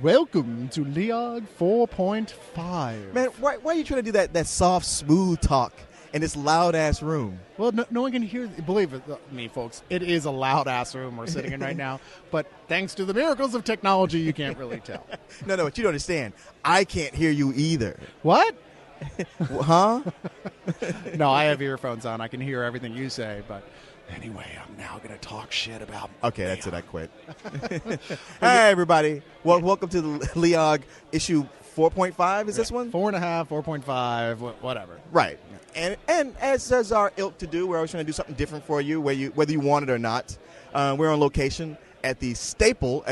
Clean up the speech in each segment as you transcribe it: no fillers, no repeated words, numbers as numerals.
Welcome to LEOG 4.5. Man, why are you trying to do that soft, smooth talk in this loud-ass room? Well, no one can hear. Believe me, folks, it is a loud-ass room we're sitting in right now. But thanks to the miracles of technology, you can't really tell. No, what you don't understand, I can't hear you either. What? Huh? No, I have earphones on. I can hear everything you say, but anyway, I'm now going to talk shit about... Okay, that's it. I quit. Hey, everybody. Well, welcome to the LEOG issue 4.5. Is this one? 4.5, 4.5, whatever. Right. And as our ilk to do, we're always trying to do something different for you, whether you want it or not. We're on location at the Staple, !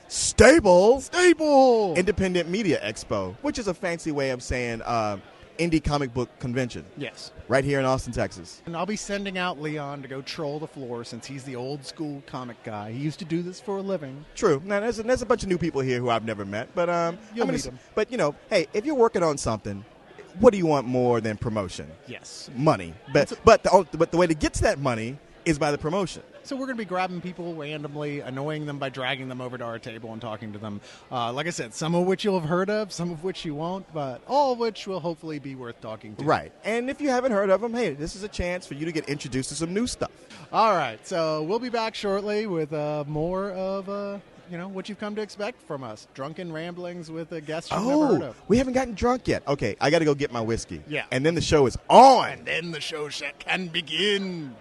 Staple Independent Media Expo, which is a fancy way of saying indie comic book convention. Yes. Right here in Austin, Texas. And I'll be sending out Leon to go troll the floor since he's the old school comic guy. He used to do this for a living. True. Now, there's a bunch of new people here who I've never met, but You'll meet them. But hey, if you're working on something, what do you want more than promotion? Yes. Money. But the way to get to that money is by the promotion. So we're going to be grabbing people randomly, annoying them by dragging them over to our table and talking to them. Like I said, some of which you'll have heard of, some of which you won't, but all of which will hopefully be worth talking to. Right. And if you haven't heard of them, hey, this is a chance for you to get introduced to some new stuff. All right. So we'll be back shortly with more of what you've come to expect from us. Drunken ramblings with a guest you've never heard of. We haven't gotten drunk yet. Okay, I got to go get my whiskey. Yeah. And then the show is on. And then the show can begin.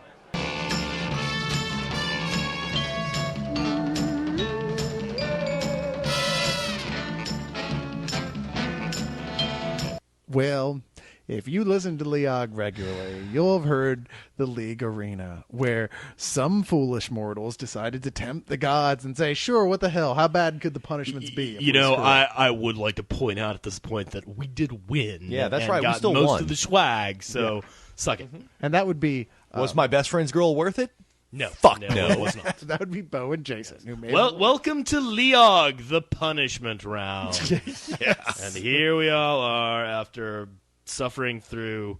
Well, if you listen to LEOG regularly, you'll have heard the League Arena, where some foolish mortals decided to tempt the gods and say, sure, what the hell, how bad could the punishments be? I would like to point out at this point that we did win. Yeah, that's and right. We got still most won. of the swag, so suck it. And that would be... Was my best friend's girl worth it? No. Fuck no. no. It was not. that would be Bo and Jason. Who made Welcome to LEOG, the punishment round. Yes. And here we all are after suffering through...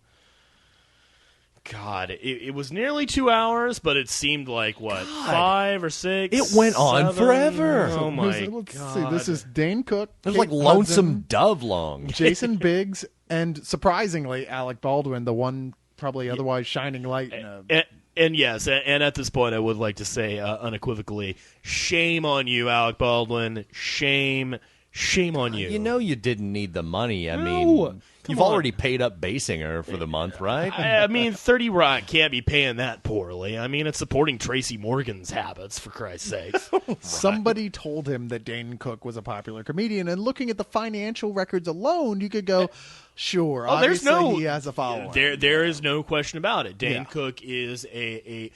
God, it was nearly 2 hours, but it seemed like, 5 or 6? It went on 7? forever. Oh, my Let's God. see. This is Dane Cook. It was Kate like Lonesome Hudson, Dove long. Jason Biggs, and surprisingly, Alec Baldwin, the one probably otherwise shining light. And yes, and at this point, I would like to say unequivocally, shame on you, Alec Baldwin. Shame on you. You know you didn't need the money. I No. mean, you've on. already paid up Basinger for the month, right? I mean, 30 Rock can't be paying that poorly. I mean, it's supporting Tracy Morgan's habits, for Christ's sakes. Somebody told him that Dane Cook was a popular comedian, and looking at the financial records alone, you could go, sure, obviously he has a following. There is no question about it. Dane Yeah. Cook is a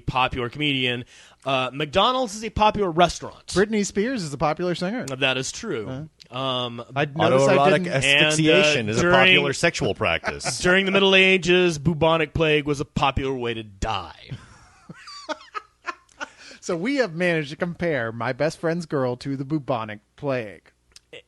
popular comedian. McDonald's is a popular restaurant. Britney Spears is a popular singer. That is true. I noticed I Autoerotic didn't... asphyxiation is a during- popular sexual practice. During the Middle Ages, bubonic plague was a popular way to die. So we have managed to compare My Best Friend's Girl to the bubonic plague.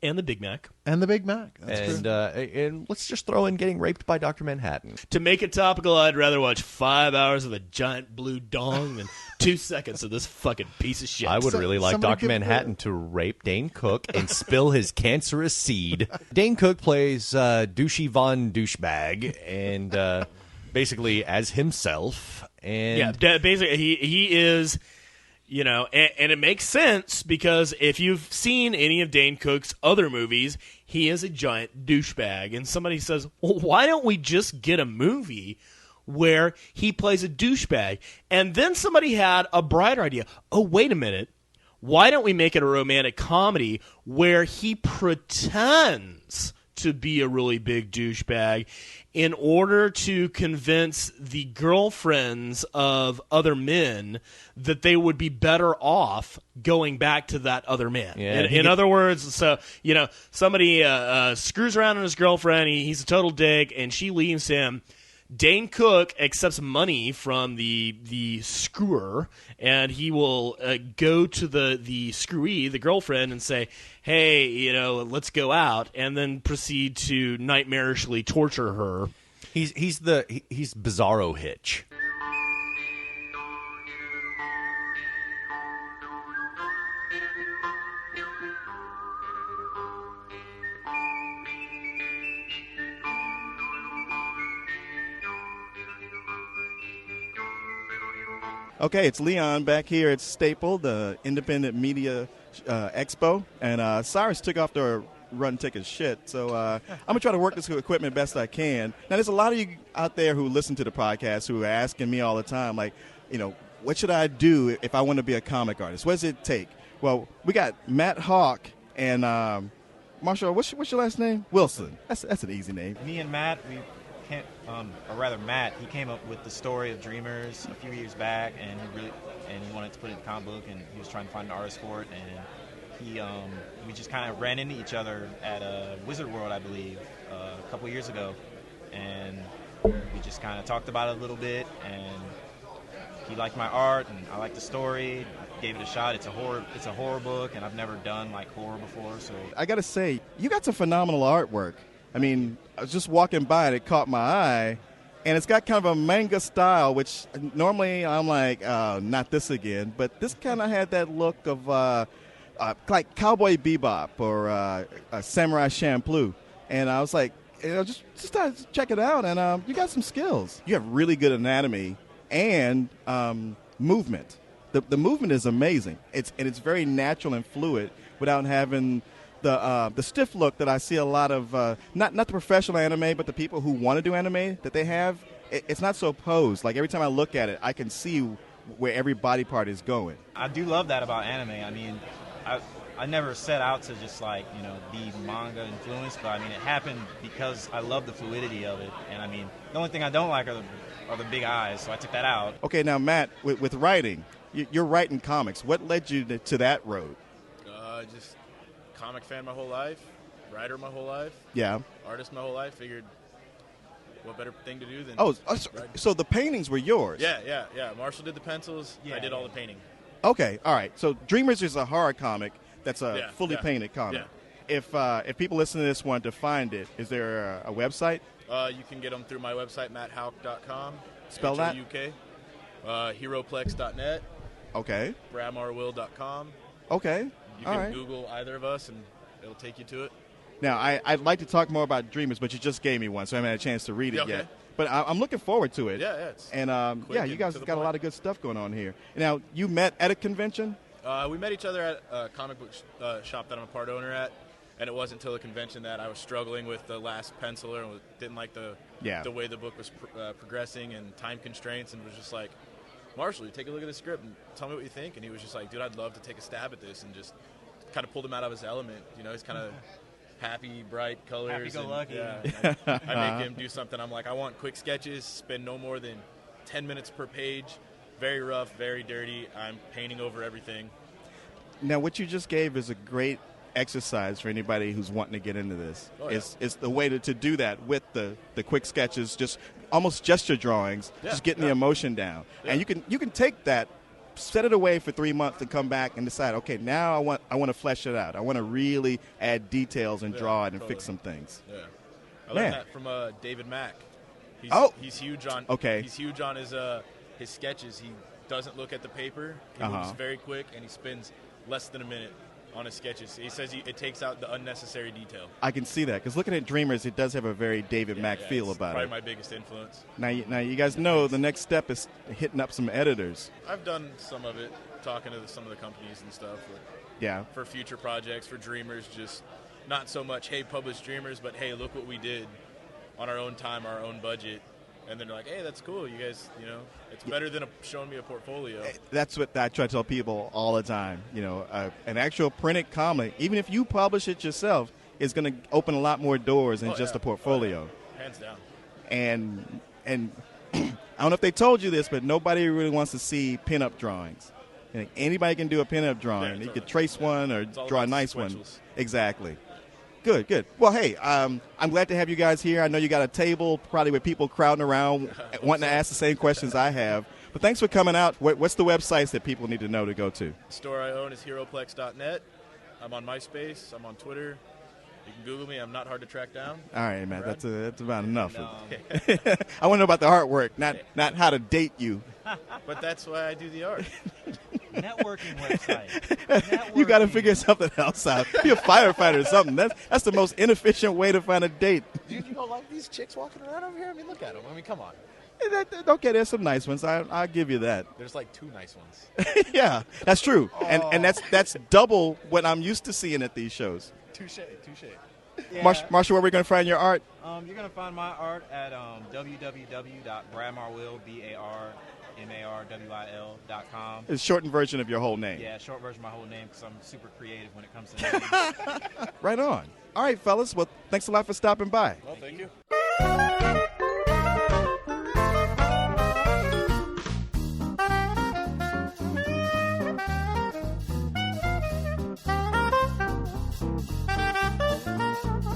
And the Big Mac. And the Big Mac. That's true. And let's just throw in getting raped by Dr. Manhattan. To make it topical, I'd rather watch 5 hours of a giant blue dong than 2 seconds of this fucking piece of shit. I would really like somebody Dr. give Manhattan to rape Dane Cook and spill his cancerous seed. Dane Cook plays Douchey Von Douchebag, and basically as himself. And basically, he is... and it makes sense because if you've seen any of Dane Cook's other movies, he is a giant douchebag. And somebody says, well, why don't we just get a movie where he plays a douchebag? And then somebody had a brighter idea. Oh, wait a minute. Why don't we make it a romantic comedy where he pretends to be a really big douchebag in order to convince the girlfriends of other men that they would be better off going back to that other man. Yeah, in other words, so somebody screws around on his girlfriend, he's a total dick, and she leaves him. Dane Cook accepts money from the screwer, and he will go to the screwee, the girlfriend, and say, hey, let's go out, and then proceed to nightmarishly torture her. he's Bizarro Hitch. Okay, it's Leon back here at Staple, the Independent Media Expo, and Cyrus took off to run take his shit, so I'm going to try to work this equipment best I can. Now, there's a lot of you out there who listen to the podcast who are asking me all the time, like, what should I do if I want to be a comic artist? What does it take? Well, we got Matt Hawk and Marshall, what's your last name? Wilson. That's an easy name. Me and Matt, Matt, he came up with the story of Dreamers a few years back, and he wanted to put it in a comic book, and he was trying to find an artist for it, and we just kind of ran into each other at Wizard World, I believe, a couple years ago, and we just kind of talked about it a little bit, and he liked my art, and I liked the story. Gave it a shot. It's a horror book, and I've never done horror before, so I got to say, you got some phenomenal artwork. I mean, I was just walking by and it caught my eye, and it's got kind of a manga style, which normally I'm like, not this again, but this kind of had that look of like Cowboy Bebop or Samurai Champloo, and I was like, just started to check it out, and you got some skills. You have really good anatomy and movement. The movement is amazing. It's very natural and fluid without having the stiff look that I see a lot of not the professional anime, but the people who want to do anime that they have. It's not so posed. Like every time I look at it, I can see where every body part is going. I do love that about anime. I mean, I never set out to just be manga influenced, but I mean it happened because I love the fluidity of it. And I mean, the only thing I don't like are the big eyes, so I took that out. Okay, now Matt, with writing, you're writing comics. What led you to that road? Just comic fan my whole life, writer my whole life, yeah, artist my whole life. Figured what better thing to do than so the paintings were yours? Yeah. Marshall did the pencils. I did all the painting. Okay, all right. So Dreamers is a horror comic that's a fully painted comic. Yeah. If people listening to this want to find it, is there a website? You can get them through my website, matthauck.com. Spell that? HOUK. Heroplex.net. Okay. bramarwill.com. Okay. You can Google either of us, and it'll take you to it. Now, I'd like to talk more about Dreamers, but you just gave me one, so I haven't had a chance to read it yet. But I'm looking forward to it. Yeah. It's and you guys got a lot of good stuff going on here. Now, you met at a convention? We met each other at a comic book shop that I'm a part owner at, and it wasn't until the convention that I was struggling with the last penciler and didn't like the way the book was progressing and time constraints, and was just like, Marshall, you take a look at the script and tell me what you think. And he was just like, dude, I'd love to take a stab at this, and just kind of pulled him out of his element. He's kind of happy, bright colors. Happy-go-lucky. Yeah, I make him do something. I'm like, I want quick sketches, spend no more than 10 minutes per page, very rough, very dirty. I'm painting over everything. Now, what you just gave is a great exercise for anybody who's wanting to get into this. It's the way to do that with the quick sketches, just almost gesture drawings, just getting the emotion down. And you can take that, set it away for 3 months, and come back and decide, okay, now I want to flesh it out. I want to really add details and draw it and fix some things. Yeah, I learned that from David Mack. He's huge on. Okay. He's huge on his sketches. He doesn't look at the paper. He moves very quick, and he spends less than a minute on his sketches. He says it takes out the unnecessary detail. I can see that, because looking at Dreamers, it does have a very David Mack feel about probably it. my biggest influence. Now you guys know the next step is hitting up some editors. I've done some of it, talking to some of the companies and stuff. For future projects, for Dreamers, just not so much, hey, publish Dreamers, but hey, look what we did on our own time, our own budget. And then they're like, hey, that's cool. You guys, it's better than showing me a portfolio. That's what I try to tell people all the time. An actual printed comic, even if you publish it yourself, is going to open a lot more doors than just a portfolio. Hands down. And I don't know if they told you this, but nobody really wants to see pinup drawings. Anybody can do a pinup drawing. You could trace one or draw a nice one. Exactly. Good. Well, hey, I'm glad to have you guys here. I know you got a table probably with people crowding around wanting to ask the same questions I have. But thanks for coming out. What's the websites that people need to know to go to? The store I own is heroplex.net. I'm on MySpace. I'm on Twitter. You can Google me. I'm not hard to track down. All right, man. That's about enough. I want to know about the artwork, not how to date you. But that's why I do the art. Networking website. You got to figure something else out. Be a firefighter or something. That's the most inefficient way to find a date. Dude, you don't like these chicks walking around over here? I mean, look at them. I mean, come on. Okay, there's some nice ones. I'll give you that. There's like 2 nice ones. Yeah, that's true. And that's double what I'm used to seeing at these shows. Touche. Yeah. Marshall, where are we going to find your art? You're going to find my art at www.bradmarwil.com. It's a shortened version of your whole name. Yeah, short version of my whole name because I'm super creative when it comes to names. Right on. All right, fellas. Well, thanks a lot for stopping by. Well, thank you.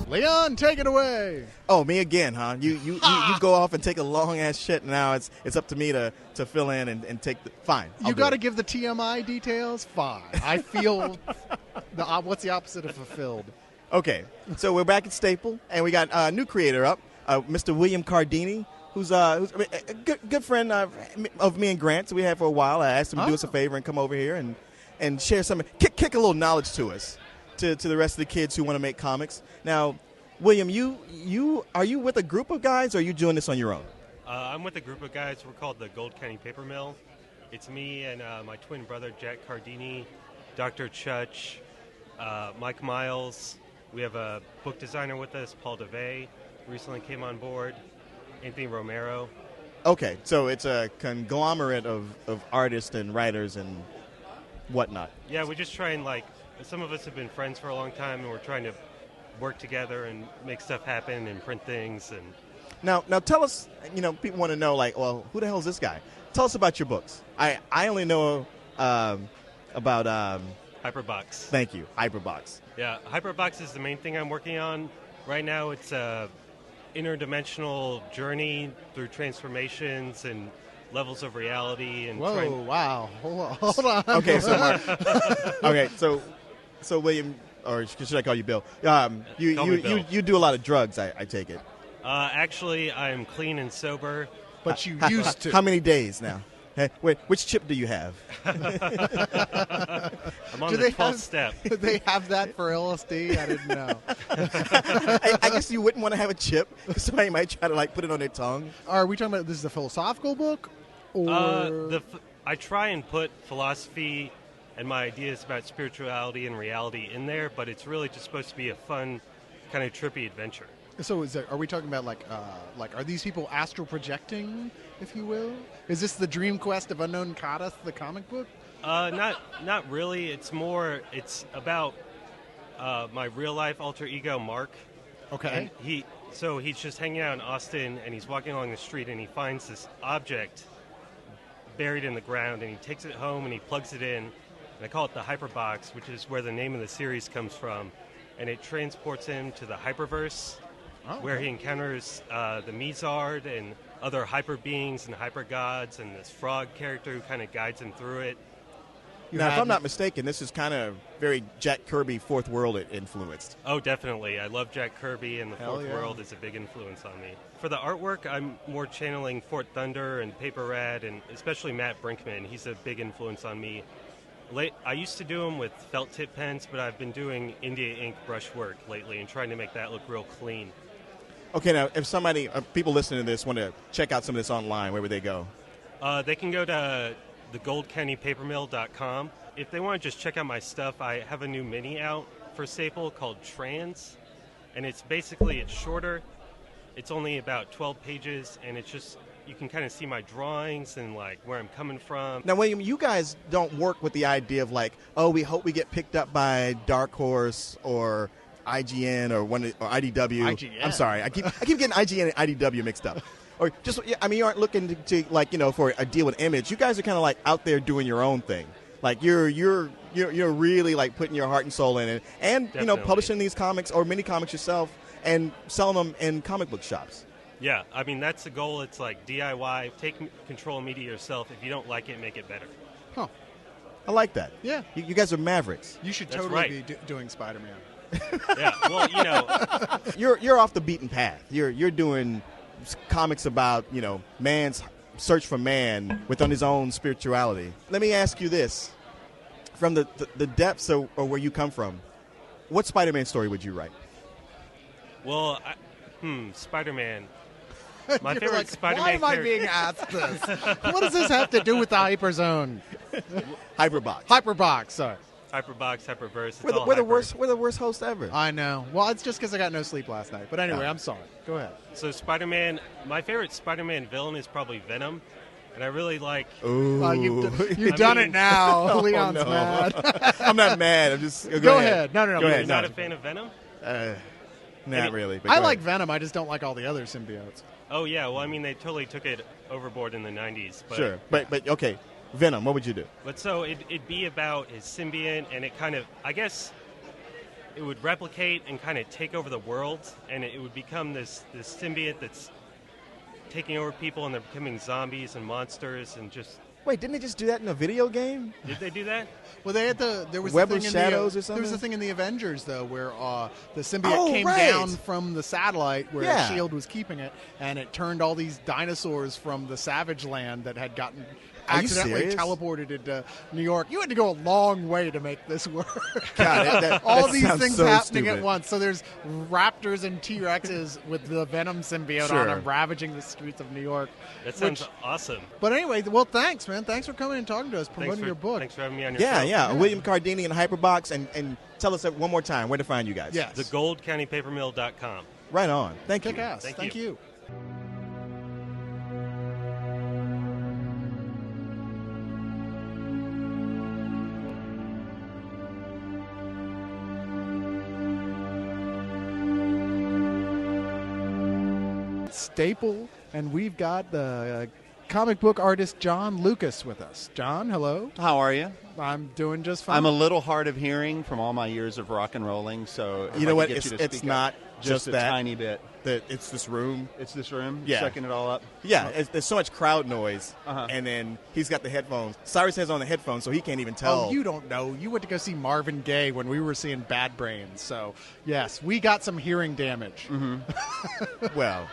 Leon, take it away. Oh, me again, huh? You go off and take a long ass shit. Now it's up to me to fill in and take the fine. You got to give the TMI details. Fine. I feel what's the opposite of fulfilled? Okay, so we're back at Staple, and we got a new creator up, Mr. William Cardini, who's a good friend of me and Grant. So we had for a while. I asked him to do us a favor and come over here and share some kick a little knowledge to us, to the rest of the kids who want to make comics. Now, William, you are you with a group of guys, or are you doing this on your own? I'm with a group of guys. We're called the Gold County Paper Mill. It's me and my twin brother, Jack Cardini, Dr. Chuch, Mike Miles. We have a book designer with us, Paul DeVay, recently came on board, Anthony Romero. Okay, so it's a conglomerate of artists and writers and whatnot. Yeah, we just try and, some of us have been friends for a long time, and we're trying to work together and make stuff happen and print things. And Now tell us, people want to know, well, who the hell is this guy? Tell us about your books. I only know about... Hyperbox. Thank you, Hyperbox. Yeah, Hyperbox is the main thing I'm working on. Right now it's a interdimensional journey through transformations and levels of reality. And Whoa, wow. Hold on. Okay, so so William, or should I call you Bill? You do a lot of drugs, I take it. Actually, I'm clean and sober. But you used to. How many days now? Hey, wait, which chip do you have? I'm on the 12th step. Do they have that for LSD? I didn't know. I guess you wouldn't want to have a chip because somebody might try to put it on their tongue. Are we talking about this is a philosophical book? Or I try and put philosophy and my ideas about spirituality and reality in there, but it's really just supposed to be a fun, kind of trippy adventure. So are we talking about are these people astral projecting, if you will? Is this the Dream Quest of Unknown Kadath, the comic book? Not really. It's about my real life alter ego, Mark. Okay. And he's just hanging out in Austin, and he's walking along the street, and he finds this object buried in the ground, and he takes it home and he plugs it in. And I call it the Hyperbox, which is where the name of the series comes from, and it transports him to the Hyperverse. Where he encounters the Mizard and other hyper beings and hyper gods and this frog character who kind of guides him through it. Now, if I'm not mistaken, this is kind of very Jack Kirby Fourth World influenced. Oh, definitely. I love Jack Kirby, and the Fourth World is a big influence on me. For the artwork, I'm more channeling Fort Thunder and Paper Rad, and especially Matt Brinkman. He's a big influence on me. I used to do them with felt tip pens, but I've been doing India ink brushwork lately and trying to make that look real clean. Okay, now, if people listening to this want to check out some of this online, where would they go? They can go to thegoldcountypapermill.com. If they want to just check out my stuff, I have a new mini out for Staple called Trans, and it's shorter. It's only about 12 pages, and it's just, you can kind of see my drawings and where I'm coming from. Now, William, you guys don't work with the idea of we hope we get picked up by Dark Horse or IGN or IDW. IGN. I'm sorry, I keep getting IGN and IDW mixed up. Or just, you aren't looking to for a deal with Image. You guys are kind of out there doing your own thing. You're really putting your heart and soul in it, and Definitely. Publishing these comics or mini comics yourself and selling them in comic book shops. Yeah, I mean that's the goal. It's DIY. Take control of media yourself. If you don't like it, make it better. Huh. I like that. Yeah. You guys are mavericks. You should That's totally right. be doing Spider-Man. Yeah, well, You're off the beaten path. You're doing comics about man's search for man within his own spirituality. Let me ask you this: from the depths of where you come from, what Spider-Man story would you write? Well, Spider-Man. My You're favorite like, Spider-Man why am I character- being asked this? What does this have to do with the Hyperzone? Hyperbox. Hyperbox, sorry. Hyperbox, Hyperverse. It's We're the, all we're the hyper. worst. We're the worst host ever. I know. Well, it's just because I got no sleep last night. But anyway, I'm sorry. Go ahead. So Spider-Man, my favorite Spider-Man villain is probably Venom, and I really like. Ooh. You've done it now. Leon's no. mad. I'm not mad. I'm just Go ahead. No. Go Go ahead. You're not a fan of Venom? Not really. But I go like ahead. Venom. I just don't like all the other symbiotes. Oh yeah, well I mean they totally took it overboard in the 90s. But, Sure, but okay. Venom. What would you do? But so it'd be about his symbiont, and it kind of, I guess, it would replicate and kind of take over the world, and it would become this symbiont that's taking over people, and they're becoming zombies and monsters, and just. Wait, didn't they just do that in a video game? Did they do that? Well, they had there was Web the of thing Shadows in or the, There was something? a thing in the Avengers though, where the symbiote came right. down from the satellite where Yeah. Shield was keeping it, and it turned all these dinosaurs from the Savage Land that had gotten Are you accidentally serious? teleported into New York. You had to go a long way to make this work. God, all that these sounds things so happening stupid. at once. So there's raptors and T-Rexes with the Venom symbiote Sure. on them, ravaging the streets of New York. That sounds awesome. But anyway, well, thanks, man. Thanks for coming and talking to us, promoting your book. Thanks for having me on your Yeah, show. yeah. William Cardini and Hyperbox, and tell us one more time where to find you guys. Yes. The goldcountypapermill.com. Right on. Thank you. Kick ass. Thank Thank you. Staple, and we've got the comic book artist John Lucas with us. John, hello. How are you? I'm doing just fine. I'm a little hard of hearing from all my years of rock and rolling, so if You I know could what? get It's, you to it's speak not up just a that. tiny bit. That it's this room. It's this room, Yeah. sucking it all up. Yeah, there's so much crowd noise, Uh-huh. and then he's got the headphones. Cyrus has on the headphones, so he can't even tell. Oh, you don't know. You went to go see Marvin Gaye when we were seeing Bad Brains. So, yes, we got some hearing damage. Well,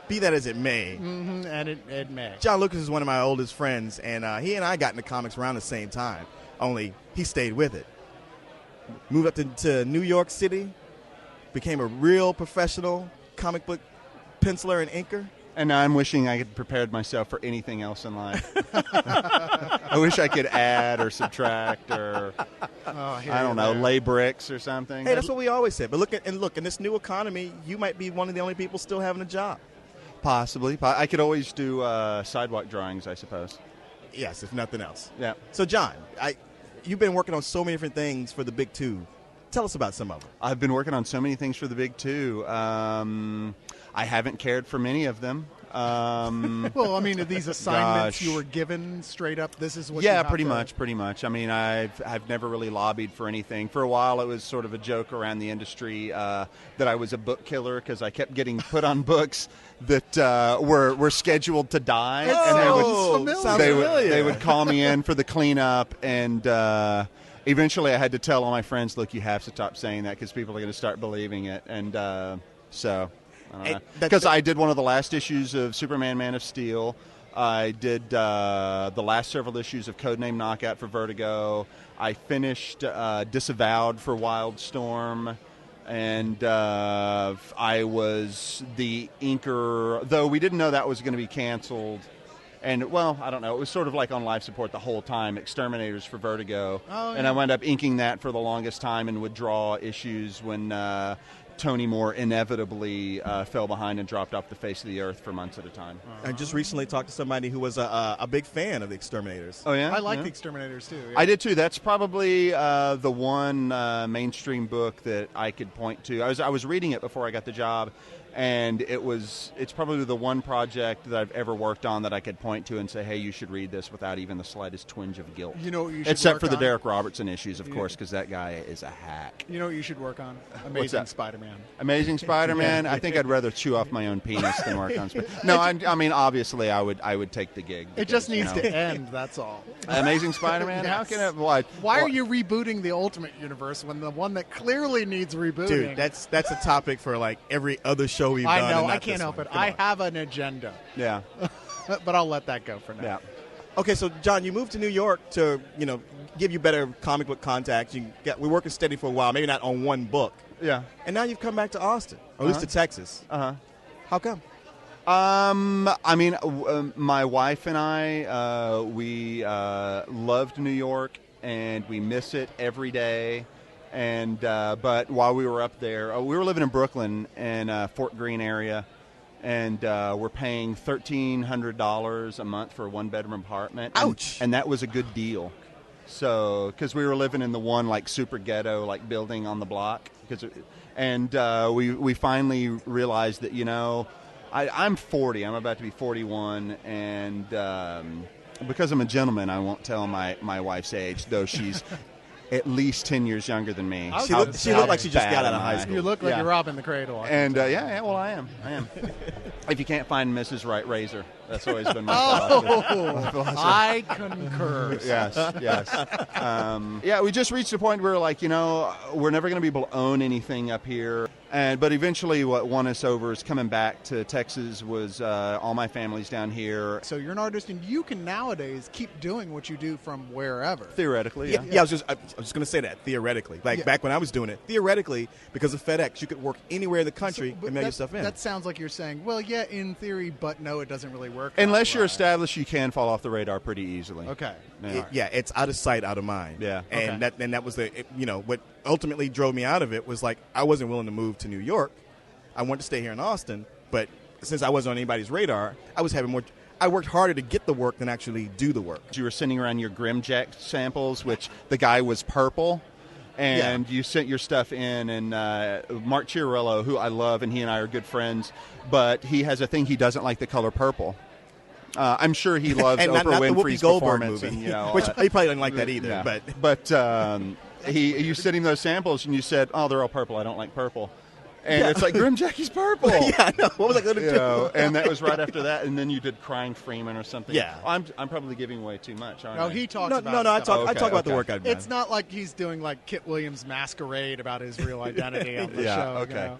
be that as it may, And it may. John Lucas is one of my oldest friends, and he and I got into comics around the same time. Only he stayed with it. Moved up to New York City, became a real professional comic book penciler and inker. And now I'm wishing I had prepared myself for anything else in life. I wish I could add or subtract or, I don't know, lay bricks or something. Hey, that's what we always said. But look, in this new economy, you might be one of the only people still having a job. Possibly. I could always do sidewalk drawings, I suppose. Yes, if nothing else. Yeah. So, John, you've been working on so many different things for the Big Two. Tell us about some of them. I've been working on so many things for the Big Two. I haven't cared for many of them. Well, I mean, are these assignments Gosh. you were given straight up? This is what. Yeah, you have pretty to- much. I mean, I've never really lobbied for anything. For a while, it was sort of a joke around the industry that I was a book killer because I kept getting put on books that were scheduled to die, and they would call me in for the cleanup, and eventually I had to tell all my friends, "Look, you have to stop saying that because people are going to start believing it," and so. Because I did one of the last issues of Superman Man of Steel. I did the last several issues of Codename Knockout for Vertigo. I finished Disavowed for Wildstorm. And I was the inker, though we didn't know that was going to be canceled. And, well, I don't know. It was sort of like on life support the whole time, Exterminators for Vertigo. Oh, yeah. And I wound up inking that for the longest time and would draw issues when Tony Moore inevitably fell behind and dropped off the face of the earth for months at a time. I just recently talked to somebody who was a big fan of the Exterminators. Oh, yeah? I like Yeah. the Exterminators too. Yeah. I did too. That's probably the one mainstream book that I could point to. I was reading it before I got the job, and it's probably the one project that I've ever worked on that I could point to and say, hey, you should read this without even the slightest twinge of guilt. You know what you should Except work for the on? Derek Robertson issues, of course, because that guy is a hack. You know what you should work on? Amazing that? Spider-Man. Amazing Spider-Man. I think I'd rather chew off my own penis than work on Spider. No, I mean obviously I would take the gig. It just because, needs to end. That's all. Amazing Spider-Man. How Yes. can it? What? Why are you rebooting the Ultimate Universe when the one that clearly needs rebooting? Dude, that's a topic for like every other show we've I done. know. and I not can't this help one. it. Come I on. have an agenda, Yeah. but I'll let that go for now. Yeah. Okay, so John, you moved to New York to give you better comic book contacts. We're working steady for a while, maybe not on one book, Yeah. and now you've come back to Austin, or at least to Texas. Uh huh. How come? I mean, my wife and I, we loved New York, and we miss it every day. And but while we were up there, we were living in Brooklyn in Fort Greene area, and we're paying $1,300 a month for a one-bedroom apartment. Ouch! And that was a good deal. So, because we were living in the one like super ghetto like building on the block, we finally realized that I'm 40. I'm about to be 41, and because I'm a gentleman, I won't tell my wife's age, though she's at least 10 years younger than me. She looked like she just got out of high school. You look like you're robbing the cradle. And well, I am. If you can't find Mrs. Right, raise her. That's always been my philosophy. I concur. Yes. We just reached a point where, like, we're never going to be able to own anything up here. But eventually what won us over is coming back to Texas was all my family's down here. So you're an artist, and you can nowadays keep doing what you do from wherever. Theoretically, yeah. I was just going to say that, theoretically. Back when I was doing it, theoretically, because of FedEx, you could work anywhere in the country and mail your stuff in. That sounds like you're saying, well, yeah, in theory, but no, it doesn't really work. Unless you're established, you can fall off the radar pretty easily. Okay. It's out of sight, out of mind. Yeah. And that was what ultimately drove me out of it was like I wasn't willing to move to New York. I wanted to stay here in Austin, but since I wasn't on anybody's radar, I worked harder to get the work than actually do the work. You were sending around your Grimjack samples, which the guy was purple, and you sent your stuff in, and Mark Chiarello, who I love, and he and I are good friends, but he has a thing he doesn't like the color purple. I'm sure he loves and Oprah not Winfrey's the Whoopi Goldberg performance, movie, and, which he probably didn't like that either. Yeah. But you sent him those samples, and you said, "Oh, they're all purple. I don't like purple." And it's like, Grimjackie's purple. Yeah, I know. What was I going to do? And that was right after that, and then you did Crying Freeman or something. Yeah. I'm probably giving away too much, aren't I? No, he talks about No, I stuff. talk about the work I've done. It's not like he's doing like Kit Williams' masquerade about his real identity on the show. Okay.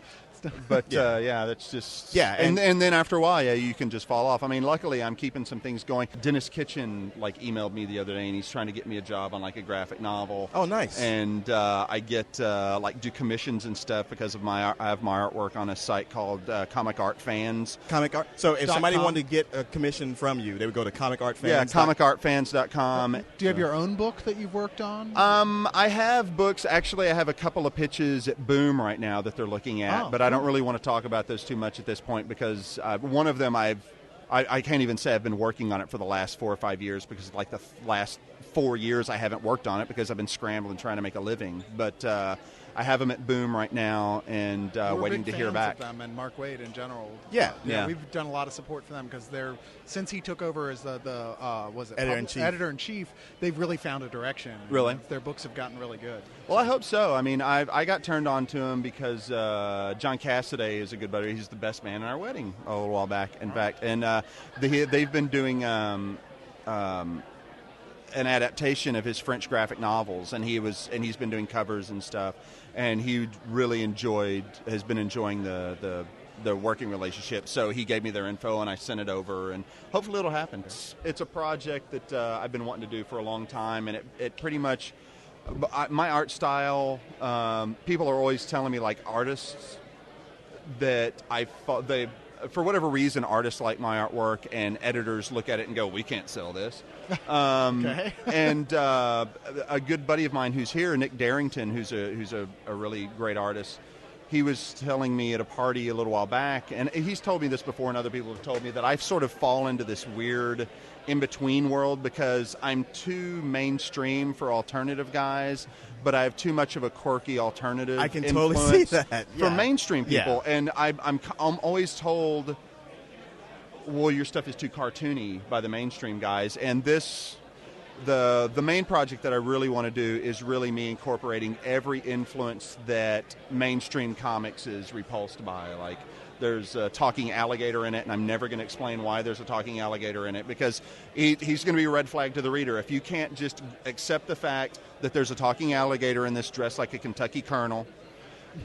But that's just and then after a while, you can just fall off. I mean, luckily I'm keeping some things going. Dennis Kitchen emailed me the other day, and he's trying to get me a job on a graphic novel. Oh, nice. And I get do commissions and stuff because of I have my artwork on a site called Comic Art Fans. Comic Art. So if somebody wanted to get a commission from you, they would go to Comic Art Fans. Yeah, comicartfans.com. Do you have your own book that you've worked on? I have books. Actually, I have a couple of pitches at Boom right now that they're looking at, but I don't really want to talk about those too much at this point because one of them I can't even say I've been working on it for the last 4 or 5 years because the last 4 years I haven't worked on it because I've been scrambling trying to make a living. But I have them at Boom right now and waiting to hear back. Of them and Mark Waid in general. Yeah. We've done a lot of support for them because since he took over as the editor-in-chief, they've really found a direction. Really? Their books have gotten really good. Well, I hope so. I mean, I got turned on to him because John Cassaday is a good buddy. He's the best man in our wedding a little while back, in fact. And they've been doing an adaptation of his French graphic novels, and he's been doing covers and stuff. And he really has been enjoying the working relationship. So he gave me their info, and I sent it over, and hopefully it'll happen. It's a project that I've been wanting to do for a long time, and it pretty much my art style. People are always telling me artists that for whatever reason, artists like my artwork, and editors look at it and go, "We can't sell this." Okay. And a good buddy of mine who's here, Nick Darrington, who's a really great artist, he was telling me at a party a little while back, and he's told me this before, and other people have told me, that I've sort of fall into this weird in-between world because I'm too mainstream for alternative guys, but I have too much of a quirky alternative I can totally see that. for mainstream people. And I'm always told, well, your stuff is too cartoony by the mainstream guys. And the main project that I really want to do is really me incorporating every influence that mainstream comics is repulsed by. There's a talking alligator in it, and I'm never going to explain why there's a talking alligator in it because he's going to be a red flag to the reader. If you can't just accept the fact that there's a talking alligator in this dressed like a Kentucky colonel,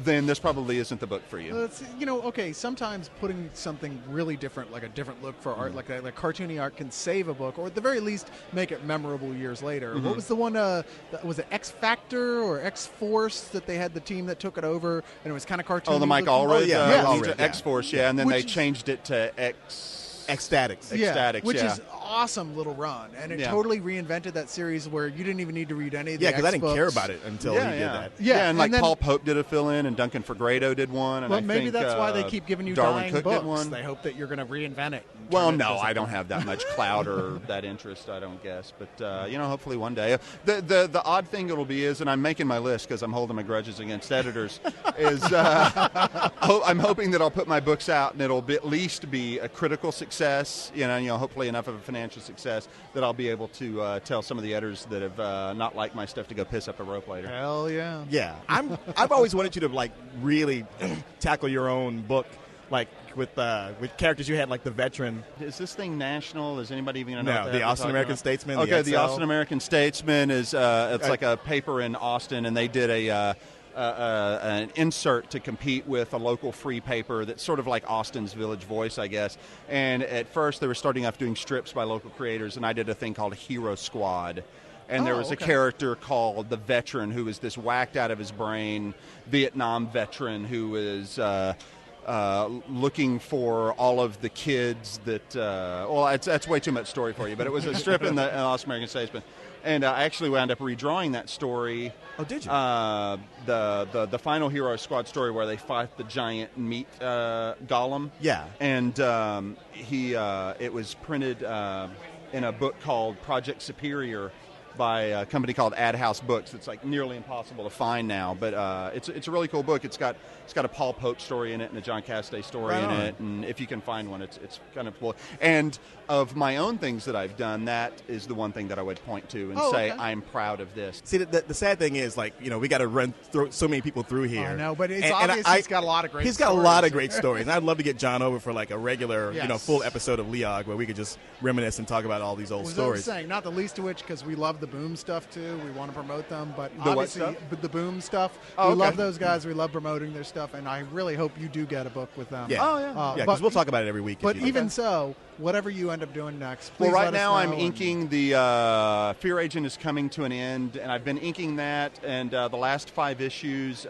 then this probably isn't the book for you. It's, okay, sometimes putting something really different, like a different look for art, like cartoony art, can save a book, or at the very least make it memorable years later. What was the one, was it X Factor or X Force that they had the team that took it over, and it was kind of cartoony? Oh, the Mike looking? Allred, X Force, and then they Which changed it to Ecstatics. Which is awesome little run, and it totally reinvented that series where you didn't even need to read any of the because I didn't books. care about it until he did that. And then Paul Pope did a fill-in, and Duncan Fegredo did one. And well, I maybe think, that's why they keep giving you Darwin dying Cook books. did one. They hope that you're going to reinvent it. Well, no, I don't have that much clout or that interest, I don't guess. But, hopefully one day. The odd thing it'll be is, and I'm making my list because I'm holding my grudges against editors, is I'm hoping that I'll put my books out and it'll at least be a critical success, hopefully enough of a financial success that I'll be able to tell some of the editors that have not liked my stuff to go piss up a rope later. Hell yeah. Yeah. I've always wanted you to, really tackle your own book, with characters you had, like the Veteran. Is this thing national? Is anybody even going to know? No, the Austin American Statesman. Okay, the XL. Austin American Statesman is it's like a paper in Austin, and they did an insert to compete with a local free paper that's sort of like Austin's Village Voice, I guess. And at first they were starting off doing strips by local creators, and I did a thing called Hero Squad. And there was a character called the Veteran who was this whacked out of his brain Vietnam veteran who was looking for all of the kids that that's way too much story for you, but it was a strip in the Austin American Statesman. And I actually wound up redrawing that story. Oh, did you? The final Hero Squad story where they fight the giant meat golem. Yeah. And it was printed in a book called Project Superior by a company called Ad House Books. It's like nearly impossible to find now, but it's a really cool book. It's got a Paul Pope story in it and a John Castay story in it, and if you can find one, it's kind of cool. And of my own things that I've done, that is the one thing that I would point to and say I'm proud of this. See, the sad thing is, we got to run through so many people through here. I know, but it's obvious he's got a lot of great. He's got a lot of great stories, and I'd love to get John over for a regular, full episode of LEOG where we could just reminisce and talk about all these old stories. Saying, not the least of which, because we love the Boom stuff too. We want to promote them, but the obviously the Boom stuff. We love those guys. We love promoting their stuff, and I really hope you do get a book with them. Yeah, because we'll talk about it every week. But even so, whatever you end up doing next, please well, right let us now know I'm inking the Fear Agent is coming to an end, and I've been inking that, and the last 5 issues,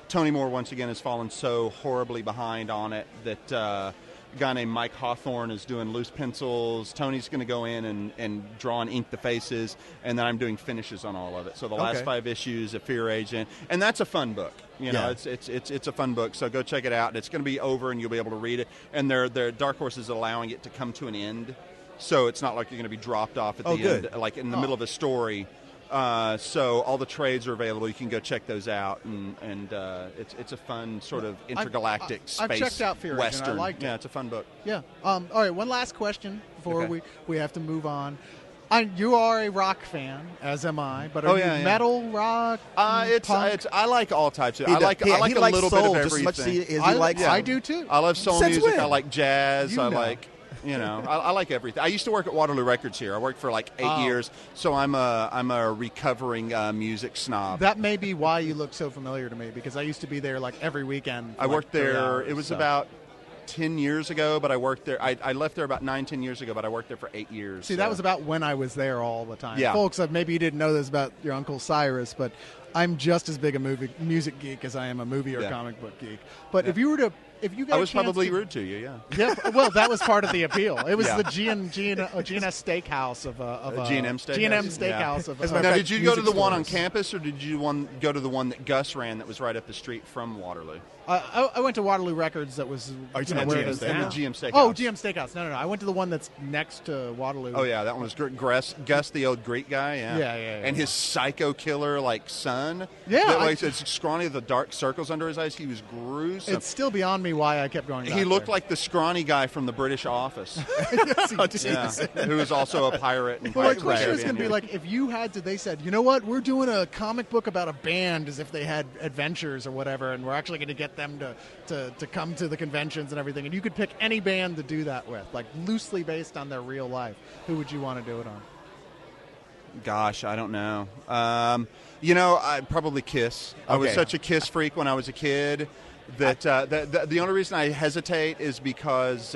Tony Moore once again has fallen so horribly behind on it that a guy named Mike Hawthorne is doing loose pencils. Tony's going to go in and draw and ink the faces, and then I'm doing finishes on all of it. So the last 5 issues of Fear Agent, and that's a fun book. It's a fun book. So go check it out. It's going to be over, and you'll be able to read it. And their Dark Horse is allowing it to come to an end, so it's not like you're going to be dropped off at the end, like in the middle of a story. So all the trades are available. You can go check those out, and it's a fun sort of intergalactic space I've checked out Fear Agent. Western. I liked it. Yeah, it's a fun book. Yeah. All right. One last question before we have to move on. You are a rock fan, as am I. But are you metal, rock? Punk? I like all types of. I like a little soul bit of just as much everything. as he likes. I do too. I love soul Since music. when? I like jazz. I know. like. I like everything. I used to work at Waterloo Records here. I worked for 8 years, so I'm a recovering music snob. That may be why you look so familiar to me, because I used to be there every weekend. I worked 3 there. hours, It was about 10 years ago, but I worked there. I left there about 9-10 years ago, but I worked there for 8 years. See, that was about when I was there all the time. Yeah. Folks, maybe you didn't know this about your Uncle Cyrus, but I'm just as big a music geek as I am a movie or comic book geek. But if you got I was a chance probably rude to you, yeah. Yeah, well, that was part of the appeal. It was the G&S Steakhouse of G&M Steakhouse. G&M Steakhouse of. Now, did you go to the one on stores. campus, or did you go to the one that Gus ran that was right up the street from Waterloo? I went to Waterloo Records. That was you talking where about it is GM now. The GM Steakhouse. Oh, GM Steakhouse. No. I went to the one that's next to Waterloo. Oh yeah, that one was Gus, the old Greek guy. Yeah. And his psycho killer son. Yeah, it's scrawny, the dark circles under his eyes. He was gruesome. It's still beyond me why I kept going back He looked there. like the scrawny guy from the British Office. Yes, he did. Yeah, who was also a pirate. And Well, my Pirates of the question is going Caribbean, to be if you had to, they said, you know what, we're doing a comic book about a band as if they had adventures or whatever, and we're actually going to get them to come to the conventions and everything, and you could pick any band to do that with, loosely based on their real life. Who would you want to do it on? Gosh, I don't know. I probably Kiss. I was such a Kiss freak when I was a kid that the only reason I hesitate is because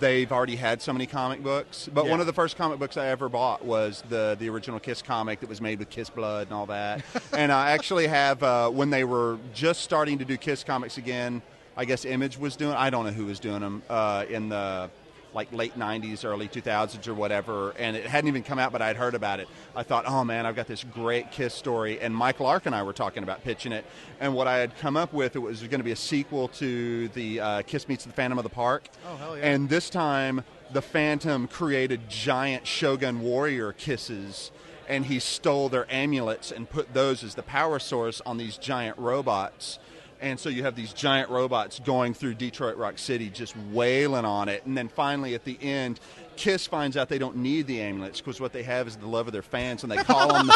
they've already had so many comic books. But one of the first comic books I ever bought was the original Kiss comic that was made with Kiss blood and all that. And I actually have, when they were just starting to do Kiss comics again, I guess Image was doing, I don't know who was doing them, in the late 90s, early 2000s or whatever, and it hadn't even come out, but I'd heard about it. I thought, oh man, I've got this great Kiss story, and Mike Lark and I were talking about pitching it, and what I had come up with, it was going to be a sequel to the Kiss Meets the Phantom of the Park. Oh, hell yeah. And this time, the Phantom created giant Shogun Warrior Kisses, and he stole their amulets and put those as the power source on these giant robots. And so you have these giant robots going through Detroit Rock City just wailing on it. And then finally at the end, Kiss finds out they don't need the amulets because what they have is the love of their fans, and they call on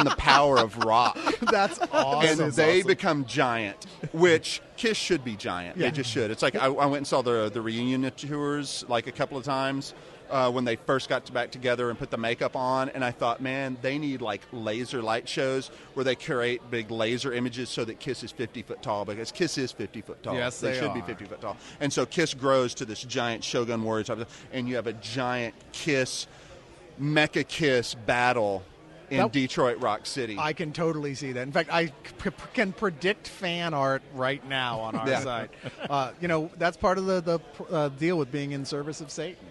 the power of rock. That's awesome. And they become giant, which Kiss should be giant. Yeah. They just should. It's like I went and saw the reunion tours a couple of times. When they first got back together and put the makeup on, and I thought, man, they need laser light shows where they create big laser images so that Kiss is 50 foot tall, because Kiss is 50 foot tall. Yes, they should be 50 foot tall. And so Kiss grows to this giant Shogun Warrior type of, and you have a giant Kiss, Mecha Kiss battle in Detroit Rock City. I can totally see that. In fact, I can predict fan art right now on our site. That's part of the deal with being in service of Satan.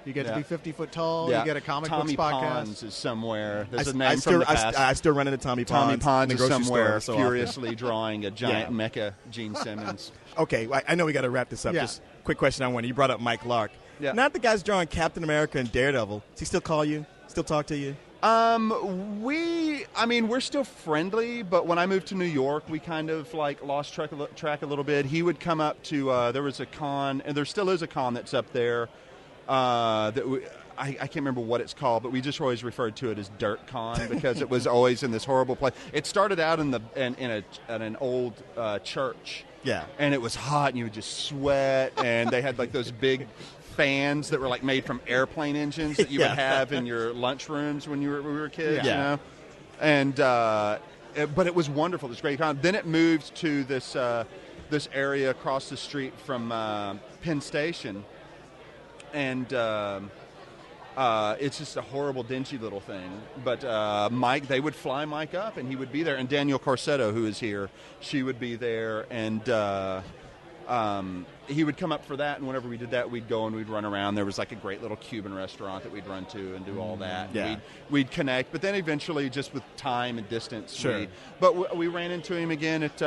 You get to be 50 foot tall. You get a comic Tommy books podcast. Pons is somewhere. There's a name from the past. I still run into Tommy Pons. Tommy Pons in the is grocery somewhere store furiously drawing a giant mecha Gene Simmons. Okay, I know we got to wrap this up. Yeah. Just quick question I wanted. You brought up Mike Lark. Yeah. Not the guy's drawing Captain America and Daredevil. Does he still call you? Still talk to you? We're still friendly, but when I moved to New York, we kind of lost track a little bit. He would come up to, there was a con, and there still is a con that's up there, I can't remember what it's called, but we just always referred to it as Dirt Con because it was always in this horrible place. It started out in an old church. Yeah. And it was hot, and you would just sweat, and they had those big fans that were made from airplane engines that you would have in your lunchrooms when we were kids, you know? And but it was wonderful. It was great. Then it moved to this area across the street from Penn Station, and it's just a horrible, dingy little thing. But they would fly Mike up, and he would be there. And Daniel Corsetto, who is here, she would be there, and he would come up for that, and whenever we did that, we'd go and we'd run around. There was a great little Cuban restaurant that we'd run to and do all that. Yeah. We'd connect, but then eventually, just with time and distance, Sure. we ran into him again at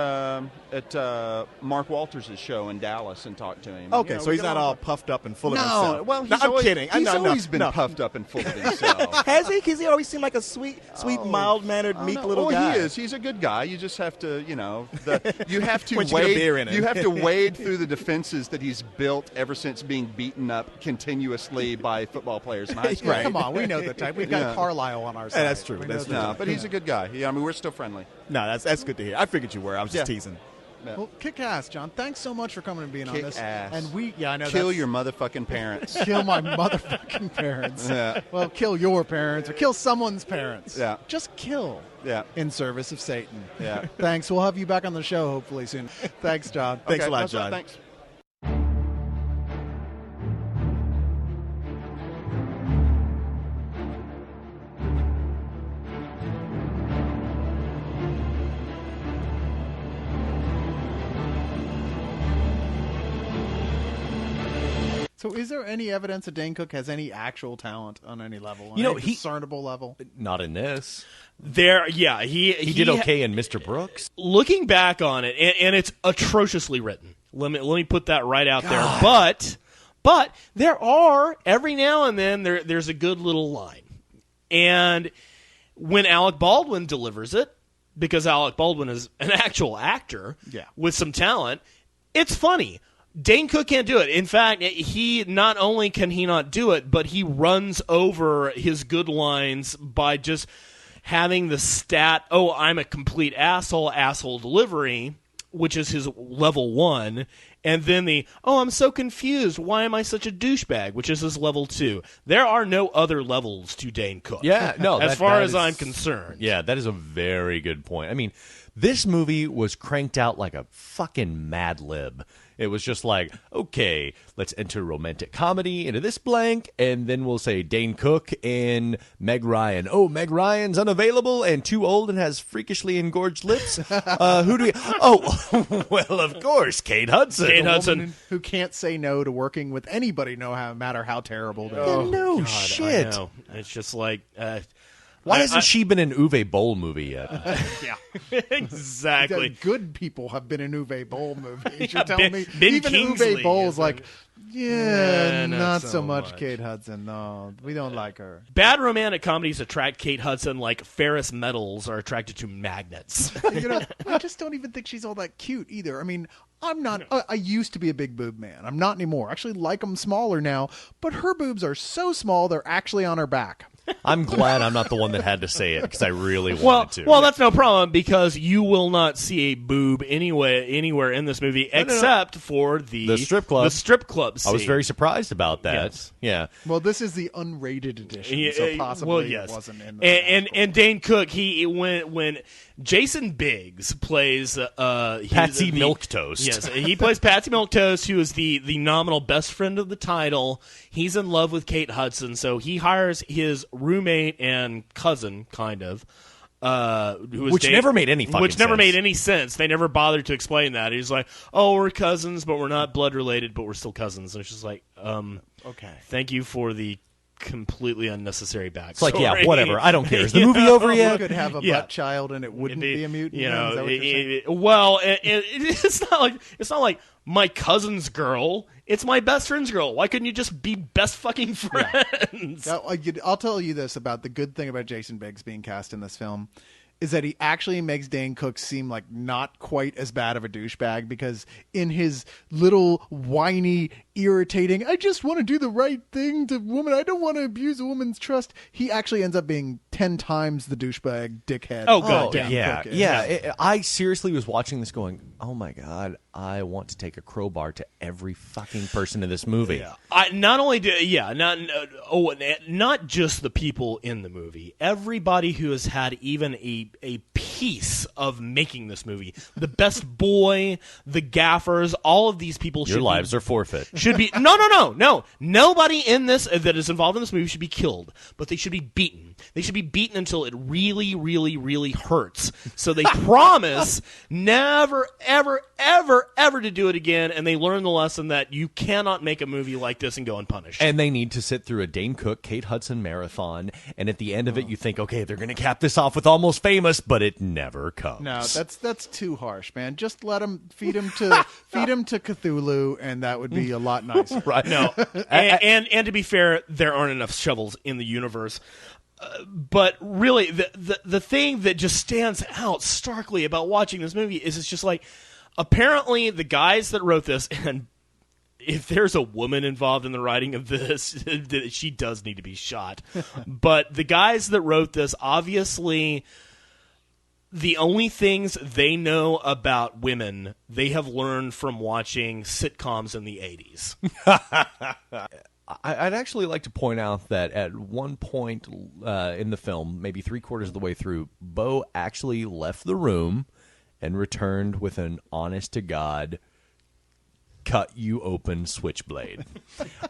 Mark Walters' show in Dallas and talked to him. Okay, so he's not all puffed up and full of himself. No, well, I'm kidding. He's always been puffed up and full of himself. Has he? Because he always seemed like a sweet, mild-mannered, meek little guy. He is. He's a good guy. You just have to, you have to Once you get a beer in him. You have to wade through the defenses that he's built ever since being beaten up continuously by football players in high school. Right. Come on, we know the type. We've got Carlisle on our side. That's true. That's true. No, but he's a good guy. Yeah, we're still friendly. No, that's good to hear. I figured you were. I was just teasing. Yeah. Well, kick ass, John. Thanks so much for coming and being on Kick this. ass. And I know Kill that's- your motherfucking parents. Kill my motherfucking parents. Yeah. Well, kill your parents or kill someone's parents. Yeah. Just kill. Yeah. In service of Satan. Yeah. Thanks. We'll have you back on the show hopefully soon. Thanks, John. Thanks a lot, that's right. John. Thanks. So is there any evidence that Dane Cook has any actual talent on any level? You know, any he- discernible level? Not in this. He did okay in Mr. Brooks. Looking back on it, and it's atrociously written. Let me put that right out there. But there are every now and then there's a good little line, and when Alec Baldwin delivers it, because Alec Baldwin is an actual actor with some talent, it's funny. Dane Cook can't do it. In fact, he not only can he not do it, but he runs over his good lines by just having the stat, "Oh, I'm a complete asshole delivery," which is his level 1, and then the I'm so confused, why am I such a douchebag, which is his level 2. There are no other levels to Dane Cook. Yeah, no. as far as I'm concerned. Yeah, that is a very good point. I mean, this movie was cranked out like a fucking Mad Lib. It was just like, okay, let's enter romantic comedy into this blank, and then we'll say Dane Cook and Meg Ryan. Oh, Meg Ryan's unavailable and too old and has freakishly engorged lips. Who do we... Oh, well, of course, Kate Hudson. Kate Hudson. Who can't say no to working with anybody, no matter how terrible they are. Oh, no shit. I know. It's just like... Why hasn't she been in Uwe Boll movie yet? Yeah, exactly. The good people have been in Uwe Boll movies. Yeah, You're telling me Ben even Kingsley Uwe Boll's is like, not not so so much much. Kate Hudson. No, we don't like her. Bad romantic comedies attract Kate Hudson like ferrous metals are attracted to magnets. I just don't even think she's all that cute either. I mean, I'm not. I used to be a big boob man. I'm not anymore. I actually like them smaller now. But her boobs are so small they're actually on her back. I'm glad I'm not the one that had to say it because I really wanted to. Well, that's no problem because you will not see a boob anywhere in this movie except for the strip club. The strip club scene. I was very surprised about that. Yes. Yeah. Well, this is the unrated edition, so possibly it wasn't in the and Dane Cook, when Jason Biggs plays Patsy Milquetoast. Yes, he plays Patsy Milquetoast, who is the nominal best friend of the title. He's in love with Kate Hudson, so he hires his roommate and cousin, kind of. Which never made any fucking sense. Which never made any sense. They never bothered to explain that. He's like, oh, we're cousins, but we're not blood related, but we're still cousins. And it's just like, okay. Thank you for the completely unnecessary backstory. It's like, yeah, whatever. I don't care. Is the movie over yet? You could have a butt child and it wouldn't be a mutant. You know, Is that what you're saying? well, it's not like my cousin's girl. It's my best friend's girl. Why couldn't you just be best fucking friends? Now, I'll tell you this about the good thing about Jason Biggs being cast in this film is that he actually makes Dane Cook seem like not quite as bad of a douchebag, because in his little whiny, irritating, I just want to do the right thing to woman, I don't want to abuse a woman's trust, he actually ends up being 10 times the douchebag dickhead. Oh, good. Dane Cook is. I seriously was watching this going, oh my God, I want to take a crowbar to every fucking person in this movie. Yeah. Not just the people in the movie. Everybody who has had even a piece of making this movie. The best boy, the gaffers, all of these people Your lives are forfeit. Should be no. Nobody in this that is involved in this movie should be killed, but they should be beaten. They should be beaten until it really, really, really hurts. So they promise never, ever, ever, ever to do it again, and they learn the lesson that you cannot make a movie like this and go unpunished. And they need to sit through a Dane Cook, Kate Hudson marathon, and at the end of it, you think, okay, they're going to cap this off with Almost Famous, but it never comes. No, that's too harsh, man. Just let him feed him to Cthulhu, and that would be a lot nicer. Right? No, and to be fair, there aren't enough shovels in the universe. But really, the thing that just stands out starkly about watching this movie is it's just like, apparently the guys that wrote this, and if there's a woman involved in the writing of this, she does need to be shot. But the guys that wrote this, obviously, the only things they know about women, they have learned from watching sitcoms in the 80s. I'd actually like to point out that at one point in the film, maybe 3/4 of the way through, Bo actually left the room and returned with an honest-to-God cut you open switchblade.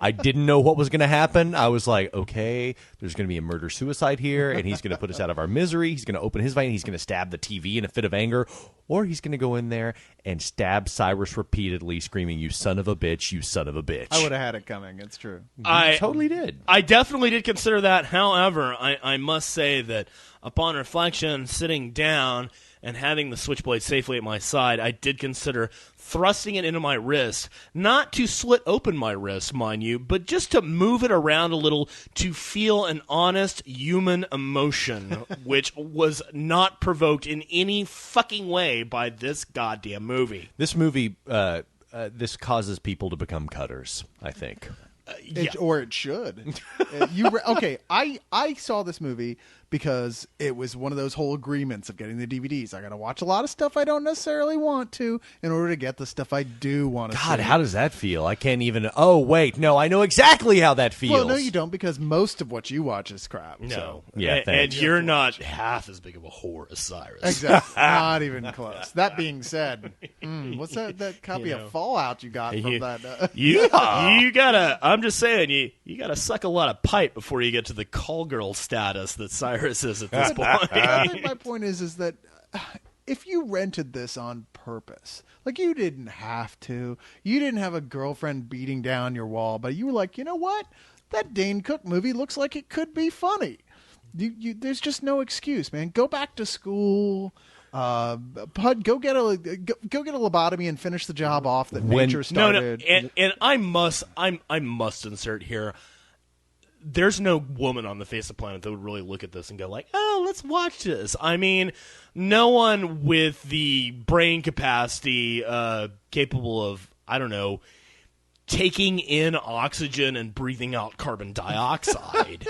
I didn't know what was going to happen. I was like, okay, there's going to be a murder-suicide here, and he's going to put us out of our misery. He's going to open his vein. He's going to stab the TV in a fit of anger, or he's going to go in there and stab Cyrus repeatedly, screaming, "You son of a bitch, you son of a bitch." I would have had it coming. It's true. I totally did. I definitely did consider that. However, I must say that upon reflection, sitting down and having the switchblade safely at my side, I did consider thrusting it into my wrist, not to slit open my wrist, mind you, but just to move it around a little to feel an honest human emotion, which was not provoked in any fucking way by this goddamn movie. This movie, this causes people to become cutters, I think. Or it should. Okay, I saw this movie because it was one of those whole agreements of getting the DVDs. I got to watch a lot of stuff I don't necessarily want to in order to get the stuff I do want to see. God, how does that feel? I can't even. Oh, wait. No, I know exactly how that feels. Well, no, you don't, because most of what you watch is crap. No. So. Yeah, and thanks. you're not half as big of a whore as Cyrus. Exactly. Not even close. That being said, what's that copy of Fallout you got from that? You gotta. I'm just saying, you gotta suck a lot of pipe before you get to the call girl status that Cyrus is at this point. I think my point is that if you rented this on purpose, like you didn't have to, you didn't have a girlfriend beating down your wall, but you were like, you know what, that Dane Cook movie looks like it could be funny. There's just no excuse, man. Go back to school. Bud, go get a lobotomy and finish the job off that nature started. No, and I must insert here. There's no woman on the face of the planet that would really look at this and go like, "Oh, let's watch this." I mean, no one with the brain capacity capable of, I don't know, taking in oxygen and breathing out carbon dioxide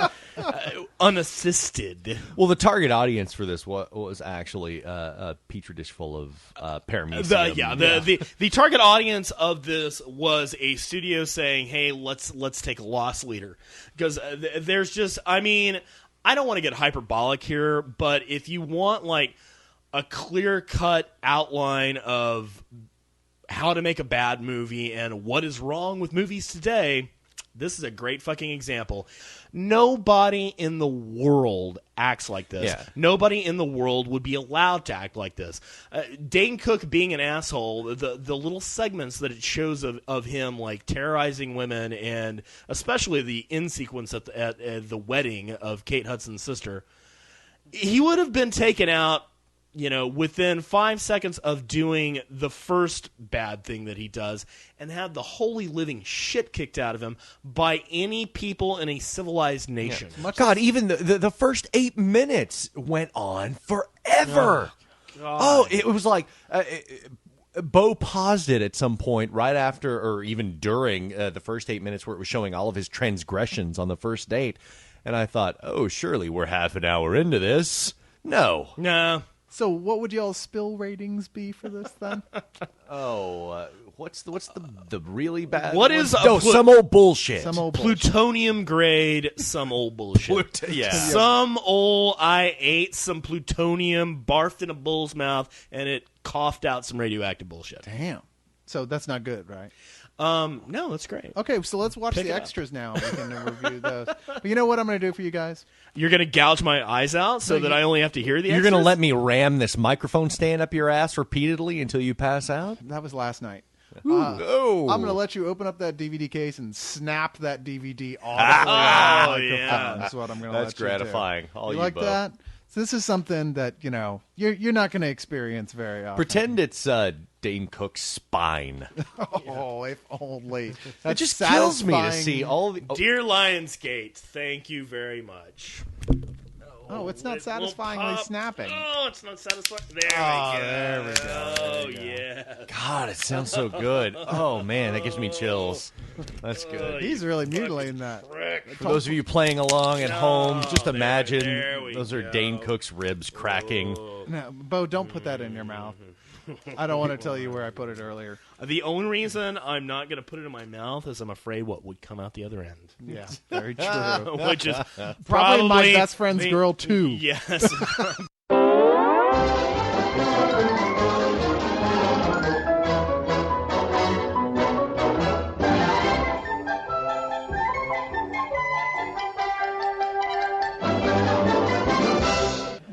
unassisted. Well, the target audience for this was actually a petri dish full of paramecium. The target audience of this was a studio saying, "Hey, let's take a loss leader," because there's just, I mean, I don't want to get hyperbolic here, but if you want like a clear-cut outline of how to make a bad movie and what is wrong with movies today, this is a great fucking example. Nobody in the world acts like this. Yeah. Nobody in the world would be allowed to act like this. Dane Cook being an asshole, the little segments that it shows of him like terrorizing women, and especially the end sequence at the wedding of Kate Hudson's sister, he would have been taken out, you know, within 5 seconds of doing the first bad thing that he does, and had the holy living shit kicked out of him by any people in a civilized nation. Yeah. God, even the first 8 minutes went on forever. Oh, it was like Bo paused it at some point right after or even during the first 8 minutes where it was showing all of his transgressions on the first date. And I thought, oh, surely we're half an hour into this. No. So what would y'all's spill ratings be for this then? What's the really bad? What is some old bullshit? Plutonium grade, some old bullshit. Some old, I ate some plutonium, barfed in a bull's mouth, and it coughed out some radioactive bullshit. Damn. So that's not good, right? No, that's great. Okay, so let's watch the extras now. We can review those. But you know what I'm going to do for you guys? You're going to gouge my eyes out so that I only have to hear the You're extras? going to let me ram this microphone stand up your ass repeatedly until you pass out? That was last night. I'm going to let you open up that DVD case and snap that DVD off the microphone. Yeah. That's what I'm going to let you do. That's gratifying. You like that? So this is something that, you know, you're not going to experience very often. Pretend it's Dane Cook's spine. Oh, if only. It just kills me to see all the... Dear Lionsgate, thank you very much. Oh, it's not satisfyingly snapping. Oh, it's not satisfying. There we go. Oh, yeah. God, it sounds so good. Oh, man, that gives me chills. That's good. He's really mutilating that. For those of you playing along at home, just imagine there we those are go. Dane Cook's ribs cracking. No, Bo, don't put that in your mouth. I don't want to tell you where I put it earlier. The only reason I'm not going to put it in my mouth is I'm afraid what would come out the other end. Yeah, very true. Which is probably my best friend's girl, too. Yes.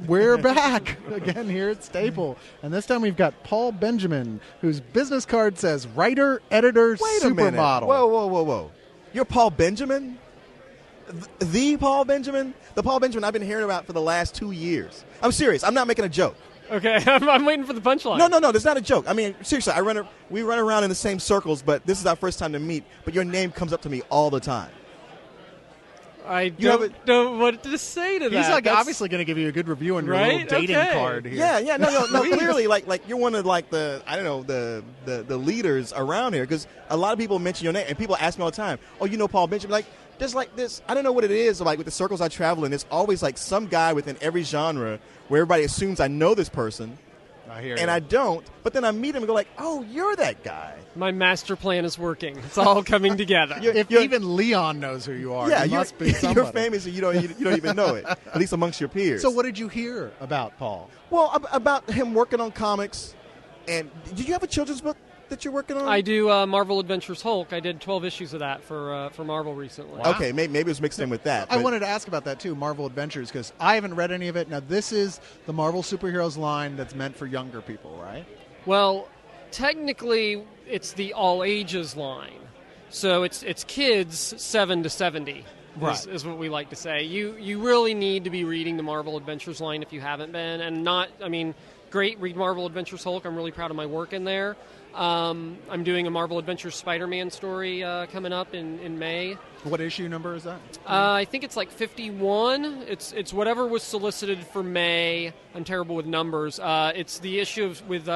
We're back again here at Staple, and this time we've got Paul Benjamin, whose business card says writer, editor, Wait a minute. supermodel. Whoa. You're Paul Benjamin? The Paul Benjamin? The Paul Benjamin I've been hearing about for the last 2 years. I'm serious. I'm not making a joke. Okay, I'm waiting for the punchline. No, that's not a joke. I mean, seriously, we run around in the same circles, but this is our first time to meet, but your name comes up to me all the time. I don't know what to say to that. He's That's obviously going to give you a good review on your right? little dating Okay. card here. Yeah, no, clearly, like you're one of like the leaders around here, because a lot of people mention your name, and people ask me all the time, "Oh, you know Paul Benjamin?" Like, there's like this, I don't know what it is, like with the circles I travel in, there's always like some guy within every genre where everybody assumes I know this person. I hear and you. I don't, but then I meet him and go like, oh, you're that guy. My master plan is working. It's all coming together. If even Leon knows who you are, Yeah, you must be somebody. you're famous and you don't even know it, at least amongst your peers. So what did you hear about Paul? Well, about him working on comics, and did you have a children's book that you're working on? I do Marvel Adventures Hulk. I did 12 issues of that for Marvel recently. Wow. Okay, maybe it was mixed in with that. I but- wanted to ask about that too, Marvel Adventures, because I haven't read any of it. Now, this is the Marvel superheroes line that's meant for younger people, right? Well, technically, it's the all ages line. So it's kids 7 to 70. Right. Is what we like to say. You really need to be reading the Marvel Adventures line if you haven't been, and great, read Marvel Adventures Hulk. I'm really proud of my work in there. I'm doing a Marvel Adventures Spider-Man story coming up in May. What issue number is that? I think it's like 51. It's whatever was solicited for May. I'm terrible with numbers. It's the issue with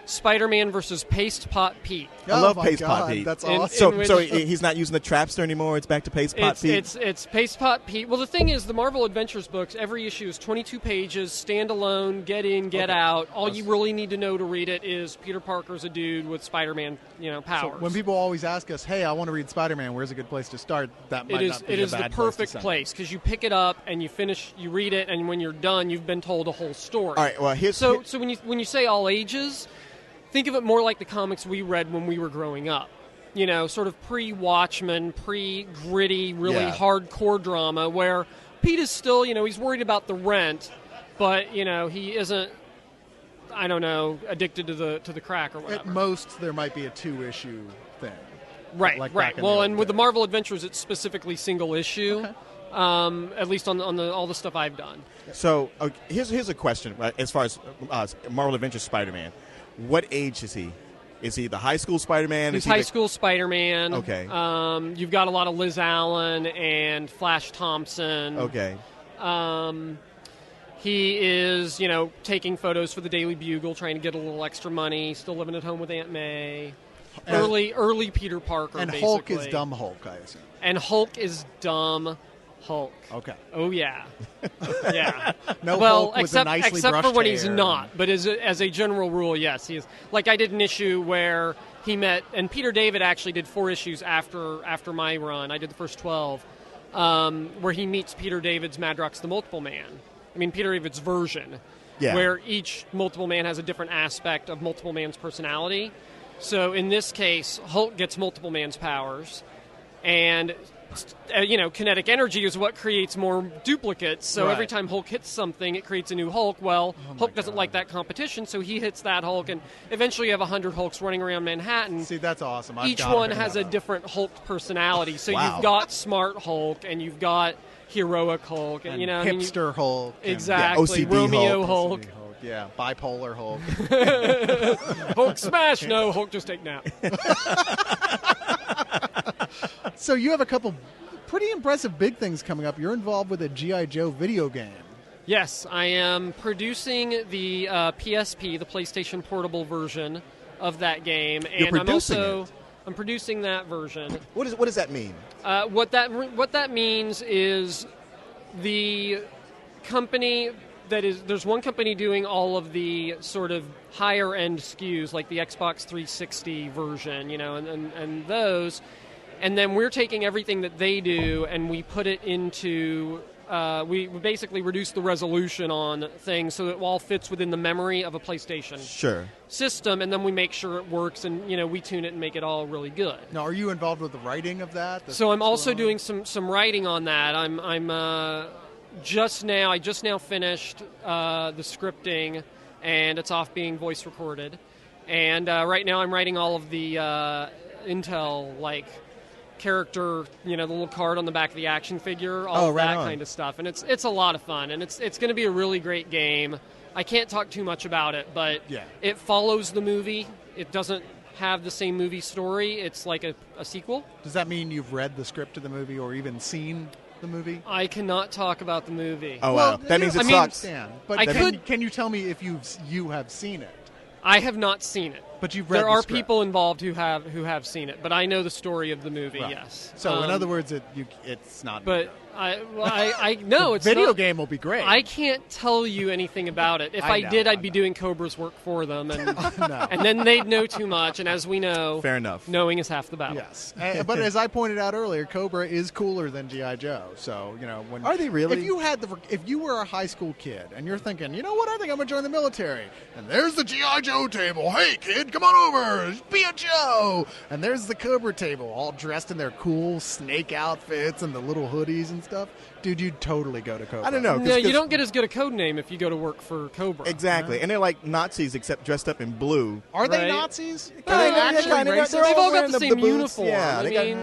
Spider-Man versus Paste Pot Pete. I love my Paste God, Pot Pete. That's In- awesome. So he's not using the Trapster anymore. It's back to Paste Pot Pete. It's Paste Pot Pete. Well, the thing is, the Marvel Adventures books, every issue is 22 pages, standalone, get in, get out. All you really need to know to read it is Peter Parker's a dude with Spider-Man, powers. So when people always ask us, "Hey, I want to read Spider-Man. Where's a good place to start?" That might not be it a is the bad perfect place place because you pick it up and you read it, and when you're done, you've been told a whole story. All right. Well, So when you say all ages, think of it more like the comics we read when we were growing up. Sort of pre-Watchmen, pre-gritty, really hardcore drama where Pete is still, he's worried about the rent, but, he isn't, I don't know, addicted to the crack or whatever. At most, there might be a 2-issue thing. Right, like back right. in Well, the and old with the days. Marvel Adventures, it's specifically single issue, Okay. at least on all the stuff I've done. So here's a question as far as Marvel Adventures Spider-Man. What age is he? Is he the high school Spider-Man? He's high school Spider-Man. Okay. You've got a lot of Liz Allen and Flash Thompson. Okay. He is, taking photos for the Daily Bugle, trying to get a little extra money, still living at home with Aunt May. Early Peter Parker, And basically. Hulk is dumb Hulk, I assume. And Hulk is dumb Hulk. Okay. Oh, yeah. Yeah. No well, Hulk with except, a nicely except for brushed when he's hair. not. But as a general rule, yes, he is. Like, I did an issue where he met, and Peter David actually did 4 issues after my run. I did the first 12, where he meets Peter David's Madrox the Multiple Man. I mean, Peter David's version, where each Multiple Man has a different aspect of Multiple Man's personality. So in this case, Hulk gets Multiple Man's powers, and kinetic energy is what creates more duplicates. So every time Hulk hits something, it creates a new Hulk. Well, Hulk doesn't like that competition, so he hits that Hulk, and eventually you have 100 Hulks running around Manhattan. See, that's awesome. Each one has a different Hulk personality. So you've got Smart Hulk, and you've got Heroic Hulk, and hipster Hulk. and- exactly, OCD Romeo Hulk. Hulk. Yeah, bipolar Hulk. Hulk smash! No, Hulk just take nap. So you have a couple pretty impressive big things coming up. You're involved with a G.I. Joe video game. Yes, I am producing the PSP, the PlayStation Portable version of that game, You're and producing I'm producing that version. What does that mean? What that means is the company there's one company doing all of the sort of higher end SKUs like the Xbox 360 version, and those, and then we're taking everything that they do and we put it into we basically reduce the resolution on things so that it all fits within the memory of a PlayStation system, and then we make sure it works, and we tune it and make it all really good. Now, are you involved with the writing of that? So I'm also doing some writing on that. I just now finished the scripting, and it's off being voice recorded. And right now I'm writing all of the intel, character, the little card on the back of the action figure, all of that kind of stuff. And it's a lot of fun, and it's going to be a really great game. I can't talk too much about it, but it follows the movie. It doesn't have the same movie story. It's like a sequel. Does that mean you've read the script of the movie or even seen the movie? I cannot talk about the movie. Oh, wow. That means it sucks. But can you tell me if you have seen it? I have not seen it. But you've read there the are script. people involved who have seen it, but I know the story of the movie. Right. Yes. So in other words, it's not. But I know it's video not, game will be great. I can't tell you anything about it. If I know, did, I I'd be doing Cobra's work for them, and No. and then they'd know too much. And as we know, Fair enough. knowing is half the battle. Yes, but as I pointed out earlier, Cobra is cooler than GI Joe. So when Are they really? If you were a high school kid and you're thinking, you know what, I think I'm gonna join the military, and there's the GI Joe table. Hey kid, come on over, be a Joe. And there's the Cobra table, all dressed in their cool snake outfits and the little hoodies and stuff. Dude, you'd totally go to Cobra. I don't know. No, you don't get as good a code name if you go to work for Cobra. Exactly, and they're like Nazis except dressed up in blue. Are they Right. Nazis? Well, Are they yeah, actually yeah, racist? they're They've all got wearing the same boots. uniform. Yeah, I they got- mean,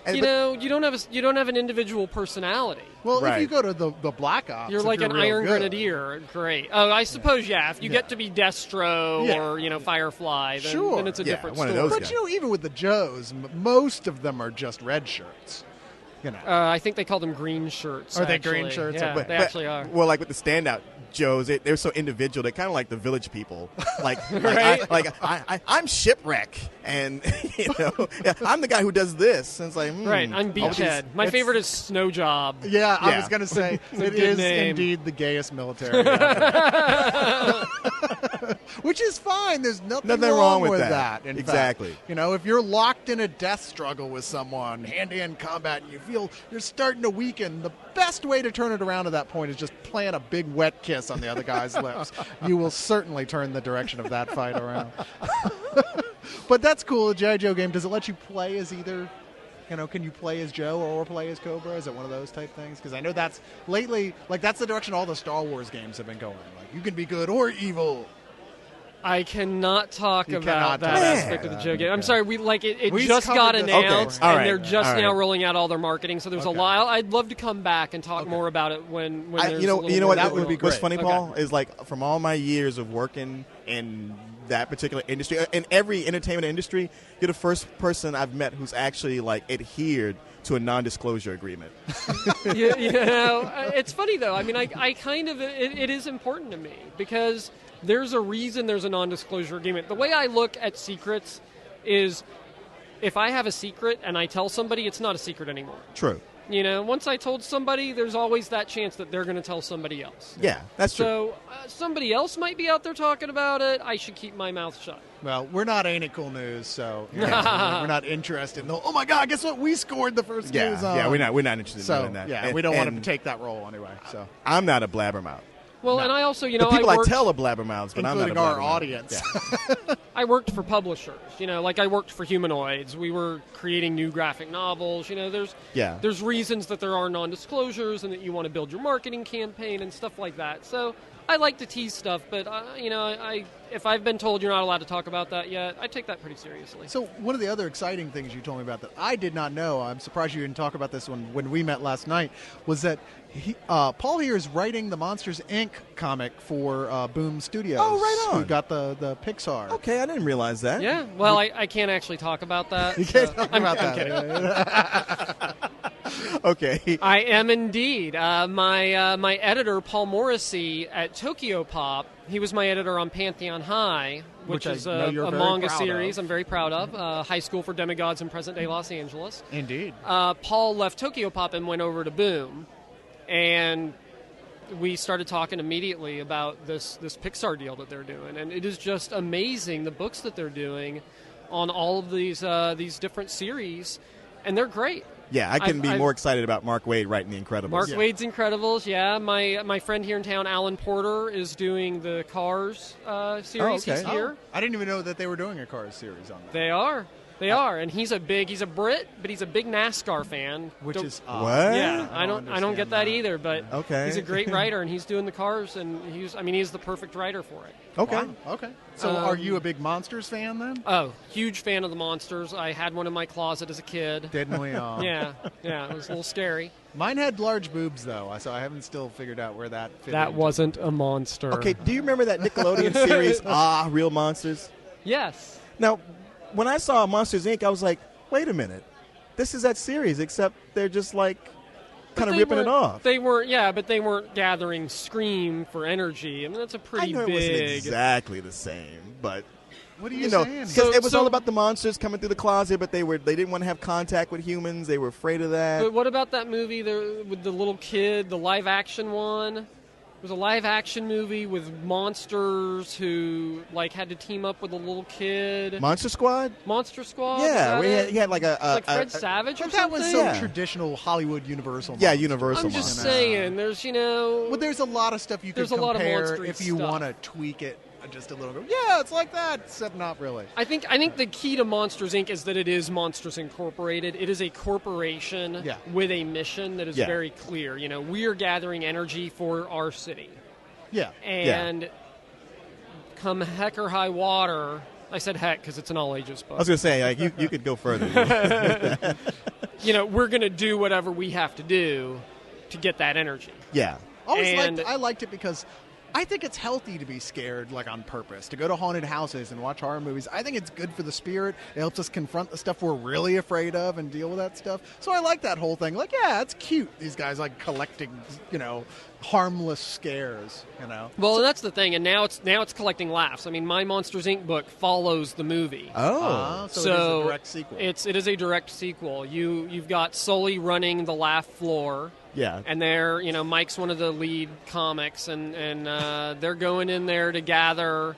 and- you don't have an individual personality. Well, if Right. you go to the Black Ops, You're if like an real Iron good. Grenadier. Great. Oh, I suppose, yeah. If you get to be Destro Yeah. or, Firefly, then, Sure. then it's a Yeah, different one of story. those But guys. even with the Joes, most of them are just red shirts. I think they call them green shirts. Are they actually. green shirts? Yeah, But- they actually are. Well, like with the standout Joes, they're so individual. They're kind of like the village people. Like, Right. I'm shipwreck, and I'm the guy who does this. And it's like, Right, I'm Beachhead. My favorite is Snow Job. Yeah, I Yeah. was going to say a it good is name. indeed the gayest military ever. Which is fine. There's nothing wrong with with that. in Exactly. fact. If you're locked in a death struggle with someone, hand-to-hand combat, and you feel you're starting to weaken, the best way to turn it around at that point is just plant a big wet kiss on the other guy's lips. You will certainly turn the direction of that fight around. But that's cool. The G.I. Joe game, does it let you play as either? Can you play as Joe or play as Cobra? Is it one of those type things? Because I know that's lately, that's the direction all the Star Wars games have been going. Like, you can be good or evil. I cannot talk You about cannot that talk aspect about of the that. Joe game. I'm Okay. sorry, it We just got covered this. announced, Okay. All and right. they're just All now right. rolling out all their marketing. So there's a Okay. lot. I'd love to come back and talk more about it when there's you know a little what? more That would be What's great. funny, Okay. Paul, is like from all my years of working in that particular industry, in every entertainment industry, you're the first person I've met who's actually like adhered to a non-disclosure agreement. It's funny though. I mean, I kind of it is important to me because there's a reason there's a non-disclosure agreement. The way I look at secrets is if I have a secret and I tell somebody, it's not a secret anymore. True. Once I told somebody, there's always that chance that they're going to tell somebody else. Yeah, that's true. So somebody else might be out there talking about it. I should keep my mouth shut. Well, we're not Ain't It Cool News, so we're not interested. No, oh my God, guess what? We scored the first news on. Yeah, we're not interested So, in doing that. yeah, And- we don't want and to take that role anyway. So, I'm not a blabbermouth. Well, and I also, The people I I worked, tell are blabbermouths, but I'm not a including our blabbermouth. audience. Yeah. I worked for publishers. Like I worked for Humanoids. We were creating new graphic novels. There's reasons that there are non-disclosures and that you want to build your marketing campaign and stuff like that. So I like to tease stuff, but if I've been told you're not allowed to talk about that yet, I take that pretty seriously. So one of the other exciting things you told me about that I did not know, I'm surprised you didn't talk about this when we met last night, was that Paul here is writing the Monsters, Inc. comic for Boom Studios. Oh, right on. Who got the Pixar. Okay, I didn't realize that. Yeah, well, I can't actually talk about that. You can't so- talk I'm, about I'm that. kidding. Okay. I am indeed. My editor, Paul Morrissey at Tokyo Pop, he was my editor on Pantheon High, which I is know you're a very manga proud series of. I'm very proud of. High School for Demigods in present-day Los Angeles. Indeed. Paul left Tokyo Pop and went over to Boom, and we started talking immediately about this Pixar deal that they're doing, and it is just amazing the books that they're doing on all of these different series, and they're great. Yeah, I couldn't be I've- more excited about Mark Waid writing The Incredibles. Mark Waid's Incredibles, yeah. My friend here in town, Alan Porter, is doing the Cars series. okay. He's here. I didn't even know that they were doing a Cars series on that. They are. They are, and he's a Brit, but he's a big NASCAR fan. Which Don't- is odd. What? Yeah, I don't get understand that either, but Okay. he's a great writer, and he's doing the Cars, and he's the perfect writer for it. Okay. Wow. Okay. So are you a big Monsters fan then? Oh, huge fan of the monsters. I had one in my closet as a kid. Didn't we all? Yeah, it was a little scary. Mine had large boobs though, so I haven't still figured out where that fit That into. wasn't a monster. Okay, do you remember that Nickelodeon series, Real Monsters? Yes. Now, when I saw Monsters, Inc., I was like, wait a minute. This is that series, except they're just like kind of They ripping it weren't- off. They weren't, yeah, but they weren't gathering Scream for energy. I mean, that's a I pretty know big. it wasn't exactly the same, but What are you saying? Because it was all about the monsters coming through the closet, but they didn't want to have contact with humans. They were afraid of that. But what about that movie with the little kid, the live action one? It was a live action movie with monsters who had to team up with a little kid. Monster Squad? Monster Squad? Yeah, he had like Fred Savage or but something? That was so traditional Hollywood Universal. Yeah, monster. Universal. I'm just saying, there's Well, there's a lot of stuff you can compare a lot of monster if you stuff. want to tweak it just a little bit. Yeah, it's like that, except not really. I think the key to Monsters Inc. is that it is Monsters Incorporated. It is a corporation with a mission that is very clear. We are gathering energy for our city. Yeah. And come heck or high water, I said heck because it's an all ages book. I was going to say, you could go further. We're going to do whatever we have to do to get that energy. Yeah. I liked it because I think it's healthy to be scared, on purpose, to go to haunted houses and watch horror movies. I think it's good for the spirit. It helps us confront the stuff we're really afraid of and deal with that stuff. So I like that whole thing. It's cute. These guys collecting, harmless scares. Well, and that's the thing. And now it's collecting laughs. I mean, my Monsters Inc. book follows the movie. Oh, so it is a direct sequel. It is a direct sequel. You've got Sully running the laugh floor. Yeah. And Mike's one of the lead comics, and they're going in there to gather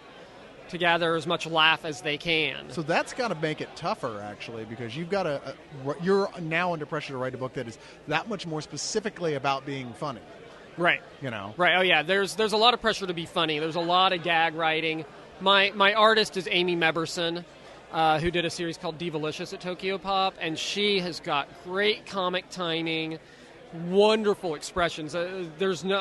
as much laugh as they can. So that's got to make it tougher, actually, because you've got you're now under pressure to write a book that is that much more specifically about being funny. Right. Right. Oh yeah. There's a lot of pressure to be funny. There's a lot of gag writing. My artist is Amy Meberson, who did a series called Divalicious at Tokyo Pop, and she has got great comic timing. Wonderful expressions. I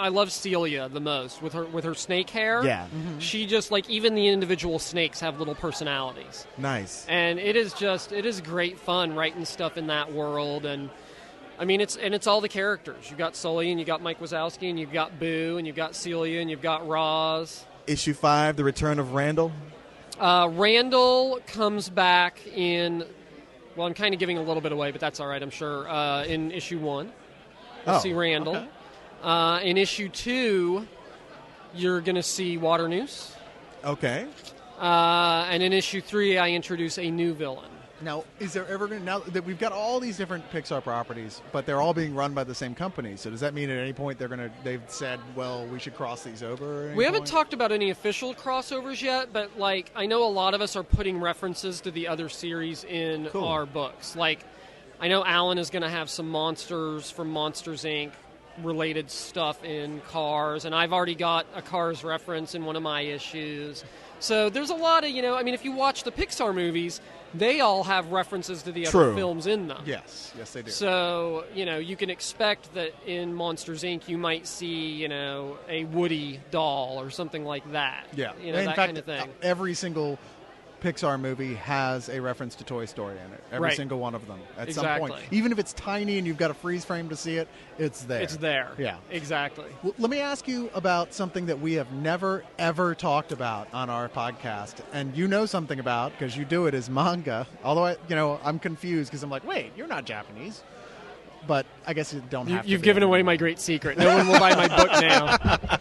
love Celia the most with her snake hair. Yeah. Mm-hmm. She just even the individual snakes have little personalities. Nice. And it is great fun writing stuff in that world. And I mean it's all the characters. You've got Sully and you've got Mike Wazowski and you've got Boo and you've got Celia and you've got Roz. Issue 5, The Return of Randall. Randall comes back in. Well, I'm kind of giving a little bit away, but that's all right. I'm sure in issue 1. You'll see Randall. Okay. In issue 2, you're going to see Water Noose. Okay. And in issue 3, I introduce a new villain. Now, is there ever now that we've got all these different Pixar properties, but they're all being run by the same company? So does that mean at any point they've said, well, we should cross these over? We haven't talked about any official crossovers yet, but I know a lot of us are putting references to the other series in our books. I know Alan is going to have some monsters from Monsters Inc. related stuff in Cars, and I've already got a Cars reference in one of my issues. So there's a lot of, if you watch the Pixar movies, they all have references to the other films in them. Yes, they do. So, you can expect that in Monsters Inc. you might see, a Woody doll or something like that. Yeah. In that fact, kind of thing. Every single Pixar movie has a reference to Toy Story in it. Every single one of them at some point. Even if it's tiny and you've got a freeze frame to see it, it's there. It's there. Yeah. Exactly. Well, let me ask you about something that we have never, ever talked about on our podcast. And you know something about, because you do it, is manga. Although, I'm confused because I'm like, wait, you're not Japanese. But I guess you don't have to. You've given away my great secret. No one will buy my book now.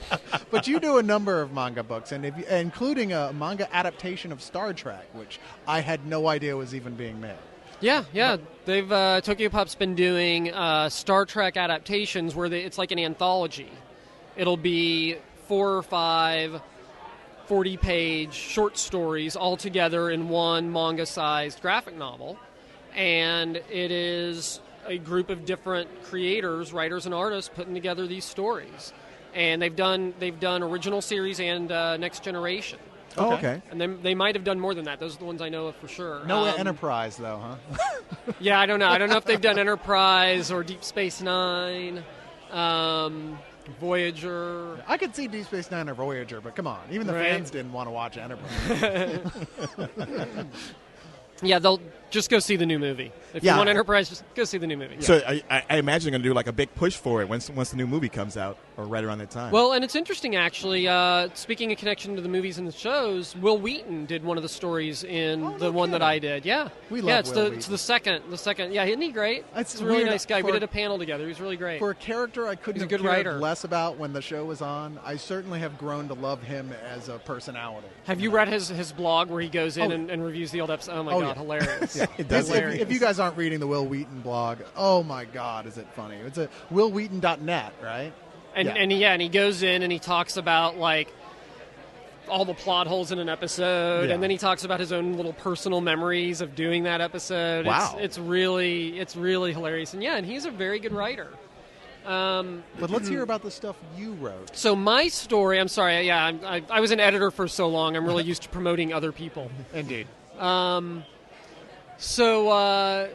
But you do a number of manga books, and including a manga adaptation of Star Trek, which I had no idea was even being made. Yeah. They've Tokyo Pop's been doing Star Trek adaptations where it's like an anthology. It'll be 4 or 5 40-page short stories all together in one manga-sized graphic novel, and it is a group of different creators, writers, and artists putting together these stories. And they've done original series and Next Generation. Oh, okay. And they might have done more than that. Those are the ones I know of for sure. No Enterprise, though, huh? Yeah, I don't know. I don't know if they've done Enterprise or Deep Space Nine, Voyager. I could see Deep Space Nine or Voyager, but come on. Even the fans didn't want to watch Enterprise. Yeah, they'll just go see the new movie. If you want Enterprise, just go see the new movie. So I imagine they're going to do a big push for it once the new movie comes out. or right around that time. Well, and it's interesting, actually. Speaking of connection to the movies and the shows, Will Wheaton did one of the stories in one that I did. Yeah, we love it's Will it's the second. Yeah, isn't he great? It's a really weird nice guy. We for- did a panel together. He was really great. For a character I couldn't He's a have good cared writer. less about when the show was on, I certainly have grown to love him as a personality. Have you read his blog where he goes in Oh. and reviews the old episode? Oh my Oh, god, yeah. hilarious! Yeah. Hilarious. If you guys aren't reading the Will Wheaton blog, oh my God, is it funny? It's a willwheaton.net, right? And he goes in and he talks about like all the plot holes in an episode, Yeah. and then he talks about his own little personal memories of doing that episode. Wow. It's really hilarious, and he's a very good writer. But let's hear about the stuff you wrote. So my story, I'm sorry, I was an editor for so long. I'm really used to promoting other people. Indeed. So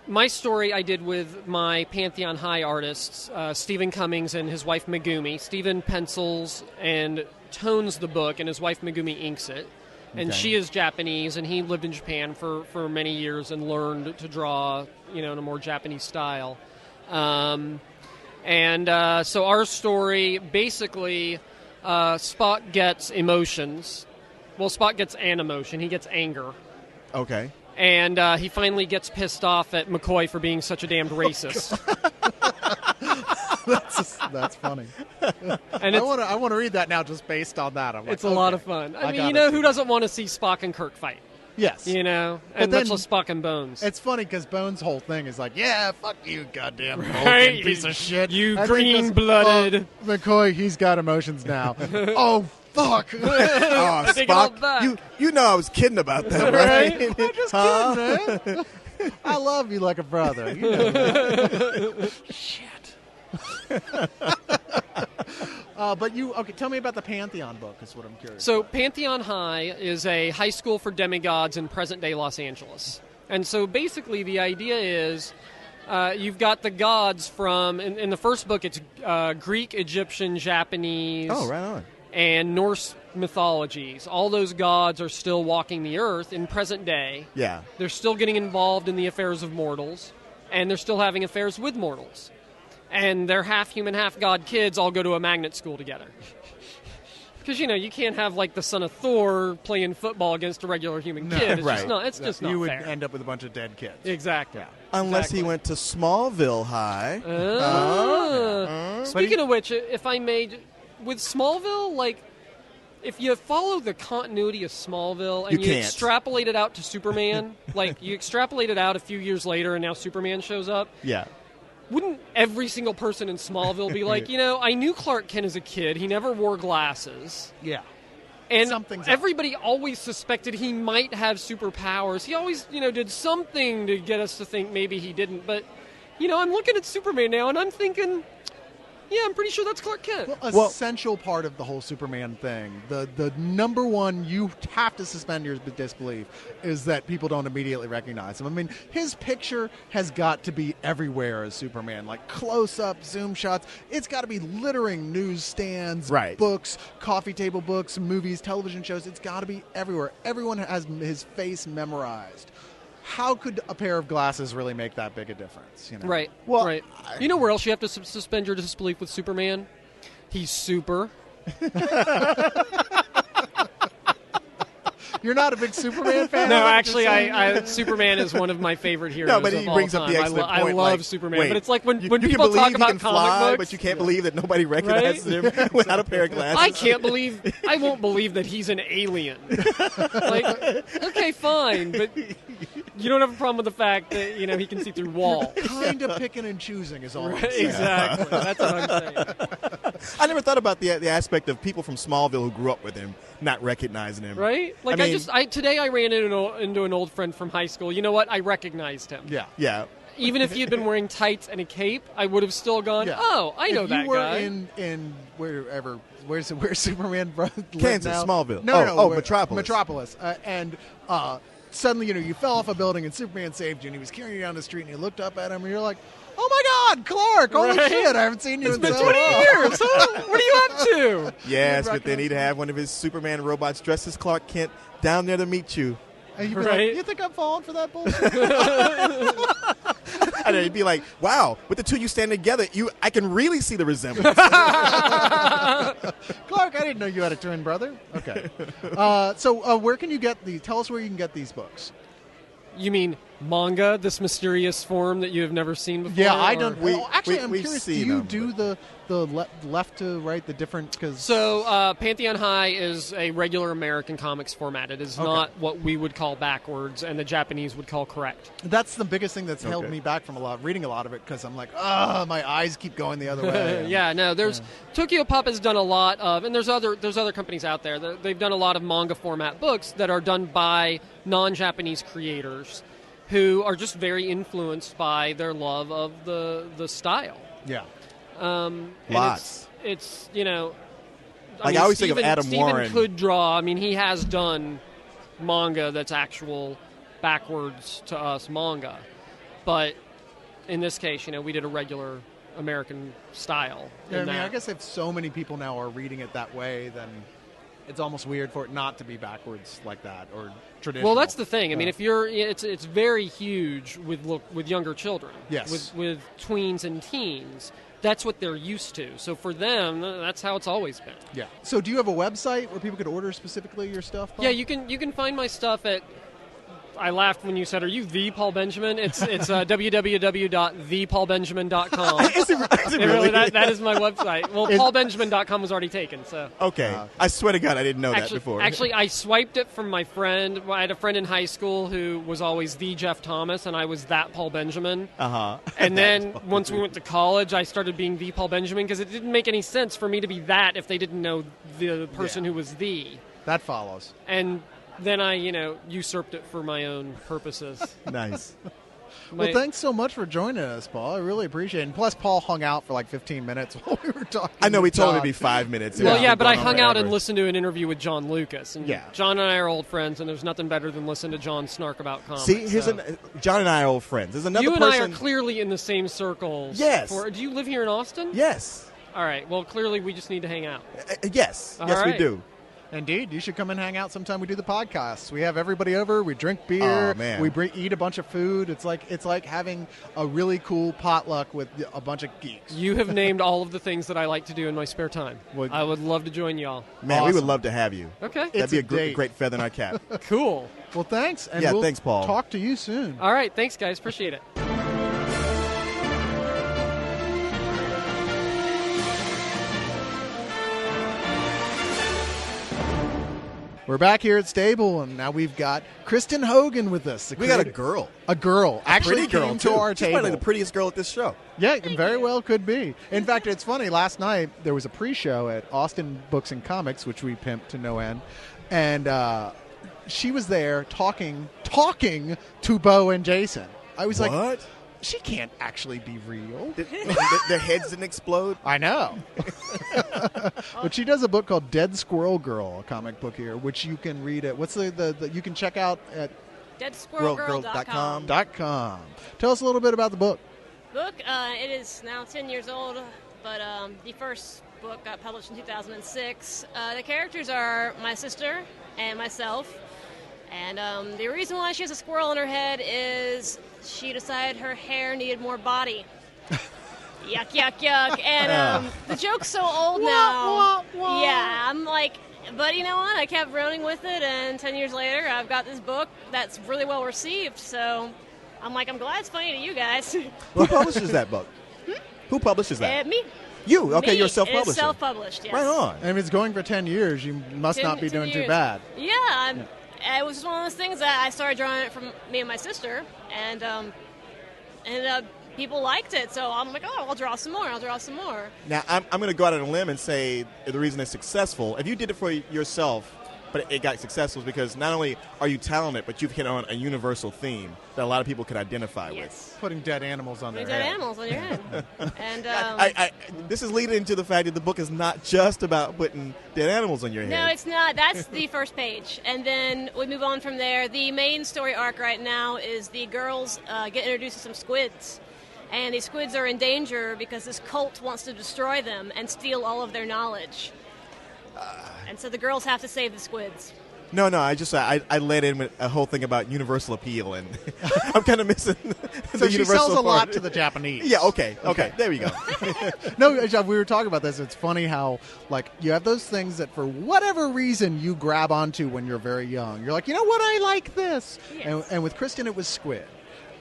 my story I did with my Pantheon High artists, Stephen Cummings and his wife Megumi. Stephen pencils and tones the book, and his wife Megumi inks it. And Okay. she is Japanese, and he lived in Japan for many years and learned to draw, in a more Japanese style. So our story, basically, Spock gets emotions. Well, Spock gets an emotion. He gets anger. Okay. And he finally gets pissed off at McCoy for being such a damned racist. That's funny. And I want to read that now just based on that. I'm like, it's a lot of fun. I mean, got you know, it. who doesn't want to see Spock and Kirk fight? Yes. You know? But And then- much less Spock and Bones. It's funny because Bones' whole thing is like, yeah, fuck you, goddamn Vulcan Right? piece of shit. You I think green-blooded. McCoy, he's got emotions now. Oh, fuck. Oh, Take it all Spock, back. you know I was kidding about that, right? I'm just kidding, man. I love you like a brother. You know that. Shit. Tell me about the Pantheon book is what I'm curious So about. Pantheon High is a high school for demigods in present-day Los Angeles. And so basically the idea is you've got the gods from, in the first book, it's Greek, Egyptian, Japanese, Oh, right on. and Norse mythologies. All those gods are still walking the earth in present day. Yeah. They're still getting involved in the affairs of mortals, and they're still having affairs with mortals. And their half-human, half-god kids all go to a magnet school together. Because, you can't have, like, the son of Thor playing football against a regular human kid. It's right. just not You would fair. end up with a bunch of dead kids. Exactly. Yeah. Unless he Exactly. went to Smallville High. Speaking of which, if I may, with Smallville, like, if you follow the continuity of Smallville and You you can't. extrapolate it out to Superman, like, you extrapolate it out a few years later and now Superman shows up, Yeah. wouldn't every single person in Smallville be like, I knew Clark Kent as a kid. He never wore glasses. Yeah. And Something's up. everybody always suspected he might have superpowers. He always, did something to get us to think maybe he didn't. But, I'm looking at Superman now and I'm thinking, yeah, I'm pretty sure that's Clark Kent. Well, essential part of the whole Superman thing, the number one you have to suspend your disbelief is that people don't immediately recognize him. I mean, his picture has got to be everywhere as Superman, like close-up, zoom shots. It's got to be littering newsstands, Right. books, coffee table books, movies, television shows. It's got to be everywhere. Everyone has his face memorized. How could a pair of glasses really make that big a difference? Right. Well, right. You know where else you have to suspend your disbelief with Superman? He's super. You're not a big Superman fan? No, Is that what actually, you're saying? I Superman is one of my favorite heroes. No, but of he all brings up time. the excellent I point. love like, Superman, wait, but it's like when you people can believe talk he about can comic fly, books, but you can't believe that nobody recognizes him without a pair of glasses. I can't believe. I won't believe that he's an alien. Like, okay, fine, but you don't have a problem with the fact that he can see through walls. Kind of picking and choosing is all. I'm Right, saying. exactly. That's what I'm saying. I never thought about the aspect of people from Smallville who grew up with him not recognizing him. Right? Like today I ran into an old friend from high school. You know what? I recognized him. Yeah. Yeah. Even if he had been wearing tights and a cape, I would have still gone, Yeah. oh, I know if that you were guy. in wherever where's Superman live Kansas, now? Smallville. No, Metropolis. Metropolis. And suddenly you fell off a building and Superman saved you and he was carrying you down the street and you looked up at him and you're like, oh my God, Clark! Holy Right? shit! I haven't seen you It's in been so 20 long. years. Huh? What are you up to? Yes, but then he'd have one of his Superman robots dressed as Clark Kent down there to meet you. And you'd be Right? like, you think I'm falling for that bullshit? I know, you'd be like, wow, with the two of you standing together, I can really see the resemblance. Clark, I didn't know you had a twin brother. Okay. So where can you get tell us where you can get these books. You mean manga, this mysterious form that you have never seen before? Yeah, I or- don't. Actually, I'm curious. Do you do the left to right, the different? Cause So Pantheon High is a regular American comics format. It is not what we would call backwards, and the Japanese would call correct. That's the biggest thing that's held me back from reading a lot of it, because I'm like, my eyes keep going the other way. Yeah, no. There's Tokyo Pop has done a lot of, and there's other companies out there. They've done a lot of manga format books that are done by non-Japanese creators who are just very influenced by their love of the style. Yeah. Lots. It's I always think of Adam Warren. Stephen could draw. I mean, he has done manga that's actual backwards to us manga, but in this case, we did a regular American style. Yeah, I guess if so many people now are reading it that way, then it's almost weird for it not to be backwards like that or traditional. Well, that's the thing. I mean, if it's very huge with younger children. Yes. With tweens and teens. That's what they're used to. So for them, that's how it's always been. Yeah. So do you have a website where people could order specifically your stuff, Paul? Yeah, you can find my stuff at. I laughed when you said, "Are you the Paul Benjamin?" It's www.thepaulbenjamin.com. Is it really? That is my website. Well, paulbenjamin.com was already taken. So okay, I swear to God, I didn't know that before. Actually, I swiped it from my friend. I had a friend in high school who was always the Jeff Thomas, and I was that Paul Benjamin. And then once we went to college, I started being the Paul Benjamin because it didn't make any sense for me to be that if they didn't know the person who was the. That follows. And then I, usurped it for my own purposes. Nice. Well, thanks so much for joining us, Paul. I really appreciate it. And plus, Paul hung out for like 15 minutes while we were talking. I know, we told him it'd be 5 minutes. Well, yeah, but I hung out and listened to an interview with John Lucas. And yeah. John and I are old friends, and there's nothing better than listen to John snark about comics. See, John and I are old friends. There's another person. You and I are clearly in the same circles. Yes. Do you live here in Austin? Yes. All right. Well, clearly we just need to hang out. Yes. All yes, right. we do. Indeed, you should come and hang out sometime. We do the podcasts. We have everybody over. We drink beer. Oh, man. We eat a bunch of food. It's like having a really cool potluck with a bunch of geeks. You have named all of the things that I like to do in my spare time. I would love to join y'all. Man, we would love to have you. Okay, that'd be a great feather in our cap. Cool. Well, thanks. And thanks, Paul. Talk to you soon. All right, thanks, guys. Appreciate it. We're back here at Stable, and now we've got Kristen Hogan with us. We got a girl. A girl. Actually pretty girl, came too. to our She's table. probably the prettiest girl at this show. Yeah, it very well could be. In fact, it's funny. Last night, there was a pre-show at Austin Books and Comics, which we pimped to no end, and she was there talking to Bo and Jason. I was like, she can't actually be real. Their heads didn't explode? I know. But she does a book called Dead Squirrel Girl, a comic book here, which you can read at, what's the you can check out at DeadSquirrelGirl.com. .com. Tell us a little bit about the book. It is now 10 years old, but the first book got published in 2006. The characters are my sister and myself. And the reason why she has a squirrel in her head is she decided her hair needed more body. Yuck, yuck, yuck. And the joke's so old now. Yeah, I'm like, but you know what? I kept running with it, and 10 years later, I've got this book that's really well received. So I'm like, I'm glad it's funny to you guys. Who publishes that book? Who publishes that? Me. You? Okay, Me. you're self-publishing. It's self-published, yes. Right on. And if it's going for 10 years, you must not be doing too bad. Yeah, it was just one of those things that I started drawing it from me and my sister, and people liked it, so I'm like, I'll draw some more. Now, I'm going to go out on a limb and say the reason it's successful, if you did it for yourself, but it got successful, is because not only are you talented, but you've hit on a universal theme that a lot of people can identify with. Putting dead animals on their head. Dead animals on your head. And this is leading into the fact that the book is not just about putting dead animals on your head. No, it's not. That's the first page. And then we move on from there. The main story arc right now is the girls get introduced to some squids. And these squids are in danger because this cult wants to destroy them and steal all of their knowledge. And so the girls have to save the squids. No, I led in with a whole thing about universal appeal, and I'm kind of missing the So she universal sells a lot part. to the Japanese. Yeah, okay. There we go. No, Jeff, we were talking about this. It's funny how, like, you have those things that for whatever reason you grab onto when you're very young. You're like, you know what, I like this. Yes. And with Kristen, it was squid.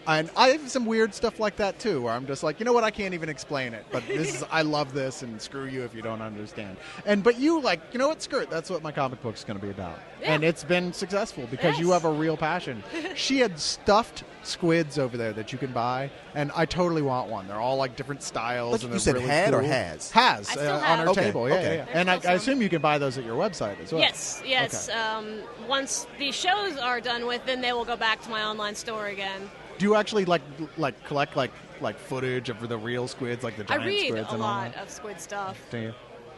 And I have some weird stuff like that, too, where I'm just like, you know what, I can't even explain it. But I love this, and screw you if you don't understand. But you, like, you know what, skirt, that's what my comic book's going to be about. Yeah. And it's been successful because you Yes. have a real passion. She had stuffed squids over there that you can buy, and I totally want one. They're all, like, different styles. But and you they're said really had cool. or has? Has, I still on have. our Okay, table. okay. Yeah. And I There's still assume you can buy those at your website as well. Yes. Okay. Once the shows are done with, then they will go back to my online store again. Do you actually like collect like footage of the real squids, like the I giant read squids a and all lot that? of squid stuff. Do you?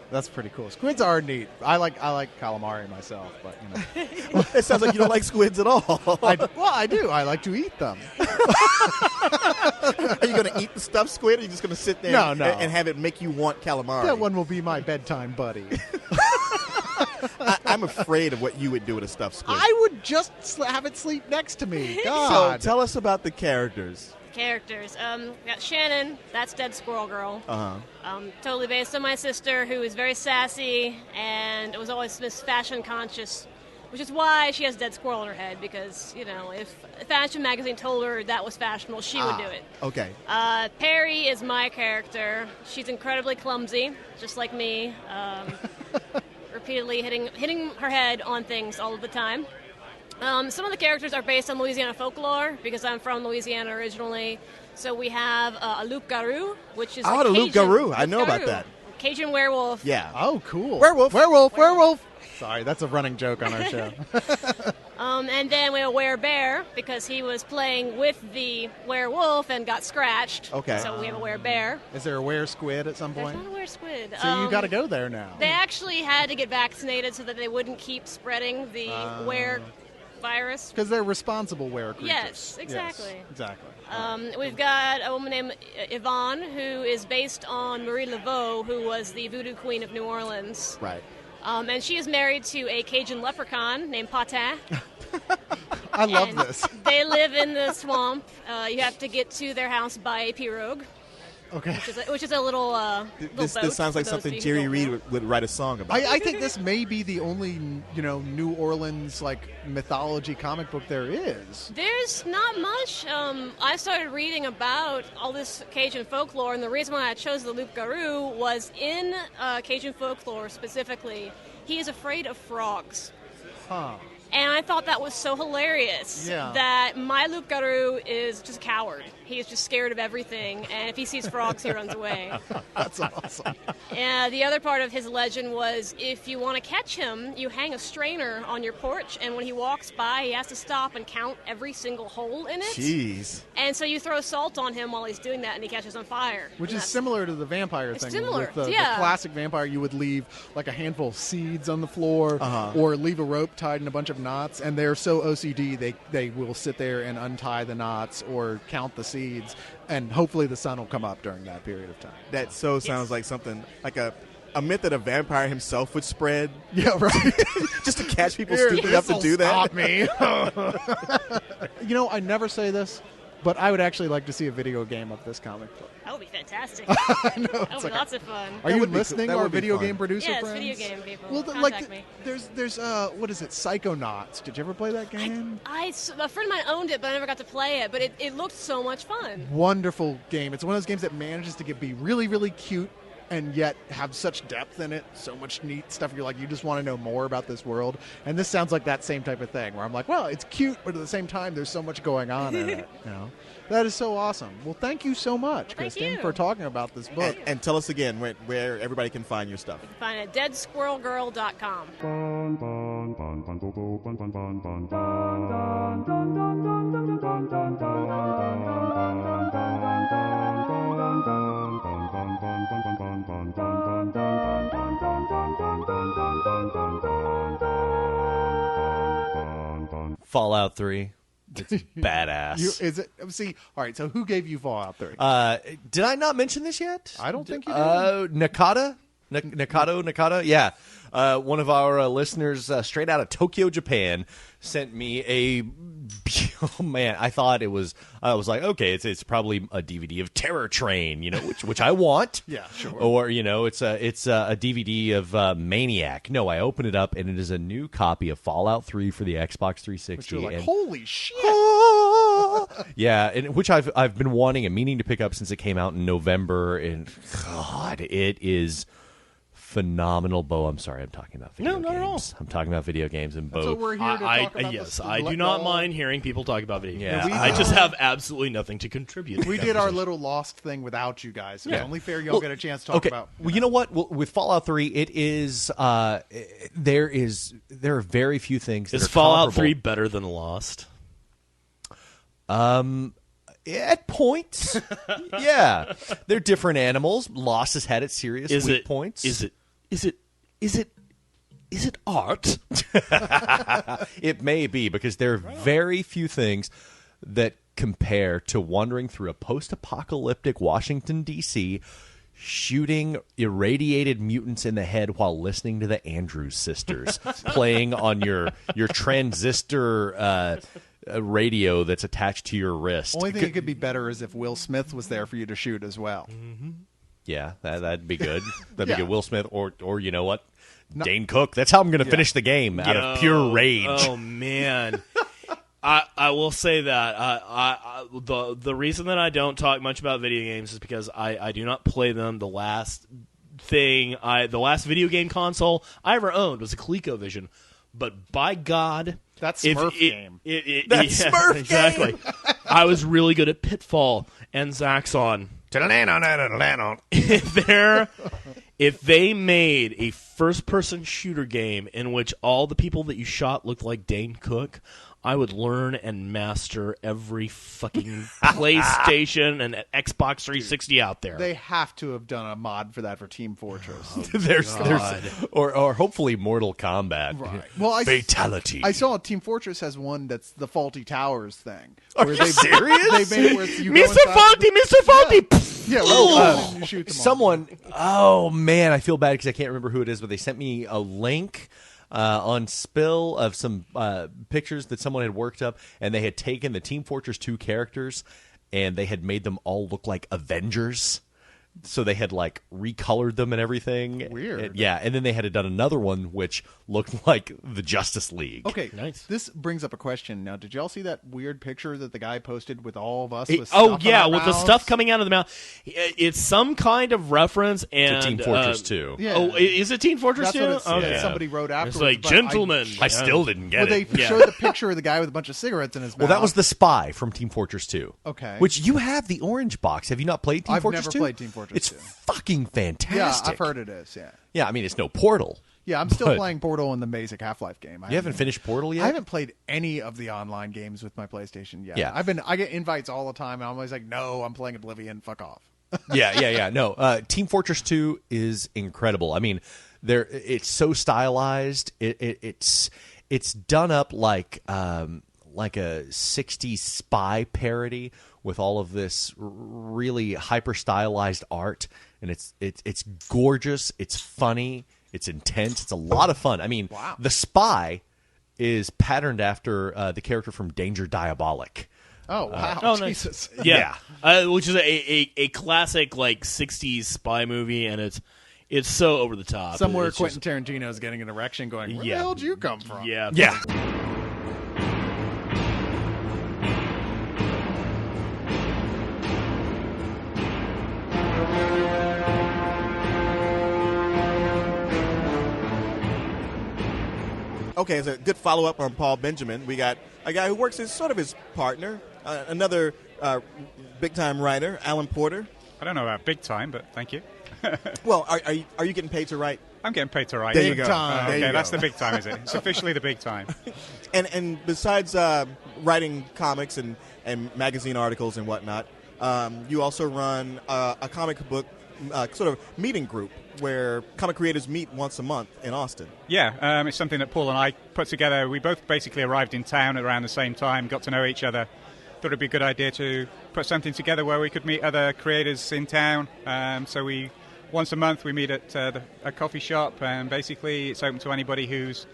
That's pretty cool. Squids are neat. I like calamari myself, but you know. It sounds like you don't like squids at all. I do. I like to eat them. Are you going to eat the stuffed squid, or are you just going to sit there No. and have it make you want calamari? That one will be my bedtime buddy. I'm afraid of what you would do with a stuffed squid. I would just have it sleep next to me. So God. tell us about the characters. Characters. Got Shannon. That's Dead Squirrel Girl. Totally based on my sister, who is very sassy and was always Miss Fashion Conscious, which is why she has dead squirrel in her head. Because if a fashion magazine told her that was fashionable, she would do it. Okay. Perry is my character. She's incredibly clumsy, just like me. Repeatedly hitting her head on things all of the time. Some of the characters are based on Louisiana folklore because I'm from Louisiana originally. So we have a loup-garou, which is the loup-garou. I know about that. Cajun werewolf. Yeah. Oh, cool. Werewolf. Sorry, that's a running joke on our show. And then we have a werebear because he was playing with the werewolf and got scratched. Okay. So we have a werebear. Is there a were-squid at some There's point? not a were-squid. So you got to go there now. They actually had to get vaccinated so that they wouldn't keep spreading the were virus. Because they're responsible were creatures. Yes, exactly. Yes, exactly. We've got a woman named Yvonne who is based on Marie Laveau, who was the voodoo queen of New Orleans. Right. And she is married to a Cajun leprechaun named Patin. I love And this. They live in the swamp. You have to get to their house by a pirogue, Okay. which is a little This boat sounds like for those something of you who Jerry don't Reed know. would write a song about. I think this may be the only, New Orleans mythology comic book there is. There's not much. I started reading about all this Cajun folklore, and the reason why I chose the loup-garou was in Cajun folklore specifically, he is afraid of frogs. Huh. And I thought that was so hilarious that my loup-garou is just a coward. He is just scared of everything, and if he sees frogs, he runs away. That's awesome. And the other part of his legend was if you want to catch him, you hang a strainer on your porch, and when he walks by, he has to stop and count every single hole in it. Jeez. And so you throw salt on him while he's doing that, and he catches on fire. Which And is that's- similar to the vampire It's thing. similar, With the yeah. classic vampire, you would leave like a handful of seeds on the floor or leave a rope tied in a bunch of knots, and they're so OCD they will sit there and untie the knots or count the seeds, and hopefully the sun will come up during that period of time. That sounds like something like a myth that a vampire himself would spread. Yeah, right. Just to catch people Here, stupid enough to this'll do that. Stop me. I never say this, but I would actually like to see a video game of this comic book. That would be fantastic. I know, That it's would be like lots of fun. Are That you would be listening, cool. That our would be video fun. game producer Yes, friends? video game people. Well, Contact me. there's what is it? Psychonauts. Did you ever play that game? A friend of mine owned it, but I never got to play it. But it looked so much fun. Wonderful game. It's one of those games that manages to be really, really cute and yet have such depth in it, so much neat stuff. You're like, you just want to know more about this world. And this sounds like that same type of thing where I'm like, well, it's cute, but at the same time, there's so much going on in it. That is so awesome. Well, thank you so much, Thank Kristen, you. for talking about this book. And tell us again where everybody can find your stuff. You can find it at deadsquirrelgirl.com. Fallout 3. It's badass. Is it? See, all right. So, who gave you Fallout 3? Did I not mention this yet? I don't think you did. Nakata Nakata, yeah. One of our listeners, straight out of Tokyo, Japan, sent me a. Oh man, I thought it was. I was like, okay, it's probably a DVD of Terror Train, which I want. Yeah, sure. Or it's a DVD of Maniac. No, I open it up and it is a new copy of Fallout 3 for the Xbox 360. Which you're like, and, holy shit! yeah, and which I've been wanting and meaning to pick up since it came out in November, and God, it is phenomenal. Bo, I'm sorry, I'm talking about video games. No, not at all. I'm talking about video games, and Bo. So we're here to talk about yes, the I do not mind hearing people talk about video games. Yeah, I just have absolutely nothing to contribute. We did our little Lost thing without you guys. So it's only fair y'all get a chance to talk about. Well, you know what? Well, with Fallout 3, it is there are very few things. Is that are Fallout comparable. 3 better than Lost? At points, yeah, they're different animals. Lost has had its serious weak points. Is it art? It may be, because there are very few things that compare to wandering through a post-apocalyptic Washington, D.C., shooting irradiated mutants in the head while listening to the Andrews Sisters playing on your transistor radio that's attached to your wrist. Only thing it could be better is if Will Smith was there for you to shoot as well. Mm-hmm. Yeah, that'd be good. That'd be good. Will Smith or you know what? Dane Cook. That's how I'm going to finish the game, out of pure rage. Oh, man. I will say that the reason that I don't talk much about video games is because I do not play them. The last video game console I ever owned was a ColecoVision. But by God, that Smurf game. Smurf exactly. Game. I was really good at Pitfall and Zaxxon. If they made a first-person shooter game in which all the people that you shot looked like Dane Cook, I would learn and master every fucking PlayStation and Xbox 360 out there. They have to have done a mod for that for Team Fortress. There's or hopefully Mortal Kombat. Right. Well, Fatality. I saw Team Fortress has one that's the Faulty Towers thing. Are you serious? They made it where it's, you Mr. Faulty, Mr. Faulty. Yeah, you shoot them someone. Oh man, I feel bad because I can't remember who it is, but they sent me a link on Spill of some pictures that someone had worked up, and they had taken the Team Fortress 2 characters and they had made them all look like Avengers. So they had like recolored them and everything. Weird. And then they had done another one which looked like the Justice League. Okay, nice. This brings up a question. Now, did y'all see that weird picture that the guy posted with all of us? With stuff in our with the mouths? stuff coming out of the mouth. It's some kind of reference and to Team Fortress 2. Yeah. Oh, is it Team Fortress 2? That's what Okay. somebody wrote afterwards. It's like, but gentlemen. I still didn't get Well, it. they showed the picture of the guy with a bunch of cigarettes in his mouth. Well, that was the spy from Team Fortress 2. Okay. Which you have the orange box. Have you not played Team I've Fortress 2? never played Team Fortress It's 2. fucking fantastic. Yeah, I've heard it is, yeah. Yeah, I mean, it's no Portal. Yeah, I'm still But- playing Portal in the basic Half-Life game. You haven't finished Portal yet? I haven't played any of the online games with my PlayStation yet. Yeah. I get invites all the time, and I'm always like, no, I'm playing Oblivion, fuck off. Yeah. No, Team Fortress 2 is incredible. I mean, it's so stylized. It's done up like a 60s spy parody with all of this really hyper stylized art, and it's gorgeous. It's funny. It's intense. It's a lot of fun. I mean, the spy is patterned after the character from Danger Diabolic. Oh, wow. Oh, nice. Jesus. Yeah. Which is a classic like 60s spy movie, and it's so over the top. Somewhere It's Quentin Tarantino's getting an erection going, where the hell did you come from? Yeah. Okay, as a good follow-up on Paul Benjamin, we got a guy who works as sort of his partner, another big-time writer, Alan Porter. I don't know about big time, but thank you. Well, are you getting paid to write? I'm getting paid to write. There you go. There Okay, you that's go. the big time, is it? It's officially the big time. And besides writing comics and magazine articles and whatnot, you also run a comic book sort of meeting group where comic creators meet once a month in Austin. Yeah, it's something that Paul and I put together. We both basically arrived in town around the same time, got to know each other. Thought it'd be a good idea to put something together where we could meet other creators in town. So we once a month we meet at a coffee shop, and basically it's open to anybody who's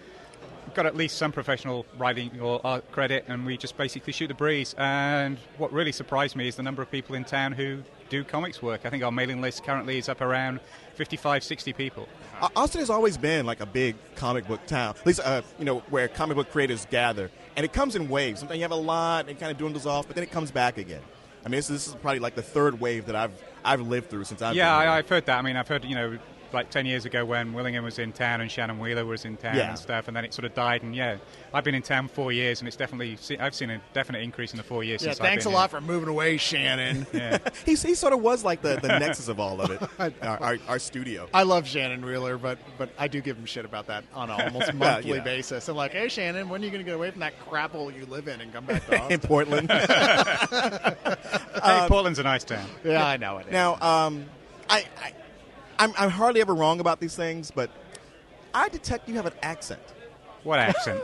got at least some professional writing or art credit, and we just basically shoot the breeze. And what really surprised me is the number of people in town who do comics work. I think our mailing list currently is up around 55, 60 people. Austin has always been like a big comic book town, at least where comic book creators gather, and it comes in waves. Sometimes you have a lot and it kind of dwindles off, but then it comes back again. I mean, this is probably like the third wave that I've lived through since I've been here. I've heard that. I mean, I've heard, like 10 years ago when Willingham was in town and Shannon Wheeler was in town and stuff, and then it sort of died. And I've been in town 4 years, and it's definitely I've seen a definite increase in the 4 years. Since thanks I've been a lot for moving away, Shannon. Yeah. he sort of was like the nexus of all of it. Our studio. I love Shannon Wheeler, but I do give him shit about that on an almost monthly basis. I'm like, hey Shannon, when are you going to get away from that crap hole you live in and come back to Austin? In Portland. Hey, Portland's a nice town. Yeah, I know it is. Now, I'm hardly ever wrong about these things, but I detect you have an accent. What accent?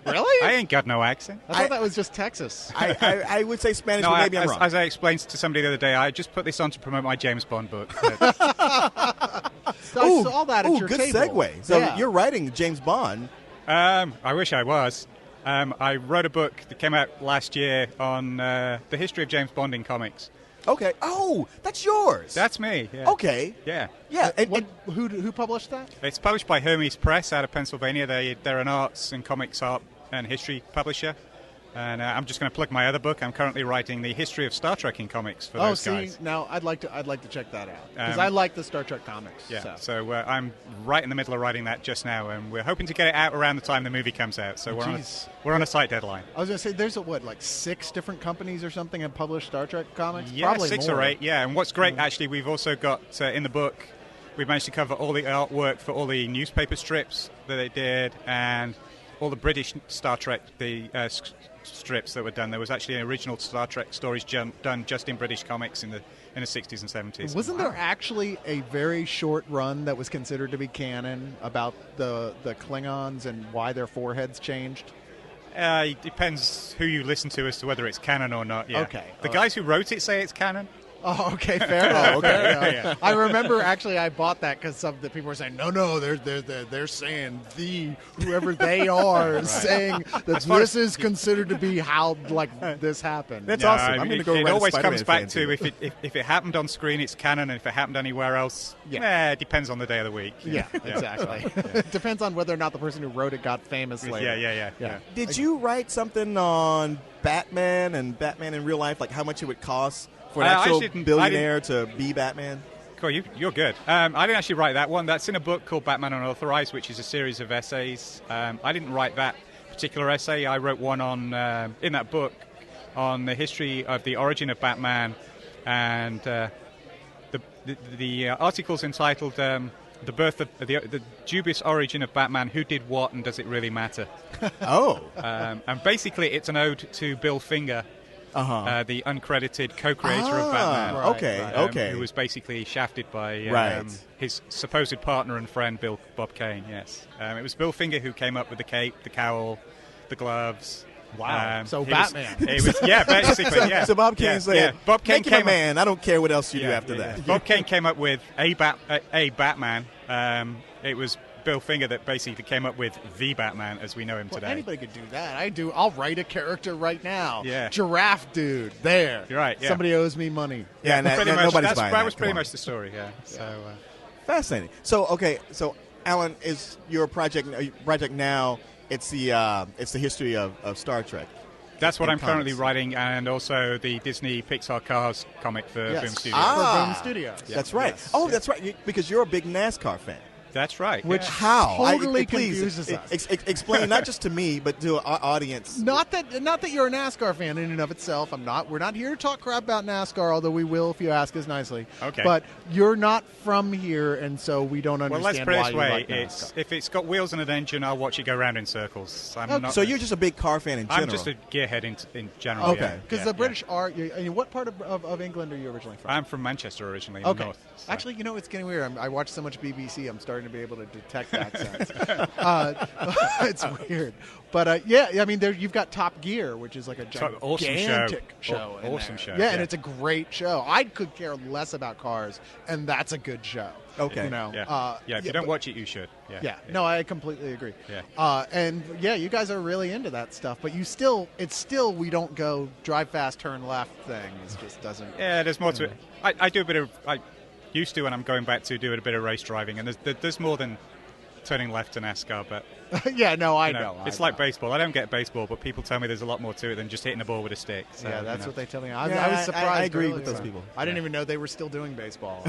Really? I ain't got no accent. I thought that was just Texas. I would say Spanish, but maybe I'm wrong. As I explained to somebody the other day, I just put this on to promote my James Bond book. I saw that at your good table. segue. So you're writing James Bond. I wish I was. I wrote a book that came out last year on the history of James Bond in comics. Okay. Oh, that's yours. That's me. Yeah. Okay. Yeah. Yeah. Who published that? It's published by Hermes Press out of Pennsylvania. They're an arts and comics art and history publisher. And I'm just going to plug my other book. I'm currently writing the history of Star Trek in comics for those guys. Now I'd like to check that out because I like the Star Trek comics. Yeah. So I'm right in the middle of writing that just now, and we're hoping to get it out around the time the movie comes out. So we're on a tight deadline. I was going to say there's like 6 different companies or something that publish Star Trek comics. Yeah, probably 6 more. or 8. Yeah, and what's great actually, we've also got in the book. We've managed to cover all the artwork for all the newspaper strips that they did, and all the British Star Trek strips that were done. There was actually an original Star Trek stories done just in British comics in the 60s and 70s. Wasn't there actually a very short run that was considered to be canon about the Klingons and why their foreheads changed? It depends who you listen to as to whether it's canon or not. Yeah. Okay. The guys who wrote it say it's canon. Oh, okay, fair enough. Fair enough. I remember actually I bought that because some of the people were saying, no, they're saying whoever they are is saying that this is considered to be how this happened. That's awesome. I'm going to go. It always comes back to if it happened on screen, it's canon, and if it happened anywhere else, it depends on the day of the week. Yeah, exactly. It depends on whether or not the person who wrote it got famous later. Yeah. Did you write something on Batman and Batman in real life, like how much it would cost for an actual billionaire to be Batman? Cool, you're good. I didn't actually write that one. That's in a book called Batman Unauthorized, which is a series of essays. I didn't write that particular essay. I wrote one on in that book on the history of the origin of Batman, and the article's entitled "The Birth of the Dubious Origin of Batman: Who Did What and Does It Really Matter?" And basically, it's an ode to Bill Finger. The uncredited co-creator of Batman. Who was basically shafted by his supposed partner and friend, Bob Kane, yes. It was Bill Finger who came up with the cape, the cowl, the gloves. Wow. So Batman. Basically, yeah. So Bob Kane said, Bob Kane make him a man. I don't care what else you do after that. Bob Kane came up with a Batman. It was Bill Finger that basically came up with the Batman as we know him today. Anybody could do that. I'll write a character right now. Yeah. Giraffe dude. There. You're right. Yeah. Somebody owes me money. Yeah, nobody's buying that. That was pretty much the story. Yeah. So fascinating. So Alan, is your project now? It's the history of Star Trek. That's what I'm currently writing, and also the Disney Pixar Cars comic for Boom Studios. For Boom Studios. That's right. Yes. Oh, that's right. Because you're a big NASCAR fan. That's right. Which how totally please, confuses us. Explain not just to me, but to our audience. Not that you're a NASCAR fan in and of itself. We're not here to talk crap about NASCAR, although we will if you ask us nicely. Okay. But you're not from here, and so we don't understand why you like NASCAR. If it's got wheels and an engine, I'll watch it go around in circles. So you're just a big car fan in general. I'm just a gearhead in general. Okay. Because the British are. What part of England are you originally from? I'm from Manchester originally. Okay. North, so. Actually, it's getting weird. I watch so much BBC. I'm starting to be able to detect accents. It's weird. But, I mean, you've got Top Gear, which is like a gigantic show. Awesome show. Yeah, and it's a great show. I could care less about cars, and that's a good show. Okay. You know? If you don't watch it, you should. Yeah. No, I completely agree. Yeah. And you guys are really into that stuff, but it's still we don't go drive fast, turn left thing. It just doesn't. Yeah, there's more to it. I do a bit of. I used to, and I'm going back to doing a bit of race driving, and there's more than turning left to NASCAR, but I know. It's like baseball. I don't get baseball, but people tell me there's a lot more to it than just hitting a ball with a stick. So, yeah, that's what they tell me. I was surprised. I agree with those people. I didn't even know they were still doing baseball.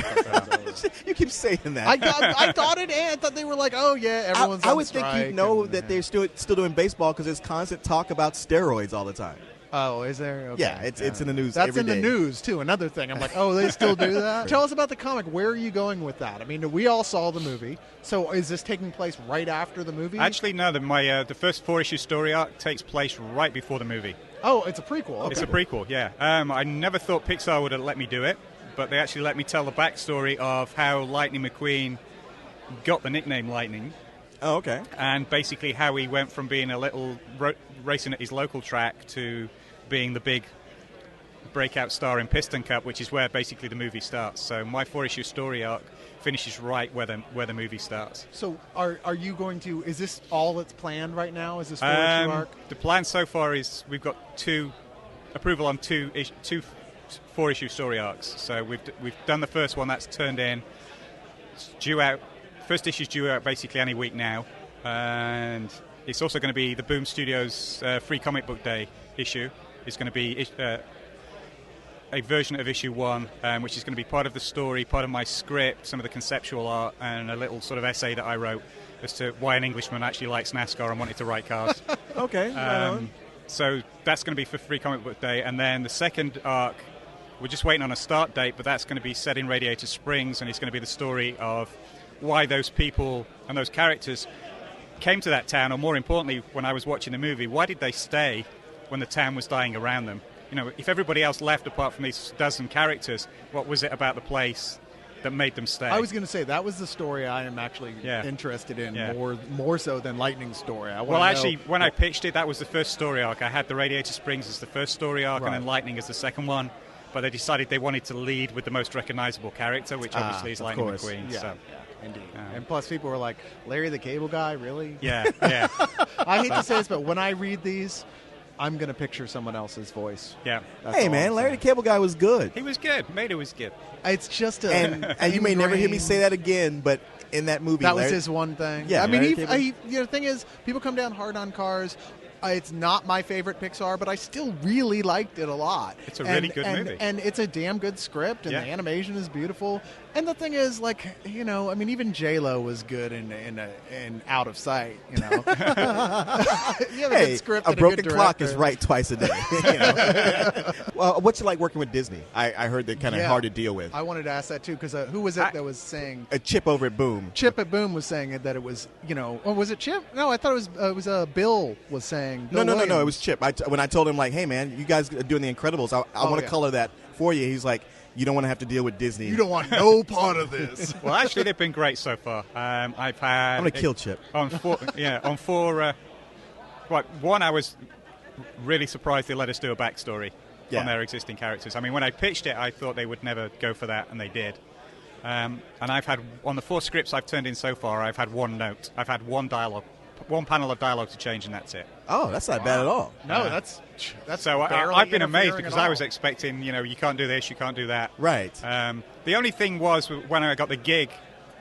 You keep saying that. I thought they were like, oh yeah, everyone's. I on would strike think you'd know that they're still doing baseball because there's constant talk about steroids all the time. Oh, is there? Okay. Yeah, it's in the news. That's every in day. the news too. Another thing, I'm like, oh, they still do that. Tell us about the comic. Where are you going with that? I mean, we all saw the movie. So, is this taking place right after the movie? Actually, no. The first 4-issue story arc takes place right before the movie. Oh, it's a prequel. Okay. It's a prequel. Yeah. I never thought Pixar would have let me do it, but they actually let me tell the backstory of how Lightning McQueen got the nickname Lightning. Oh, okay. And basically how he went from being a little racing at his local track to being the big breakout star in Piston Cup, which is where basically the movie starts. So my 4-issue story arc finishes right where the movie starts. So are you going to? Is this all that's planned right now? Is this 4-issue arc? The plan so far is we've got approval on two 4-issue story arcs. So we've done the first one, that's turned in. It's due out. First issue's due out basically any week now, and it's also going to be the Boom Studios Free Comic Book Day issue. It's going to be a version of issue 1, which is going to be part of the story, part of my script, some of the conceptual art, and a little sort of essay that I wrote as to why an Englishman actually likes NASCAR and wanted to write cars. Okay. Right on. So that's going to be for Free Comic Book Day, and then the second arc, we're just waiting on a start date, but that's going to be set in Radiator Springs, and it's going to be the story of why those people and those characters came to that town, or more importantly, when I was watching the movie, why did they stay when the town was dying around them? You know, if everybody else left apart from these dozen characters, what was it about the place that made them stay? I was going to say that was the story I am actually interested in more so than Lightning's story. When I pitched it, that was the first story arc. I had the Radiator Springs as the first story arc, and then Lightning as the second one. But they decided they wanted to lead with the most recognizable character, which obviously is Lightning McQueen. Yeah. So. Indeed. And plus, people were like, Larry the Cable Guy, really? Yeah. I hate to say this, but when I read these, I'm going to picture someone else's voice. Yeah. Hey, man, Larry the Cable Guy was good. He was good. Mater was good. It's just and you may never hear me say that again, but in that movie, that was his one thing. Yeah, I mean, the thing is, people come down hard on Cars. It's not my favorite Pixar, but I still really liked it a lot. It's a really good movie. And it's a damn good script, and the animation is beautiful. And the thing is, like, you know, I mean, even J-Lo was good in Out of Sight, you know. You have a good script a broken clock is right twice a day. You know? Well, what's it like working with Disney? I heard they're kind of hard to deal with. I wanted to ask that, too, because who was it that was saying... Chip over at Boom. Chip at Boom was saying that it was, you know... Or was it Chip? No, I thought it was Bill was saying... No, it was Chip. When I told him, like, hey, man, you guys are doing The Incredibles. I want to color that for you. He's like... You don't want to have to deal with Disney. You don't want no part of this. Well, actually, they've been great so far. I've had... I'm going to kill Chip. On four... One, I was really surprised they let us do a backstory on their existing characters. I mean, when I pitched it, I thought they would never go for that, and they did. And I've had... On the 4 scripts I've turned in so far, I've had one note. I've had one panel of dialogue to change, and that's it. Oh, that's not bad at all. No, that's so I've been amazed because I was expecting, you know, you can't do this, you can't do that. Right. The only thing was when I got the gig,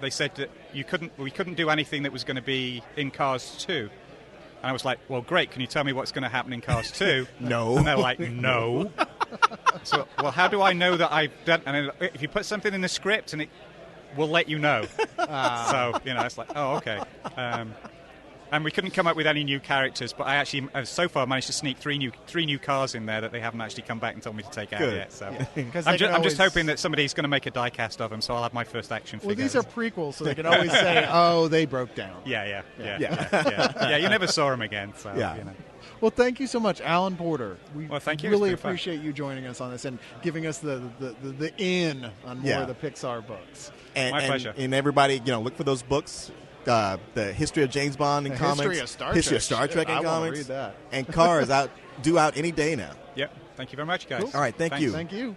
they said that we couldn't do anything that was going to be in Cars 2. And I was like, well, great. Can you tell me what's going to happen in Cars 2? No. And they're like, no. So, well, how do I know that I've done? And if you put something in the script, and it will let you know. So, you know, it's like, oh, okay. And we couldn't come up with any new characters, but I actually, so far, managed to sneak three new cars in there that they haven't actually come back and told me to take out yet. So I'm just hoping that somebody's going to make a die-cast of them, so I'll have my first action figure. Well, these are prequels, so they can always say, "Oh, they broke down." Yeah. You never saw them again. So, Yeah. You know. Well, thank you so much, Alan Porter. We thank you. really It's been fun. appreciate you joining us on this and giving us the in on more of the Pixar books. My pleasure. And everybody, look for those books. The history of James Bond in The comics, history of Star history Trek. of Star Trek in I wanna comics, read that. and Cars due out any day now. Yep. Thank you very much, guys. Cool. All right, thank Thanks. you. Thank you.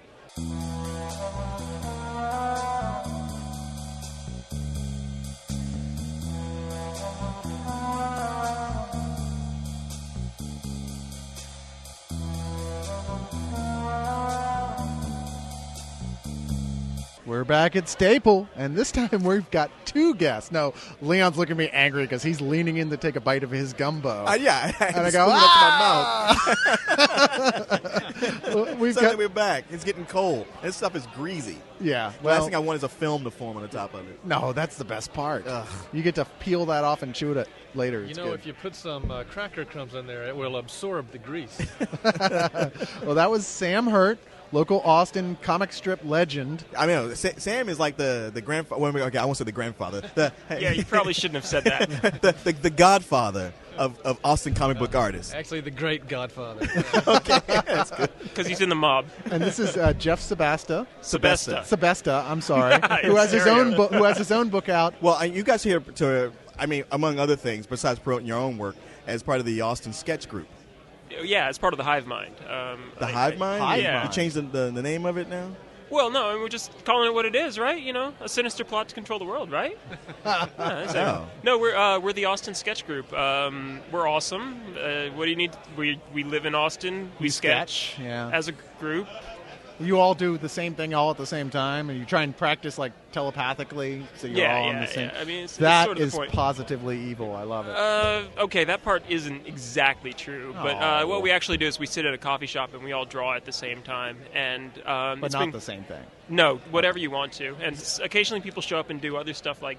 We're back at Staple, and this time we've got two guests. No, Leon's looking at me angry because he's leaning in to take a bite of his gumbo. Yeah, And I go, We've Suddenly got, we're back. It's getting cold. This stuff is greasy. yeah. The last Well, thing I want is a film to form on the top of it. no, that's the best part. Ugh. You get to peel that off and chew it later. You It's know, good. if you put some cracker crumbs in there, it will absorb the grease. Well, that was Sam Hurt, local Austin comic strip legend. I mean, Sam is like the grandfather. Okay, I won't say the grandfather. Yeah, you probably shouldn't have said that. the godfather of Austin comic book artists. Actually, the great godfather. Okay, that's good. Because he's in the mob. And this is Jeff Sebesta. Sebesta. I'm sorry. Who has his own book? Who has his own book out? Well, you guys here to, among other things, besides promoting your own work, as part of the Austin Sketch Group. Yeah, it's part of the Hive Mind. The Hive Mind? Hive Yeah. You changed the name of it now? Well, no, I mean, we're just calling it what it is, right? You know, a sinister plot to control the world, right? Yeah, that's it. Oh. No, we're the Austin Sketch Group. We're awesome. What do you need? We live in Austin. We sketch yeah. as a group. You all do the same thing all at the same time, and you try and practice like telepathically, so you're all on the same. Yeah. I mean, it's That sort of is the point. positively evil. I love it. Okay, that part isn't exactly true, but Oh. what we actually do is we sit at a coffee shop and we all draw at the same time, and But it's not been, the same thing. No, whatever you want to, and occasionally people show up and do other stuff like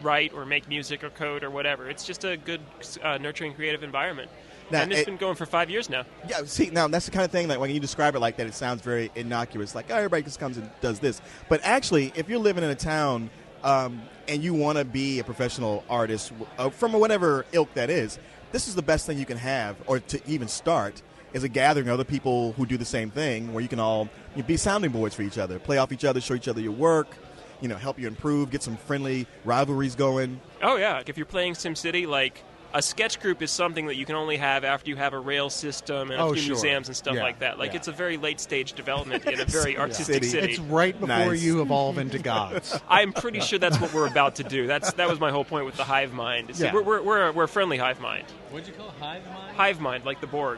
write or make music or code or whatever. It's just a good, nurturing, creative environment. Now, And it's been going for 5 years now. Yeah, see, now that's the kind of thing that when you describe it like that, it sounds very innocuous, like, oh, everybody just comes and does this. But actually, if you're living in a town and you want to be a professional artist from whatever ilk that is, this is the best thing you can have, or to even start, is a gathering of other people who do the same thing, where you can all be sounding boards for each other, play off each other, show each other your work, help you improve, get some friendly rivalries going. Oh, yeah. If you're playing SimCity, like, a sketch group is something that you can only have after you have a rail system and a few sure. museums and stuff Yeah, like that. Like, yeah. it's a very late-stage development in a very artistic city. It's right before Nice. you evolve into gods. I'm pretty sure that's what we're about to do. That was my whole point with the Hive Mind. See, Yeah. we're a friendly Hive Mind. What'd you call it, Hive Mind? Hive Mind, like the Borg.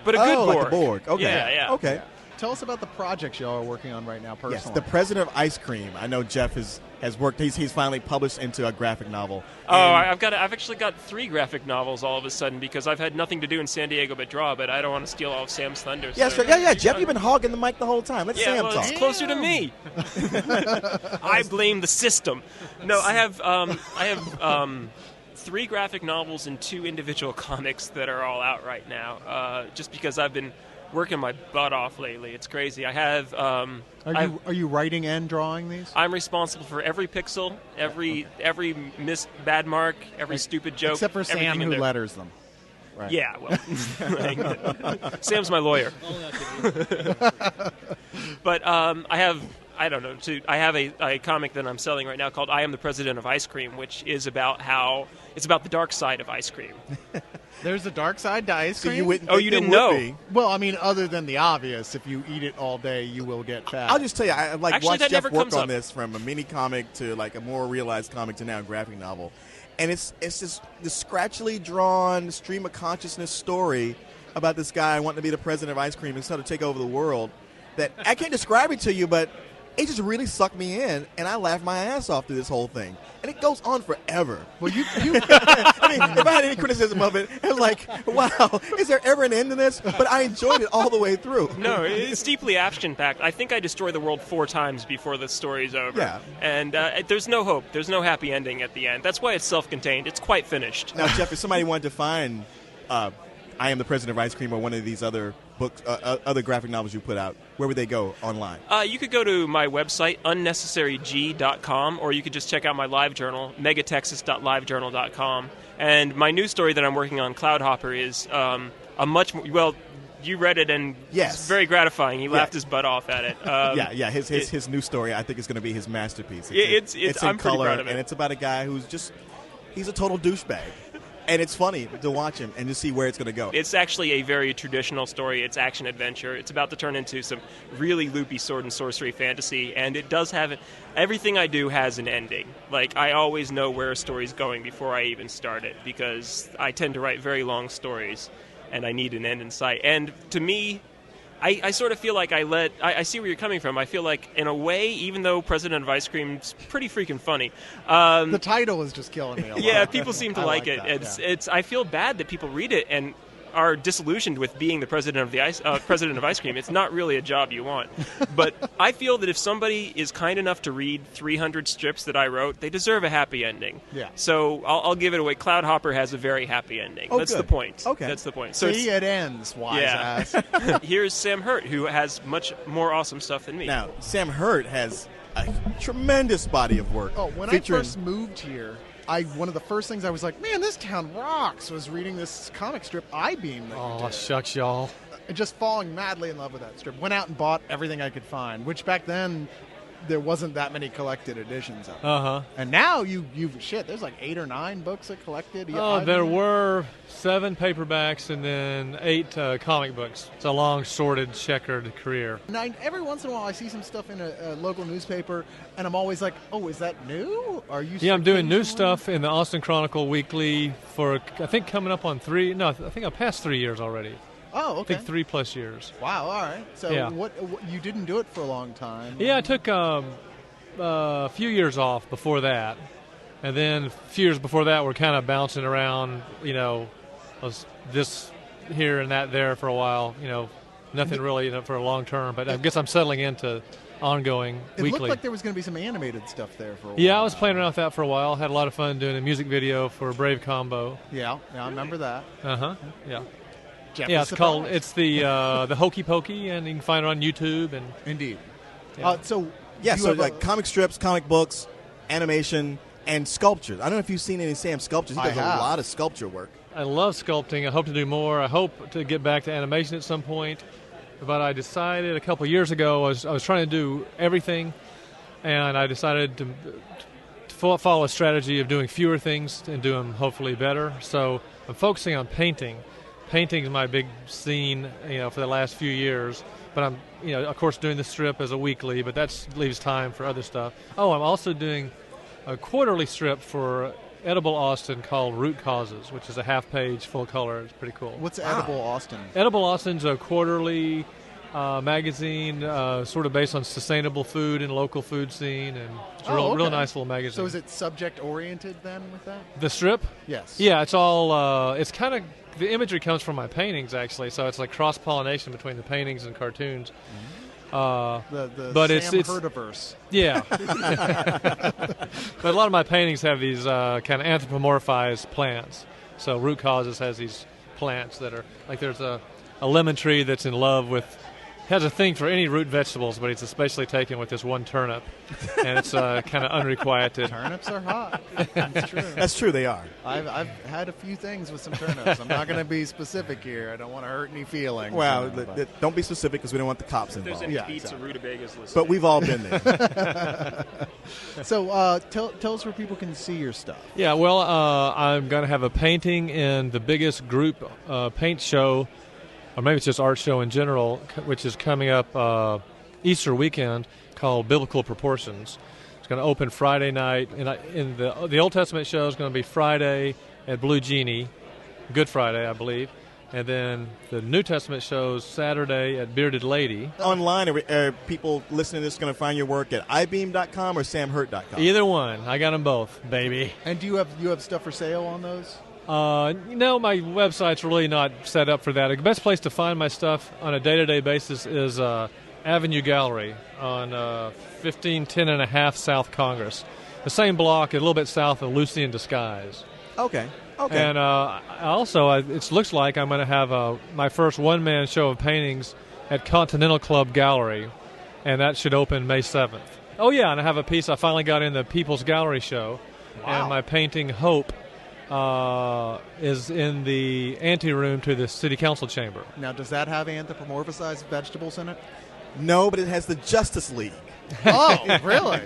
But a good Oh, Borg. like the Borg. Okay. Yeah. Okay. Tell us about the projects y'all are working on right now personally. Yes, the president of ice cream. I know Jeff has worked. He's finally published into a graphic novel. Oh, And- I've actually got 3 graphic novels all of a sudden because I've had nothing to do in San Diego but draw, but I don't want to steal all of Sam's thunder. yeah, so- sure. Yeah. Jeff, you've been hogging the mic the whole time. Let Yeah, Sam well, talk. it's closer to me. I blame the system. No, I have 3 graphic novels and 2 individual comics that are all out right now. Just because I've been working my butt off lately, it's crazy. I have. Are you writing and drawing these? I'm responsible for every pixel, every missed bad mark, every stupid joke, Except for Sam, everything in who there. letters them. Right. Yeah, well, Sam's my lawyer. But I have. I don't know. I have a comic that I'm selling right now called "I Am the President of Ice Cream," which is about the dark side of ice cream. There's a dark side to ice So cream? you wouldn't. Oh, think you there didn't would know. be. Well, I mean, other than the obvious, if you eat it all day, you will get fat. I'll just tell you, I Actually, watched that Jeff never work comes on up. this from a mini comic to like a more realized comic to now a graphic novel, and it's just this scratchily drawn stream of consciousness story about this guy wanting to be the president of ice cream and sort of take over the world. That I can't describe it to you, but it just really sucked me in, and I laughed my ass off through this whole thing. And it goes on forever. Well, you I mean, if I had any criticism of it, it was like, wow, is there ever an end to this? But I enjoyed it all the way through. No, it's deeply action-packed. I think I destroy the world 4 times before the story's over. Yeah. And there's no hope. There's no happy ending at the end. That's why it's self-contained. It's quite finished. Now, Jeff, if somebody wanted to find I Am the President of Ice Cream or one of these other books, other graphic novels you put out, where would they go online? You could go to my website, unnecessarygee.com, or you could just check out my live journal, megatexas.livejournal.com. And my new story that I'm working on, Cloudhopper, is a much more, well, you read it, and it's very gratifying. He laughed his butt off at it. His new story, I think, is going to be his masterpiece. It's in I'm color, pretty proud of it. and it's about a guy who's he's a total douchebag. And it's funny to watch him and to see where it's going to go. It's actually a very traditional story. It's action-adventure. It's about to turn into some really loopy sword and sorcery fantasy, and it does have everything I do has an ending. Like, I always know where a story's going before I even start it, because I tend to write very long stories, and I need an end in sight. And to me, I sort of feel like I see where you're coming from. I feel like, in a way, even though President of Ice Cream's pretty freaking funny. The title is just killing me a lot. Yeah, people seem to like it. That, I feel bad that people read it and are disillusioned with being the president of ice cream. It's not really a job you want. But I feel that if somebody is kind enough to read 300 strips that I wrote, they deserve a happy ending. Yeah. So I'll give it away. Cloudhopper has a very happy ending. Oh, That's good. the point. Okay. That's the point. So it ends, wise ass. Here's Sam Hurt, who has much more awesome stuff than me. Now, Sam Hurt has a tremendous body of work. Oh, when I first moved here, one of the first things I was like, man, this town rocks, was reading this comic strip, I-Beam. Oh, shucks, y'all. Just falling madly in love with that strip. Went out and bought everything I could find, which back then there wasn't that many collected editions of it. Uh-huh. And now there's like 8 or 9 books that collected. There were 7 paperbacks and then 8 comic books. It's a long, sordid, checkered career. And every once in a while I see some stuff in a local newspaper, and I'm always like, oh, is that new? Are you? Yeah, I'm doing new stuff in the Austin Chronicle Weekly for, I think, coming up on I think I passed 3 years already. Oh, okay. I think 3+ years. Wow, all right. So yeah. what you didn't do it for a long time? Yeah, I took a few years off before that. And then a few years before that, we're kind of bouncing around, I was this here and that there for a while, nothing really for a long term. But I guess I'm settling into ongoing weekly. It looked like there was going to be some animated stuff there for a while. Yeah, I was playing around with that for a while. Had a lot of fun doing a music video for Brave Combo. Yeah, I remember that. Uh-huh, yeah. Jeff it's called. It's the Hokey Pokey, and you can find it on YouTube. And indeed. Yeah. So like comic strips, comic books, animation, and sculptures. I don't know if you've seen any Sam sculptures. He does a lot of sculpture work. I love sculpting. I hope to do more. I hope to get back to animation at some point. But I decided a couple of years ago I was trying to do everything, and I decided to follow a strategy of doing fewer things and do them hopefully better. So I'm focusing on painting. Painting is my big scene, for the last few years. But I'm, of course, doing the strip as a weekly, but that leaves time for other stuff. Oh, I'm also doing a quarterly strip for Edible Austin called Root Causes, which is a half-page, full-color. It's pretty cool. What's Edible Austin? Edible Austin's a quarterly magazine, sort of based on sustainable food and local food scene, and it's a real nice little magazine. So is it subject-oriented then with that? The strip? Yes. Yeah, it's all, it's kind of, the imagery comes from my paintings, actually, so it's like cross-pollination between the paintings and cartoons. The but Sam it's Herdiverse. Yeah. But a lot of my paintings have these kind of anthropomorphized plants. So Root Causes has these plants that are, like there's a lemon tree that's in love with, has a thing for any root vegetables, but it's especially taken with this one turnip. And it's kind of unrequited. Turnips are hot. That's true. That's true, they are. I've had a few things with some turnips. I'm not going to be specific here. I don't want to hurt any feelings. Well, don't be specific because we don't want the cops involved. There's any beats or rutabagas listening. But we've all been there. So tell us where people can see your stuff. Yeah, well, I'm going to have a painting in the biggest group paint show, or maybe it's just art show in general, which is coming up Easter weekend, called Biblical Proportions. It's going to open Friday night, and the Old Testament show is going to be Friday at Blue Genie, Good Friday, I believe, And then the New Testament shows Saturday at Bearded Lady. Online, are people listening to this going to find your work at ibeam.com or samhurt.com? Either one. I got them both, baby. And do you have stuff for sale on those? No, my website's really not set up for that. The best place to find my stuff on a day-to-day basis is Avenue Gallery on 1510 and a half South Congress. The same block, a little bit south of Lucy in Disguise. Okay. And it looks like I'm going to have my first one-man show of paintings at Continental Club Gallery, and that should open May 7th. Oh, yeah, and I have a piece I finally got in the People's Gallery show, and my painting, Hope, is in the anteroom to the City Council chamber. Now, does that have anthropomorphized vegetables in it? No, but it has the Justice League. Oh, really?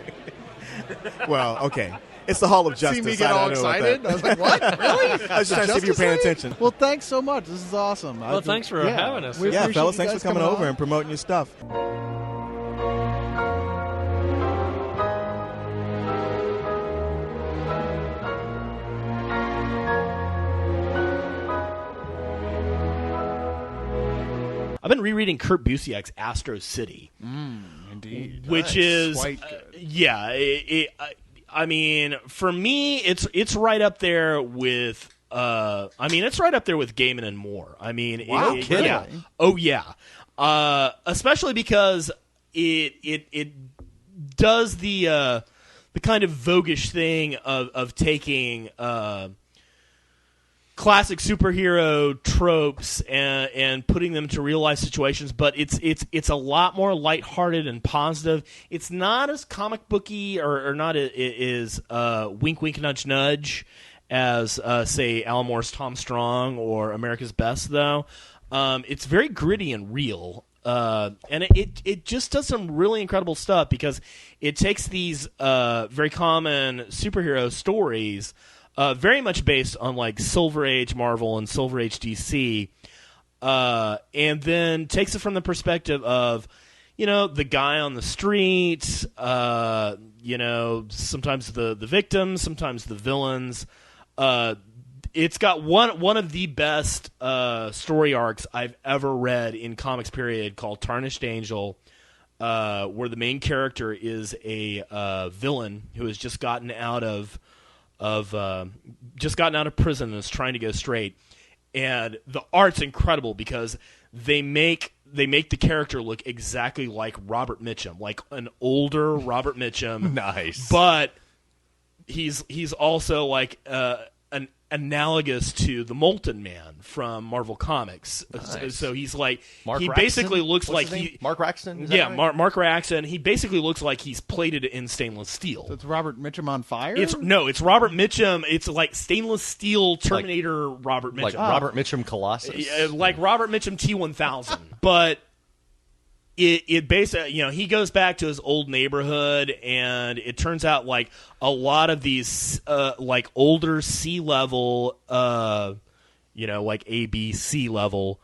Well, okay. It's the Hall of Justice. See me get all excited? I was like, what? Really? I was just trying to see if you were paying attention. Well, thanks so much. This is awesome. Well, thanks for having us. Yeah, fellas, thanks for coming over and promoting your stuff. I've been rereading Kurt Busiek's Astro City. Indeed. Which is quite good. I mean, for me, it's right up there with. It's right up there with Gaiman and Moore. I mean, wow, yeah. Oh yeah. Especially because it does the kind of voguish thing of taking classic superhero tropes and putting them to real life situations, but it's a lot more lighthearted and positive. It's not as comic booky or not as wink wink nudge nudge as say Alan Moore's Tom Strong or America's Best, though. It's very gritty and real. And it just does some really incredible stuff because it takes these very common superhero stories, very much based on like Silver Age Marvel and Silver Age DC, and then takes it from the perspective of, the guy on the street, sometimes the victims, sometimes the villains. It's got one of the best story arcs I've ever read in comics period, called Tarnished Angel, where the main character is a villain who has just gotten out of prison and is trying to go straight. And the art's incredible because they make the character look exactly like Robert Mitchum, like an older Robert Mitchum. Nice. But he's also like an analogous to the Molten Man from Marvel Comics. Nice. So he's like Mark he Raxton? basically looks What's like his name? Mark Raxton? Is that Yeah, right? Mark Raxton. He basically looks like he's plated in stainless steel. So it's Robert Mitchum on fire? It's Robert Mitchum. It's like stainless steel Terminator Robert Mitchum. Like Robert Mitchum Colossus? Like Robert Mitchum T-1000. But it basically, he goes back to his old neighborhood, and it turns out like a lot of these like older C-level, like A, B, C level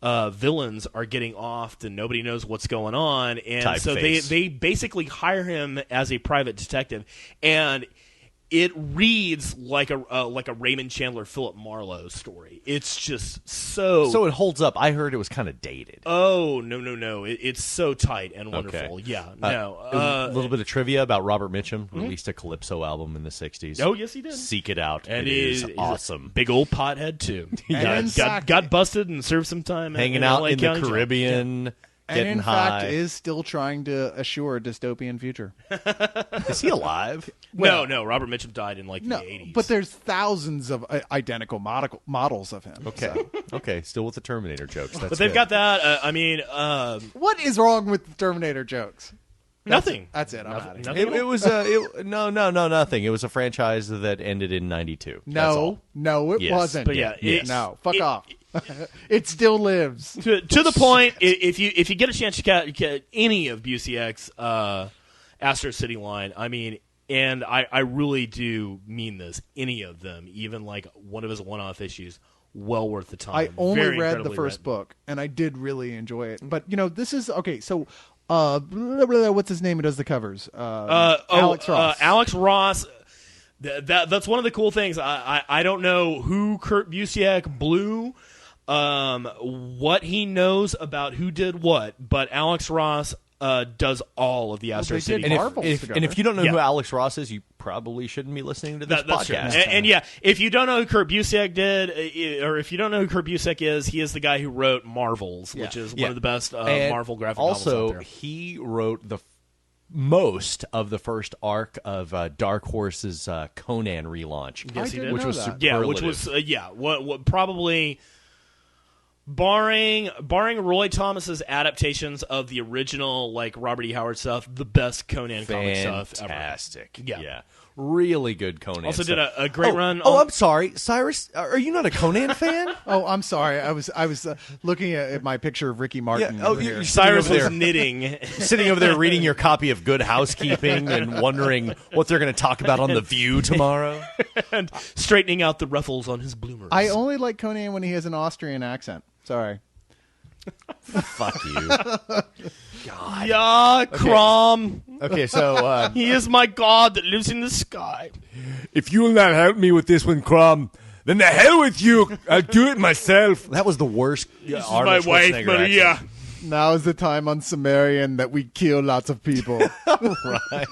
villains are getting offed, and nobody knows what's going on, and so they basically hire him as a private detective, and it reads like a Raymond Chandler, Philip Marlowe story. It's just so it holds up. I heard it was kind of dated. Oh, no. It's so tight and wonderful. Okay. Yeah, a little bit of trivia about Robert Mitchum. Released a Calypso album in the 60s. Oh, yes, he did. Seek it out. And it is he's awesome. Big old pothead, too. Got busted and served some time hanging out in the Caribbean. Yeah. And in high. fact, is still trying to assure a dystopian future. Is he alive? No. Robert Mitchum died in the 80s. But there's thousands of identical models of him. Okay, okay, still with the Terminator jokes. That's but they've good. got that. What is wrong with the Terminator jokes? Nothing. That's it. I'm out of here. It was nothing. It was a franchise that ended in '92. No, it wasn't. But yeah, fuck off. It still lives. To the point, if you get a chance to get any of Busiek's Astro City line, I mean, and I really do mean this, any of them, even like one of his one-off issues, well worth the time. I only Very read the incredibly first written. book, and I did really enjoy it. But this is okay. So, what's his name? Who does the covers? Alex Ross. Alex Ross. That's one of the cool things. I don't know who Kurt Busiek blew. what he knows about who did what, but Alex Ross does all of the Astro City. And if you don't know who Alex Ross is, you probably shouldn't be listening to this that's podcast. True. And yeah, if you don't know who Kurt Busiek did, or if you don't know who Kurt Busiek is, he is the guy who wrote Marvels, which is one of the best Marvel graphic novels out there. Also, he wrote most of the first arc of Dark Horse's Conan relaunch. Yes, he did. Which was superlative. Yeah, which was what probably barring Roy Thomas's adaptations of the original like Robert E. Howard stuff, the best Conan comic stuff ever. Fantastic. Yeah. Really good Conan. Also stuff. did a great run. I'm sorry, Cyrus. Are you not a Conan fan? Oh, I'm sorry. I was looking at my picture of Ricky Martin. Yeah. Oh, here. Cyrus was knitting, sitting over there reading your copy of Good Housekeeping and wondering what they're going to talk about on The View tomorrow, and straightening out the ruffles on his bloomers. I only like Conan when he has an Austrian accent. Sorry. Fuck you. God. Yeah, Crom. Okay, so he is my god that lives in the sky. If you will not help me with this one, Crom, then the hell with you. I'll do it myself. That was the worst. This is my wife, Maria. Accent. Now is the time on Sumerian that we kill lots of people. Right.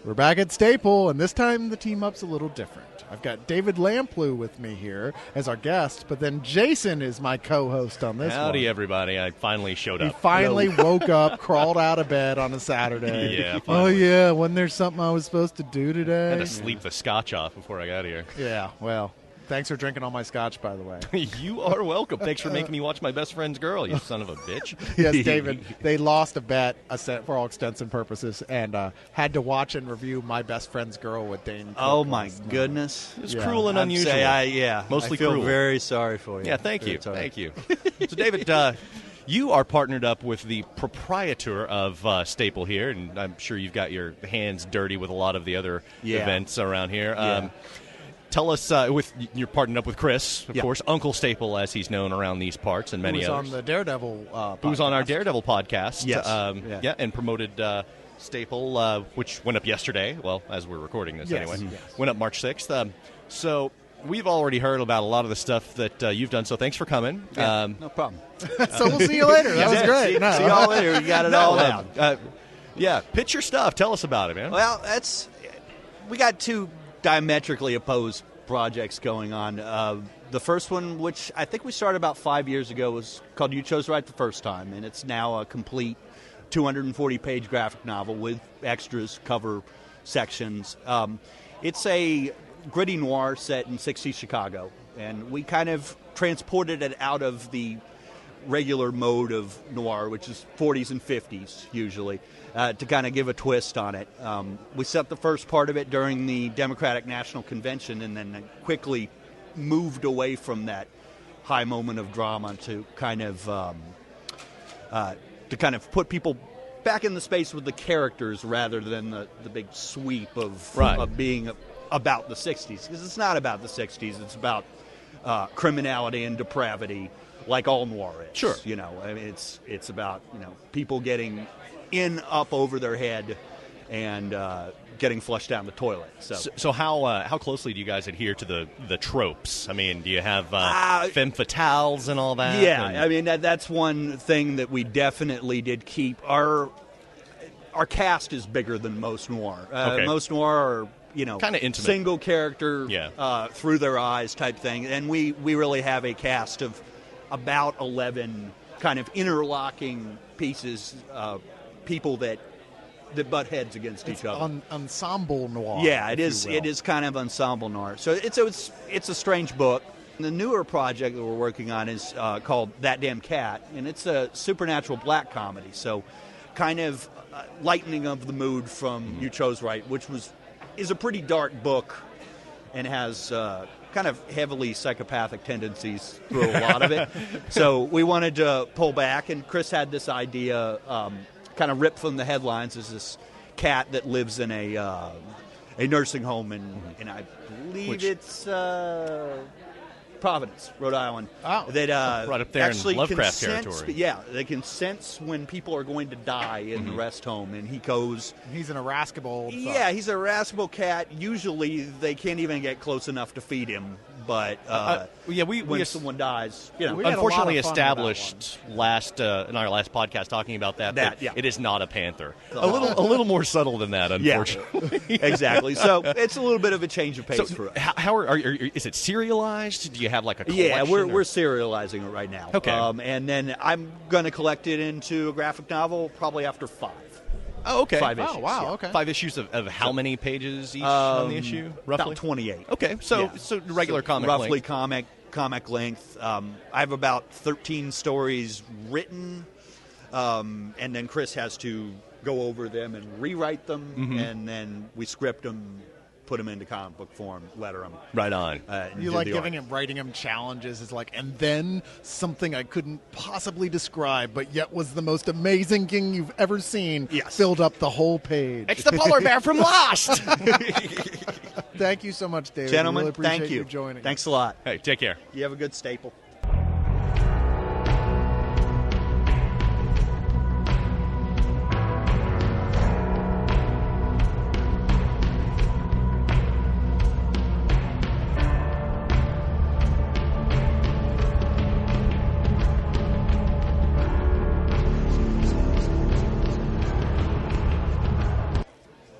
We're back at Staple, and this time the team-up's a little different. I've got David Lamplugh with me here as our guest, but then Jason is my co-host on this Howdy, one. everybody. I finally showed up. He finally woke up, crawled out of bed on a Saturday. Yeah, oh, yeah, wasn't there something I was supposed to do today? I had to sleep the scotch off before I got here. Yeah, well, thanks for drinking all my scotch, by the way. You are welcome. Thanks for making me watch My Best Friend's Girl, you son of a bitch. Yes, David, they lost a bet for all extents and purposes and had to watch and review My Best Friend's Girl with Dane Cook. Oh, my goodness. It was cruel and unusual. Mostly I feel cruel. very sorry for you. Yeah, thank you. Thank you. So, David, you are partnered up with the proprietor of Staple here, and I'm sure you've got your hands dirty with a lot of the other events around here. Tell us, you're partnered up with Chris, of course, Uncle Staple, as he's known around these parts, and many others. Who's on the Daredevil podcast. Who's on our Daredevil podcast. Yes. And promoted Staple, which went up yesterday. Well, as we're recording this anyway. Yes. Went up March 6th. So we've already heard about a lot of the stuff that you've done, so thanks for coming. Yeah, no problem. So we'll see you later. That was great. See y'all later. We got it all down. Pitch your stuff. Tell us about it, man. Well, we got two diametrically opposed projects going on. The first one, which I think we started about 5 years ago, was called You Chose Right the First Time, and it's now a complete 240-page graphic novel with extras, cover sections. It's a gritty noir set in 60s Chicago, and we kind of transported it out of the regular mode of noir, which is 40s and 50s usually, to kind of give a twist on it. We set the first part of it during the Democratic National Convention and then quickly moved away from that high moment of drama to kind of put people back in the space with the characters rather than the big sweep of being about the 60s. Because it's not about the 60s. It's about criminality and depravity, like all noir is. Sure. You know, I mean, it's about, people getting up over their head and getting flushed down the toilet. So how closely do you guys adhere to the tropes? I mean, do you have femme fatales and all that? Yeah, I mean that's one thing that we definitely did keep. Our cast is bigger than most noir. Most noir are kind of intimate, single character, through their eyes type thing, and we really have a cast of about 11 kind of interlocking pieces, people that butt heads against each other. Ensemble noir. Yeah, it is. It is kind of ensemble noir. So it's a strange book. The newer project that we're working on is called That Damn Cat, and it's a supernatural black comedy. So kind of lightening of the mood from You Chose Right, which is a pretty dark book and has kind of heavily psychopathic tendencies through a lot of it. So we wanted to pull back, and Chris had this idea, kind of ripped from the headlines, is this cat that lives in a nursing home in I believe it's Providence, Rhode Island. Oh. That right up there actually in Lovecraft can sense, territory. Yeah, they can sense when people are going to die in the rest home, and he goes. He's an irascible old fuck. Yeah, he's a irascible cat. Usually, they can't even get close enough to feed him. But when someone dies, we unfortunately established in our last podcast talking about that it is not a panther. A little more subtle than that, unfortunately. Yeah, exactly. So it's a little bit of a change of pace for us. How is it serialized? Do you have like a collection? Yeah, we're serializing it right now. Okay, and then I'm going to collect it into a graphic novel probably after 5. Oh, okay. 5 issues. Oh, wow. Yeah. Okay. 5 issues of how many pages each on the issue? Roughly About 28. Okay, so regular comic roughly length. comic length. I have about 13 stories written, and then Chris has to go over them and rewrite them, and then we script them, put them into comic book form, letter them. Right on. You like writing him challenges is like, and then something I couldn't possibly describe, but yet was the most amazing thing you've ever seen. Yes. Filled up the whole page. It's the polar bear from Lost. Thank you so much, David. Gentlemen, really appreciate thank you. joining. Thanks a lot. Hey, take care. You have a good staple.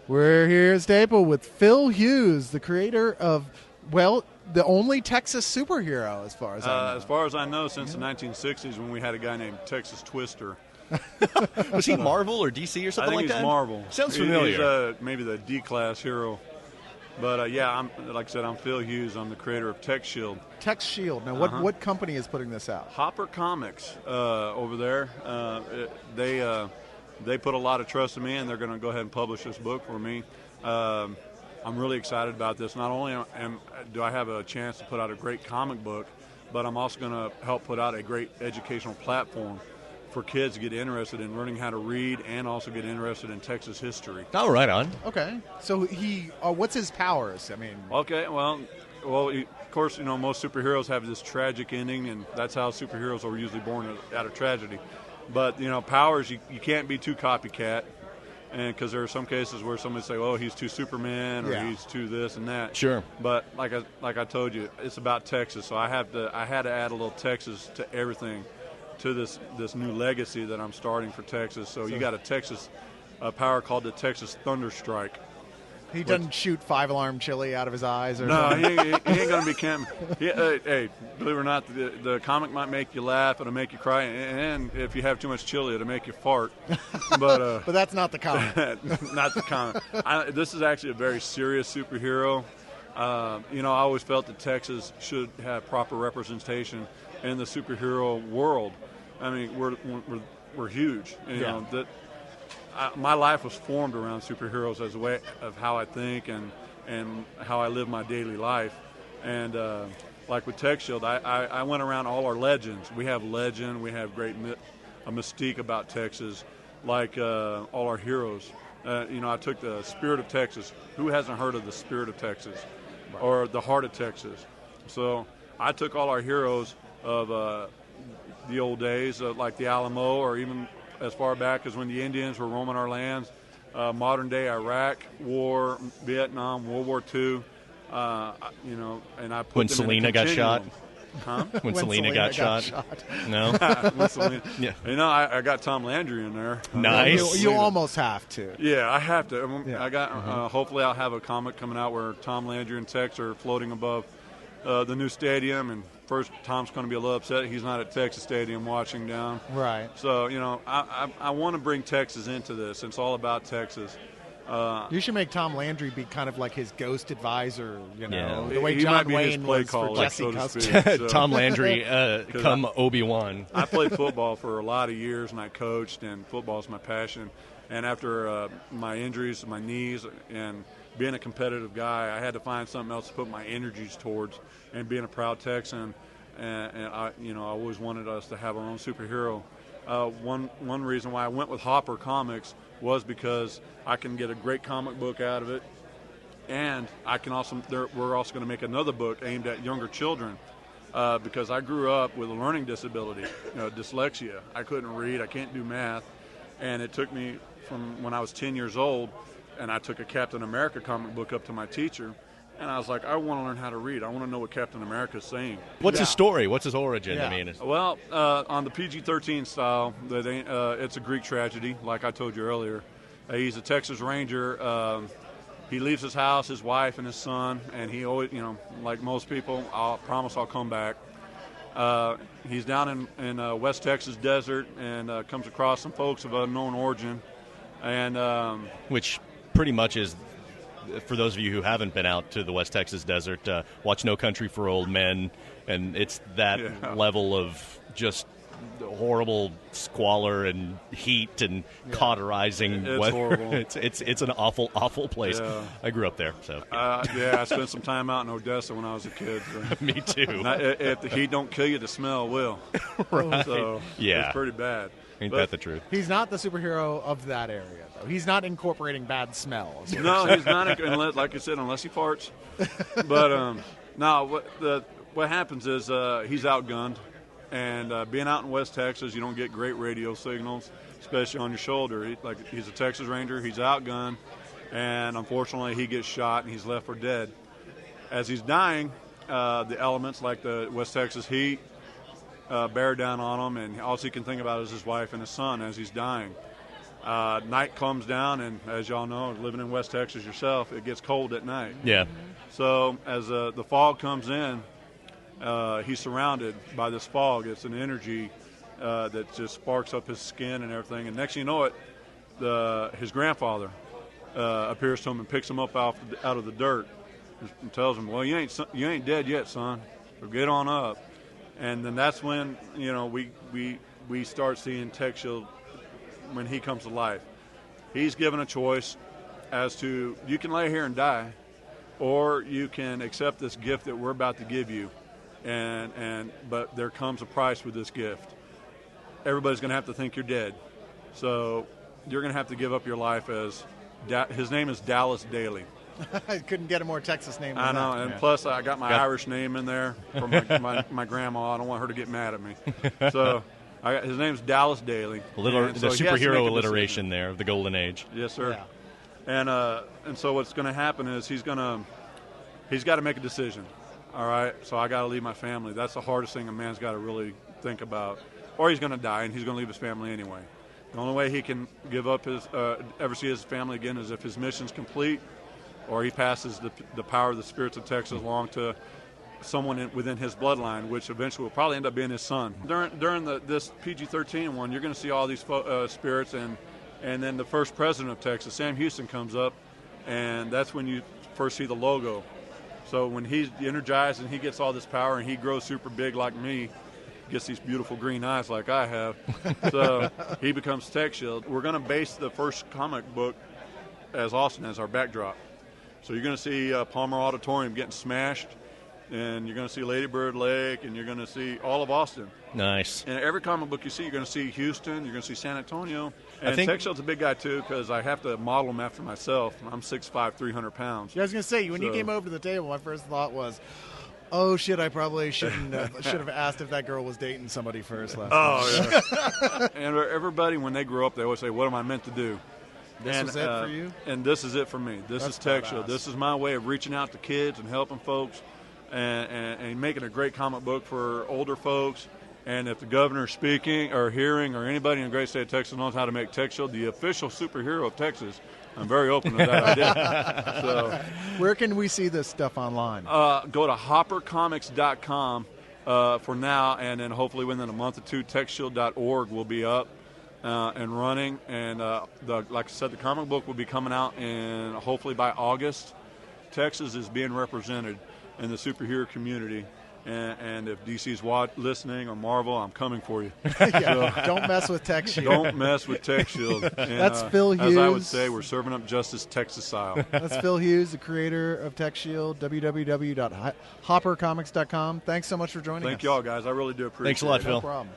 We're here at Staple with Phil Hughes, the creator of, the only Texas superhero, as far as I know. As far as I know, since the 1960s when we had a guy named Texas Twister. Was he Marvel or DC or something like that? I think he's Marvel. Sounds familiar. He's maybe the D-class hero. But, like I said, I'm Phil Hughes. I'm the creator of Tech Shield. Tech Shield. Now, what company is putting this out? Hopper Comics over there. They put a lot of trust in me, and they're going to go ahead and publish this book for me. I'm really excited about this. Not only do I have a chance to put out a great comic book, but I'm also going to help put out a great educational platform for kids to get interested in learning how to read and also get interested in Texas history. Oh, right on. Okay. So what's his powers? Okay, well, of course, most superheroes have this tragic ending, and that's how superheroes are usually born out of tragedy. But, powers, you can't be too copycat, and because there are some cases where somebody say, "Oh, he's too Superman," or "He's too this and that." Sure. But like I told you, it's about Texas, so I had to add a little Texas to everything, to this new legacy that I'm starting for Texas. So you got a Texas power called the Texas Thunderstrike. He doesn't shoot 5-alarm chili out of his eyes, or no, something? he ain't going to be camping. Hey, believe it or not, the comic might make you laugh, it'll make you cry, and if you have too much chili, it'll make you fart. But but that's not the comic. Not the comic. This is actually a very serious superhero. I always felt that Texas should have proper representation in the superhero world. I mean, we're huge. You know that. My life was formed around superheroes as a way of how I think and how I live my daily life. And like with Tech Shield, I went around all our legends. We have legend. We have a mystique about Texas, like all our heroes. I took the Spirit of Texas. Who hasn't heard of the Spirit of Texas or the Heart of Texas? So I took all our heroes of the old days, like the Alamo, or even as far back as when the Indians were roaming our lands, modern day Iraq War, Vietnam, World War II, and I put when them Selena in a got shot. Huh? When Selena got shot. No. When Selena, yeah. I got Tom Landry in there. Nice. You almost have to. Yeah, I have to. I got. Hopefully, I'll have a comic coming out where Tom Landry and Tex are floating above the new stadium, and first Tom's going to be a little upset he's not at Texas Stadium watching down. Right. So I want to bring Texas into this. It's all about Texas. You should make Tom Landry be kind of like his ghost advisor, the way he John might be Wayne his play was caller, for Jesse so to Custer. speak. So. Tom Landry, come Obi-Wan. I played football for a lot of years, and I coached, and football is my passion. And after my injuries, my knees, and being a competitive guy, I had to find something else to put my energies towards. And being a proud Texan, and I always wanted us to have our own superhero. One reason why I went with Hopper Comics was because I can get a great comic book out of it. And we're also going to make another book aimed at younger children because I grew up with a learning disability, dyslexia. I couldn't read, I can't do math, and it took me from when I was 10 years old, and I took a Captain America comic book up to my teacher, and I was like, I want to learn how to read. I want to know what Captain America is saying. What's his story? What's his origin? Yeah. I mean, well, on the PG-13 style, it's a Greek tragedy, like I told you earlier. He's a Texas Ranger. He leaves his house, his wife, and his son, and he always, like most people, I'll promise I'll come back. He's down in West Texas desert and comes across some folks of unknown origin, and which pretty much is, for those of you who haven't been out to the West Texas desert, watch No Country for Old Men, and it's that level of just horrible squalor and heat and cauterizing it's weather. Horrible. It's an awful place. Yeah. I grew up there, so I spent some time out in Odessa when I was a kid. So. Me too. If the heat don't kill you, the smell will. Right. So yeah, it's pretty bad. Ain't that the truth? He's not the superhero of that area, though. He's not incorporating bad smells. No, he's not. Unless, like I said, unless he farts. But no, what happens is he's outgunned. And being out in West Texas, you don't get great radio signals, especially on your shoulder. He's a Texas Ranger. He's outgunned. And unfortunately, he gets shot and he's left for dead. As he's dying, the elements like the West Texas heat bear down on him. And all he can think about is his wife and his son as he's dying. Night comes down, and as y'all know, living in West Texas yourself, it gets cold at night. Yeah. So as the fog comes in, he's surrounded by this fog. It's an energy that just sparks up his skin and everything. And next thing you know it, his grandfather appears to him and picks him up out of the dirt and tells him, "Well, you ain't dead yet, son. So get on up." And then that's when we start seeing TechShield when he comes to life. He's given a choice as to you can lay here and die, or you can accept this gift that we're about to give you. But there comes a price with this gift. Everybody's going to have to think you're dead. So you're going to have to give up your life as his name is Dallas Daly. I couldn't get a more Texas name than I know, that. and plus I got my Irish name in there from my grandma. I don't want her to get mad at me. So his name's Dallas Daly. The superhero alliteration there of the golden age. Yes, sir. Yeah. And so what's going to happen is he's got to make a decision. All right, so I got to leave my family. That's the hardest thing a man's got to really think about. Or he's going to die, and he's going to leave his family anyway. The only way he can give up ever see his family again is if his mission's complete, or he passes the power of the spirits of Texas along to someone within his bloodline, which eventually will probably end up being his son. During this PG-13 one, you're going to see all these spirits, and then the first president of Texas, Sam Houston, comes up, and that's when you first see the logo. So when he's energized and he gets all this power and he grows super big like me, gets these beautiful green eyes like I have, so he becomes TechShield. We're going to base the first comic book as Austin as our backdrop. So you're going to see Palmer Auditorium getting smashed, and you're going to see Lady Bird Lake, and you're going to see all of Austin. Nice. And every comic book you see, you're going to see Houston, you're going to see San Antonio. And TechShield's a big guy, too, because I have to model him after myself. I'm 6'5", 300 pounds. Yeah, I was going to say, when you came over to the table, my first thought was, oh, shit, I probably should have asked if that girl was dating somebody first last night. Yeah. And everybody, when they grow up, they always say, what am I meant to do? This was it for you? And this is it for me. This is TechShield. This is my way of reaching out to kids and helping folks and making a great comic book for older folks. And if the governor's speaking or hearing or anybody in the great state of Texas knows how to make TechShield the official superhero of Texas, I'm very open to that idea. So, where can we see this stuff online? Go to hoppercomics.com for now, and then hopefully within a month or two, TechShield.org will be up and running. And like I said, the comic book will be coming out, and hopefully by August. Texas is being represented in the superhero community. And if DC's listening or Marvel, I'm coming for you. So, don't mess with TechShield. Don't mess with TechShield. That's Phil Hughes. As I would say, we're serving up justice Texas style. That's Phil Hughes, the creator of TechShield, www.hoppercomics.com. Thanks so much for joining us. Thank y'all, guys. I really do appreciate it. Thanks a lot, Phil. No problem.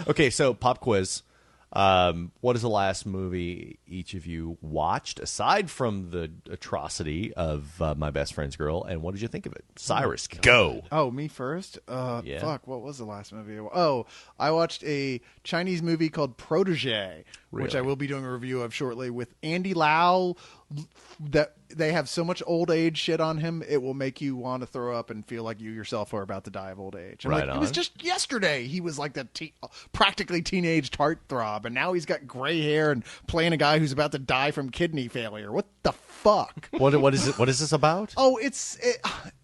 Okay, so pop quiz. What is the last movie each of you watched, aside from the atrocity of My Best Friend's Girl, and what did you think of it? Cyrus, go. Oh, me first? Yeah. Fuck, what was the last movie? I watched a Chinese movie called Protege, which I Really? will be doing a review of shortly, with Andy Lau. That they have so much old age shit on him, it will make you want to throw up and feel like you yourself are about to die of old age. Right It was on. just yesterday he was like the practically teenage heartthrob, and now he's got gray hair and playing a guy who's about to die from kidney failure. What the fuck? What is it? What is this about? Oh,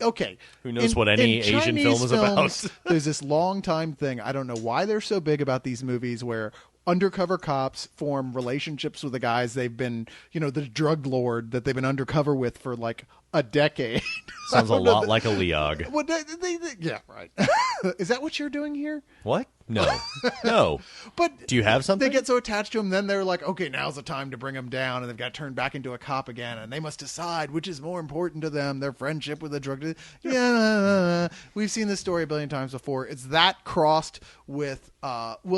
okay. Who knows what any in Asian Chinese film is about? films, there's this long time thing. I don't know why they're so big about these movies where undercover cops form relationships with the guys they've been, the drug lord that they've been undercover with for like a decade. Sounds a lot like a LEOG. Well, yeah, right. Is that what you're doing here? What? No. No. But do you have something? They get so attached to him, then they're like, okay, now's the time to bring him down, and they've got to turn back into a cop again, and they must decide which is more important to them, their friendship with the drug. Yeah, we've seen this story a billion times before. It's that crossed with,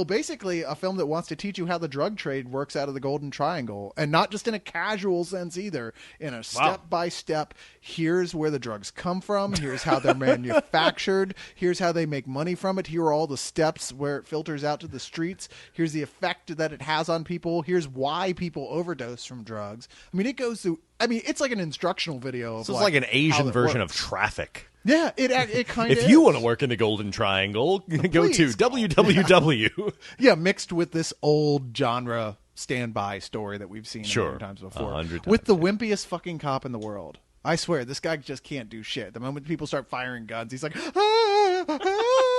basically a film that wants to teach you how the drug trade works out of the Golden Triangle, and not just in a casual sense either, in a step-by-step, here's where the drugs come from, here's how they're manufactured, here's how they make money from it, here are all the steps where it filters out to the streets, here's the effect that it has on people, here's why people overdose from drugs. I mean, it goes through, it's like an instructional video of So it's like an how Asian it version works. of Traffic. Yeah, it kind of If you want to work in the Golden Triangle, go to www. Yeah, mixed with this old genre standby story that we've seen a million times before. 100 times, with the wimpiest fucking cop in the world. I swear, this guy just can't do shit. The moment people start firing guns, he's like,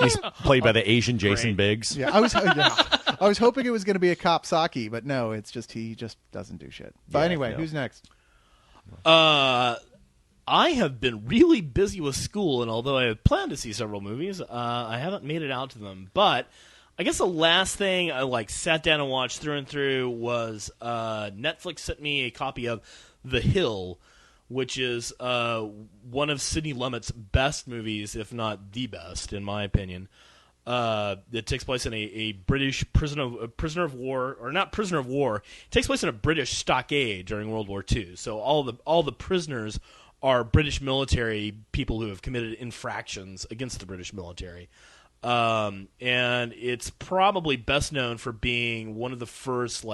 He's played by the Asian Jason Biggs. Yeah, I was hoping it was going to be a cop Saki, but no, it's just he just doesn't do shit. But anyway, who's next? I have been really busy with school, and although I have planned to see several movies, I haven't made it out to them. But I guess the last thing I sat down and watched through and through was Netflix sent me a copy of The Hill, which is one of Sidney Lumet's best movies, if not the best, in my opinion. It takes place in a British prisoner of war, or not prisoner of war. It takes place in a British stockade during World War II. So all the prisoners are British military people who have committed infractions against the British military. And it's probably best known for being one of the first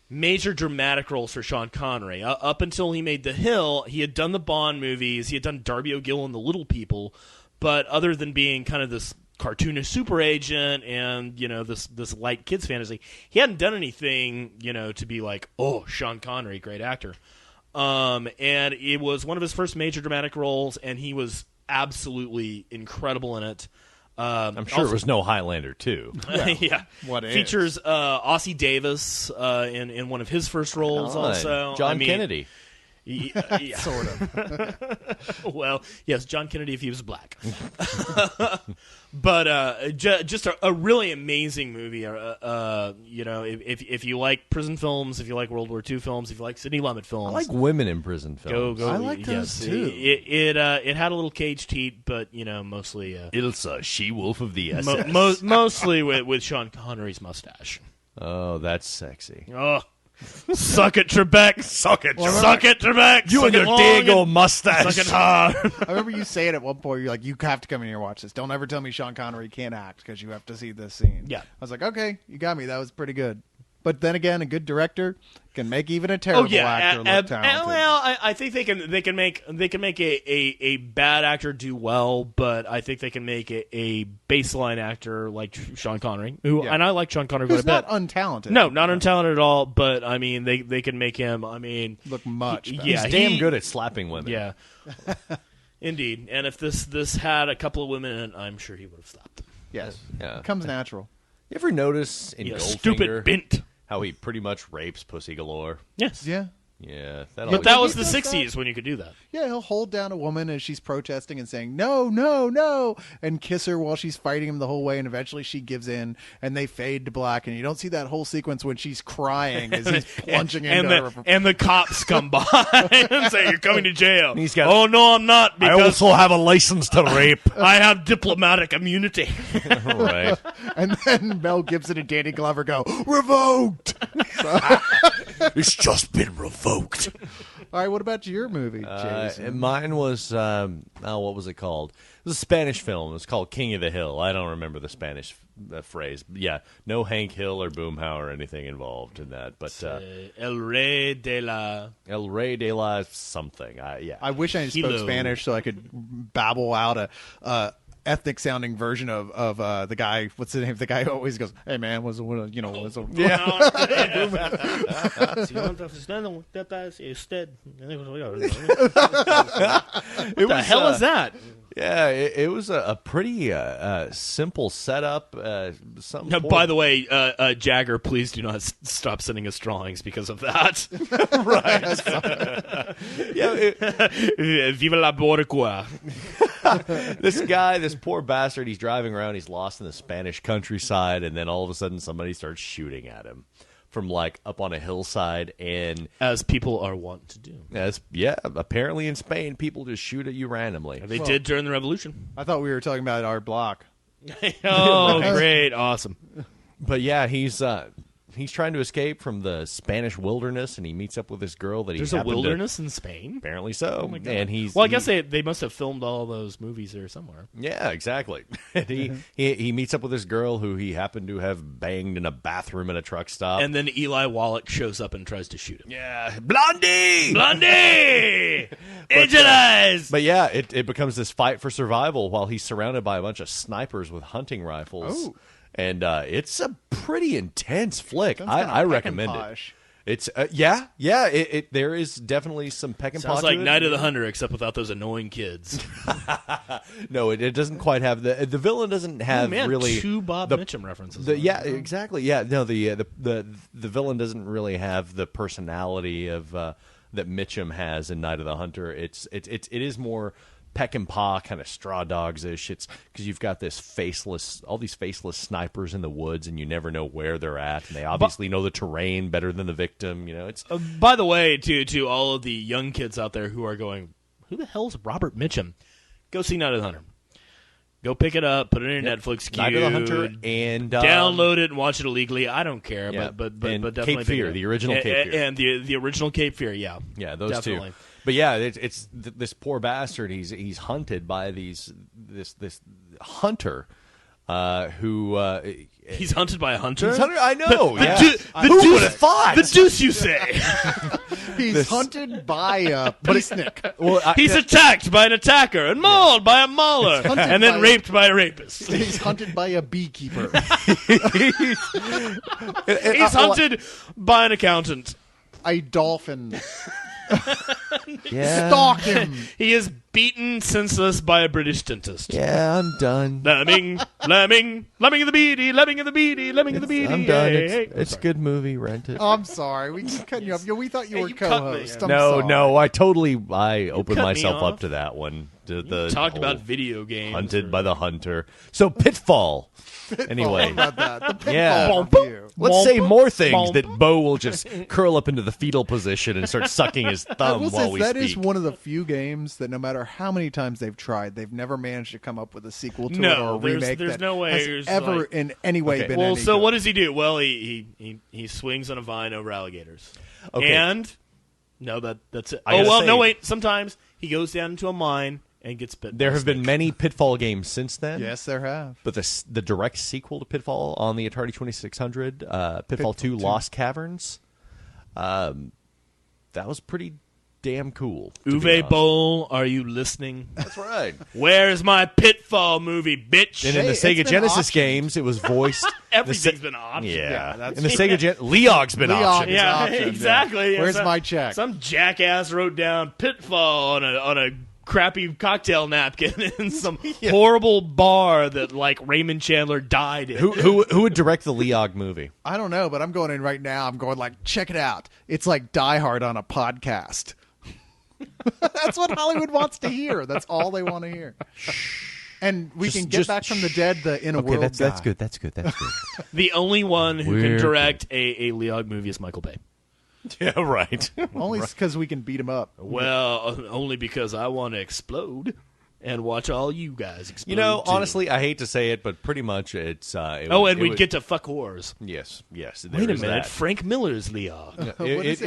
major dramatic roles for Sean Connery. Up until he made The Hill, he had done the Bond movies, he had done Darby O'Gill and The Little People, but other than being kind of this cartoonish super agent and this light kids fantasy, he hadn't done anything to be like, oh, Sean Connery, great actor. And it was one of his first major dramatic roles, and he was absolutely incredible in it. I'm sure it was no Highlander too. Yeah. What is? Features Ossie Davis in one of his first roles. Also, John Kennedy. Yeah. Sort of. Well, yes, John Kennedy if he was black. But just a really amazing movie. If you like prison films, if you like World War II films, if you like Sidney Lumet films, I like women in prison films. Go. I like those too. It had a little caged heat, but mostly Ilsa, she-wolf of the SS. mostly with Sean Connery's mustache. Oh, that's sexy. Oh. Suck it, Trebek. Suck it, Trebek. You Suck and it your dago long mustache. Suck it hard. I remember you saying at one point, you're like, you have to come in here and watch this. Don't ever tell me Sean Connery can't act because you have to see this scene. Yeah. I was like, okay, you got me. That was pretty good. But then again, a good director can make even a terrible actor look talented. Well, I think they can make a bad actor do well, but I think they can make a baseline actor like Sean Connery, and I like Sean Connery quite a bit. Who's not untalented. No, not untalented at all. But I mean, they can make him. I mean, look much better. Yeah, he's damn good at slapping women. Yeah, indeed. And if this had a couple of women in it, I'm sure he would have slapped them. Yes, Yeah. it comes natural. You ever notice in You Goldfinger stupid bint. how he pretty much rapes Pussy Galore? Yes. Yeah. Yeah, but that was the '60s when you could do that. Yeah, he'll hold down a woman as she's protesting and saying no, no, no, and kiss her while she's fighting him the whole way, and eventually she gives in, and they fade to black, and you don't see that whole sequence when she's crying as he's plunging into her. And the cops come by and say, "You're coming to jail." He's got, "Oh no, I'm not. Because I also have a license to rape. I have diplomatic immunity." Right. And then Mel Gibson and Danny Glover go, "Revoked." It's just been revoked. All right, what about your movie, Jason? Mine was, what was it called? It was a Spanish film. It was called King of the Hill. I don't remember the Spanish phrase. But yeah, no Hank Hill or Boomhauer or anything involved in that. But El Rey de la something. I wish I spoke Spanish so I could babble out a ethnic-sounding version of the guy. What's the name? The guy who always goes, "Hey man, was What the hell is that?" Yeah, it was a pretty simple setup. By the way, Jagger, please do not stop sending us drawings because of that. Right. Yeah. Viva la Boricua. This poor bastard, he's driving around, he's lost in the Spanish countryside, and then all of a sudden somebody starts shooting at him from like up on a hillside, and as people are wont to do. Apparently in Spain people just shoot at you randomly. They did during the revolution. I thought we were talking about our block. Oh, great, awesome. But yeah, he's trying to escape from the Spanish wilderness, and he meets up with this girl that There's a wilderness in Spain? Apparently so. Oh my God. And I guess they must have filmed all those movies there somewhere. Yeah, exactly. And he meets up with this girl who he happened to have banged in a bathroom at a truck stop. And then Eli Wallach shows up and tries to shoot him. Yeah, Blondie! Angel eyes! But yeah, it becomes this fight for survival while he's surrounded by a bunch of snipers with hunting rifles. Oh. And it's a pretty intense flick. Sounds kinda I recommend it. It's there is definitely some peck and Sounds pot like to it. Night of the Hunter, except without those annoying kids. No, it doesn't quite have the villain doesn't have really two Bob Mitchum references. Exactly. Yeah, no, the villain doesn't really have the personality of that Mitchum has in Night of the Hunter. It is more peck and paw, kind of Straw Dogs-ish. It's because you've got all these faceless snipers in the woods, and you never know where they're at, and they obviously know the terrain better than the victim. You know, it's. By the way, to all of the young kids out there who are going, "Who the hell's Robert Mitchum?" Go see Night of the Hunter. Go pick it up, put it in your Netflix queue, Night of the Hunter, and download it and watch it illegally. I don't care, but definitely Cape Fear, the original Cape Fear, and the original Cape Fear. Yeah, those definitely. two. But yeah, it's this poor bastard. He's hunted by this hunter who he's hunted by a hunter. He's hunted, I know. Who would have thought? The deuce, you say? He's hunted by a peacenik. He's attacked by an attacker and mauled by a mauler, and then raped by a rapist. He's hunted by a beekeeper. He's hunted by an accountant. A dolphin. Yeah. Stalked him. He is beaten senseless by a British dentist. Yeah, I'm done. Lemming of the beady, lemming of the beady, lemming of the beady. I'm done. Hey. It's a good movie. Rent it. I'm sorry. We keep cutting you off. We thought you were co-host. No. I opened myself up to that one. The talked about video games. Hunted by the hunter. So Pitfall. Anyway, about that. The Pitfall. Let's say more things that Bo will just curl up into the fetal position and start sucking his thumb while we speak. That is one of the few games that no matter how many times they've tried, they've never managed to come up with a sequel to it or a remake there's that no way has ever in any way been any so good. what does he do? Well, he swings on a vine over alligators. Okay. And that's it. Wait. Sometimes he goes down into a mine and gets bit. There have been many Pitfall games since then. Yes, there have. But the direct sequel to Pitfall on the Atari 2600, Pitfall 2 Lost Caverns, that was pretty damn cool. Uwe Boll, are you listening? That's right. Where's my Pitfall movie, bitch? And in the Sega Genesis games, it was voiced. Everything's been optioned. Yeah, in the Sega LEOG's been optioned. Yeah, exactly. Where's my check? Some jackass wrote down Pitfall on a crappy cocktail napkin in some horrible bar that like Raymond Chandler died in. Who would direct the LEOG movie? I don't know, but I'm going in right now. I'm going like, check it out. It's like Die Hard on a podcast. That's what Hollywood wants to hear. That's all they want to hear. And we can get back from the dead the In a World that's guy. good. That's good. The only one who can direct a LEOG movie is Michael Bay. Yeah, right. Only because we can beat him up. Well, only because I want to explode and watch all you guys explode. You know, too. honestly, I hate to say it, but pretty much it's. We'd get to fuck whores. Yes. Wait a minute, Frank Miller's LEOG.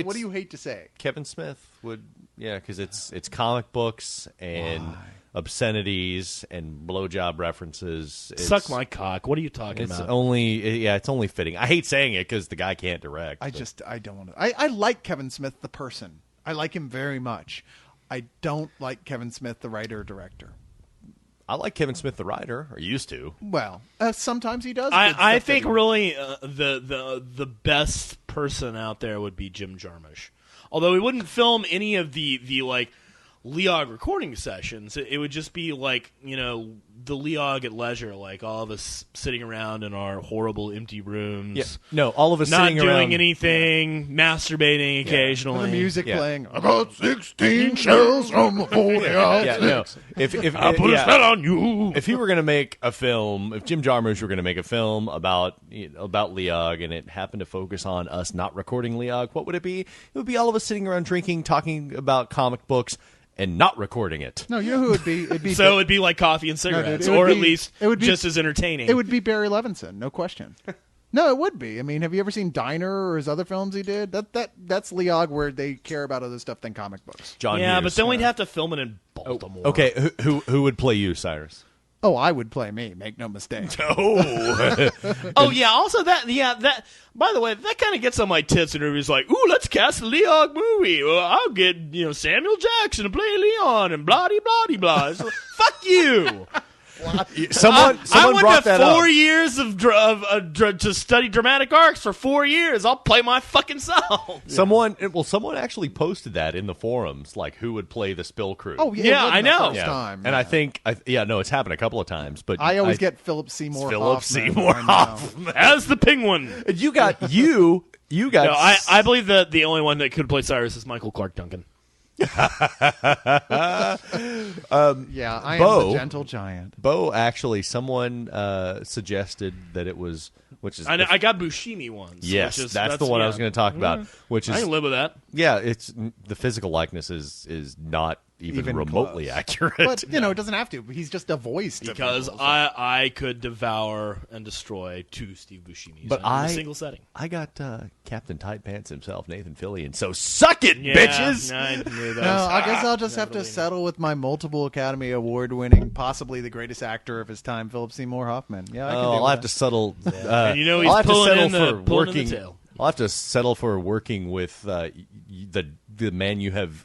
What do you hate to say? Kevin Smith would, because it's comic books and obscenities and blowjob references. Suck my cock. What are you talking it's about? It's only fitting. I hate saying it because the guy can't direct. I don't want to. I like Kevin Smith, the person. I like him very much. I don't like Kevin Smith, the writer-director. I like Kevin Smith, the writer, or used to. Well, sometimes he does. I think really the best person out there would be Jim Jarmusch. Although he wouldn't film any of the like LEOG recording sessions, it would just be like, the LEOG at leisure, like all of us sitting around in our horrible empty rooms. Yeah. No, all of us not sitting doing around masturbating, masturbating occasionally. And the music playing. I got 16 shells from a 40 ounce. Yeah, no. If I put a spell on you. If he were going to make a film, if Jim Jarmusch were going to make a film about LEOG and it happened to focus on us not recording LEOG, what would it be? It would be all of us sitting around drinking, talking about comic books, and not recording it. No, you know who it would be? It'd be so it'd be like coffee and cigarettes, or at least just as entertaining. It would be Barry Levinson, no question. No, it would be. I mean, have you ever seen Diner or his other films he did? That's LEOG, where they care about other stuff than comic books. John yeah, Hughes. but then we'd have to film it in Baltimore. Okay, who would play you, Cyrus? Oh, I would play me. Make no mistake. Oh yeah. Also, that. By the way, that kind of gets on my tits. And everybody's like, "Ooh, let's cast a LEOG movie. Well, I'll get Samuel Jackson to play Leon and blah blah blah." So, fuck you. Someone I went brought to that 4 up. years to study dramatic arts for 4 years. I'll play my fucking self. Someone actually posted that in the forums, like who would play the Spill Crew. Oh yeah, I know. Time, and I think, it's happened a couple of times. But I always get Philip Seymour. Hoffman as the Penguin. You got you got. No, I believe that the only one that could play Cyrus is Michael Clark Duncan. I am the gentle giant. Bo, actually, someone suggested that it was, which is I got Buscemi ones. Yes, that's the one I was going to talk about. Which is I can live with that. Yeah, it's the physical likeness is not even remotely close. accurate. But it doesn't have to. He's just a voice. Because I could devour and destroy 2 Steve Buscemi's in a single setting. I got Captain Tight Pants himself, Nathan Fillion. So suck it, bitches. I knew that. No, I guess I'll just have to settle with my multiple Academy Award-winning, possibly the greatest actor of his time, Philip Seymour Hoffman. Yeah, I can I'll have to settle. And he's I'll have to pulling settle in for the working. tail. I'll have to settle for working with the man you have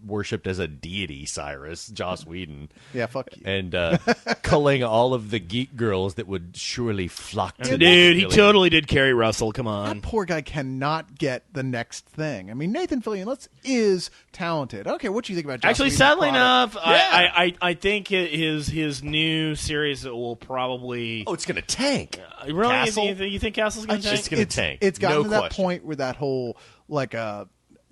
worshipped as a deity, Cyrus, Joss Whedon. Yeah, fuck you. And culling all of the geek girls that would surely flock to Dude, he totally did Kerry Russell. Come on. That poor guy cannot get the next thing. I mean, Nathan Fillion is talented. Okay, what do you think about Joss Actually, Whedon's sadly product? enough, Yeah. I think his new series will probably... Oh, it's going to tank. Really? Castle? You think Castle's going to tank? It's going to tank. It's gotten No to that question. point where that whole,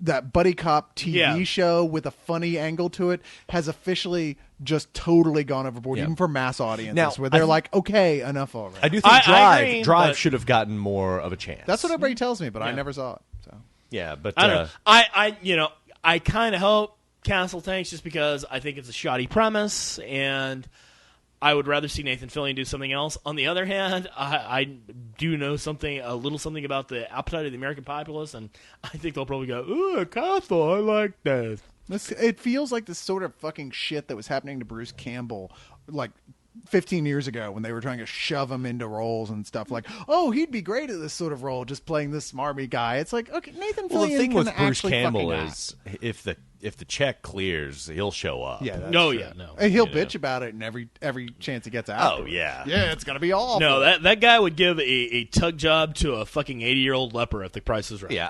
that buddy cop TV show with a funny angle to it has officially just totally gone overboard, even for mass audiences, Now, where they're like, okay, enough already. I do think I agree, Drive but- should have gotten more of a chance. That's what everybody tells me, but I never saw it. So Yeah, but I don't know. I kind of hope Castle tanks just because I think it's a shoddy premise, and I would rather see Nathan Fillion do something else. On the other hand, I do know a little something about the appetite of the American populace, and I think they'll probably go, "Ooh, Castle, I like that." it feels like this sort of fucking shit that was happening to Bruce Campbell, 15 years ago when they were trying to shove him into roles and stuff. Like, oh, he'd be great at this sort of role, just playing this smarmy guy. It's like, okay, Nathan Fillion Well, the thing can with Bruce actually Campbell fucking is if the if the check clears, he'll show up. Yeah. That's No, true. yeah, no. And he'll You know? bitch about it in every chance he gets out. Oh, yeah. Yeah, it's gonna be awful. No, that guy would give a tug job to a fucking 80-year-old leper if the price is right. Yeah.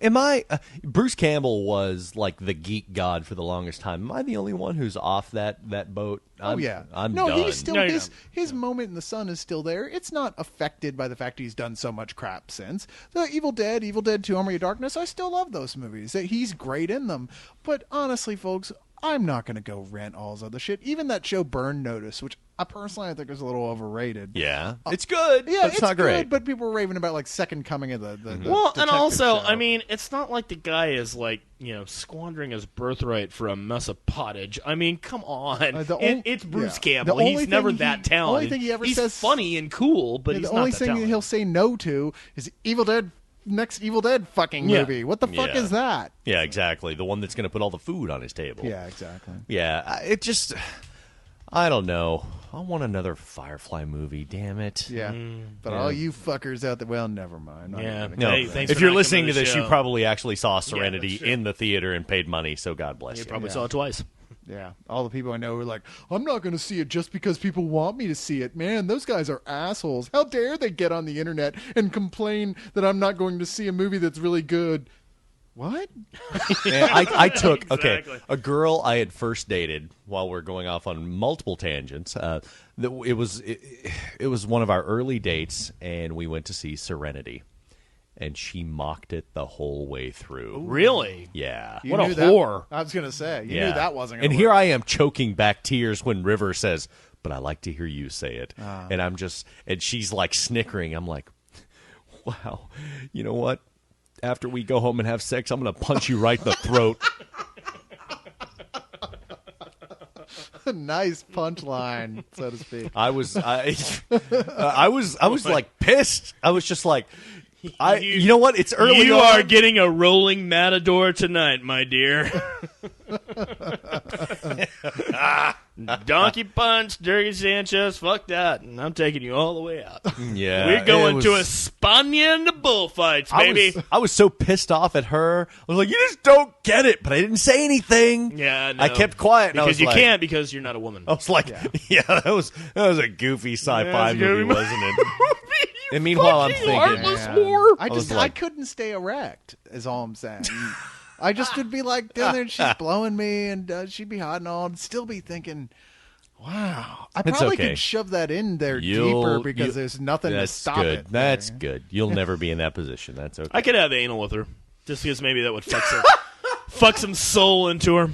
Am I? Bruce Campbell was like the geek god for the longest time. Am I the only one who's off that boat? Oh yeah. I'm no, done. he's still No, you're his moment in the sun is still there. It's not affected by the fact he's done so much crap since. The Evil Dead 2: Army of Darkness, I still love those movies. He's great in them. But honestly, folks, I'm not going to go rent all his other shit. Even that show Burn Notice, which I personally think is a little overrated. Yeah. It's good. Yeah, but it's not great. good, but people were raving about like Second Coming of the Well, and detective also, show. I mean, it's not like the guy is like, squandering his birthright for a mess of pottage. I mean, come on. It's Bruce Campbell. The only He's never thing that the talented. only thing he ever he's says funny and cool, but he's the not only that thing talented. he'll say no to is Evil Dead. Next Evil Dead fucking Yeah. movie. What the fuck Yeah. is that? Yeah, exactly. The one that's going to put all the food on his table. Yeah, exactly. Yeah, it just, I don't know. I want another Firefly movie, damn it. Yeah. But Yeah. all you fuckers out there, well, never mind. Yeah. No, Hey, thanks if for you're not listening coming to to the this, you show. probably actually saw Serenity that's true. in the theater and paid money, so God bless you. You probably saw it twice. Yeah, all the people I know are like, I'm not going to see it just because people want me to see it. Man, those guys are assholes. How dare they get on the internet and complain that I'm not going to see a movie that's really good? What? Man, I took Exactly. a girl I had first dated while we're going off on multiple tangents. It was one of our early dates, and we went to see Serenity, and she mocked it the whole way through. Really? Yeah. You What a knew that- whore. I was going to say, you Yeah. knew that wasn't going And to here work. I am choking back tears when River says, "But I like to hear you say it." Ah. And and she's like snickering. I'm like, wow, you know what? After we go home and have sex, I'm going to punch you right in the throat. Nice punchline, so to speak. I was like pissed. I was just like, you know what? It's early. You on. are getting a rolling matador tonight, my dear. Donkey punch, Dirty Sanchez, fuck that. And I'm taking you all the way out. Yeah, We're going it to was- Espana in the bullfights, baby. I was so pissed off at her. I was like, you just don't get it. But I didn't say anything. Yeah, I no. kept quiet. And I Because was you like, can't, because you're not a woman. I was like, yeah, that was a goofy sci-fi Yeah, it's a movie, goofy wasn't it? And meanwhile, I'm thinking, I was just like- I couldn't stay erect, is all I'm saying. I just would be like down there and she's blowing me and she'd be hot and all and still be thinking, wow. I It's probably okay. could shove that in there You'll- deeper because you- there's nothing to that's stop good. it. That's good. You'll never be in that position. That's okay. I could have anal with her. Just because maybe that would fuck some soul into her.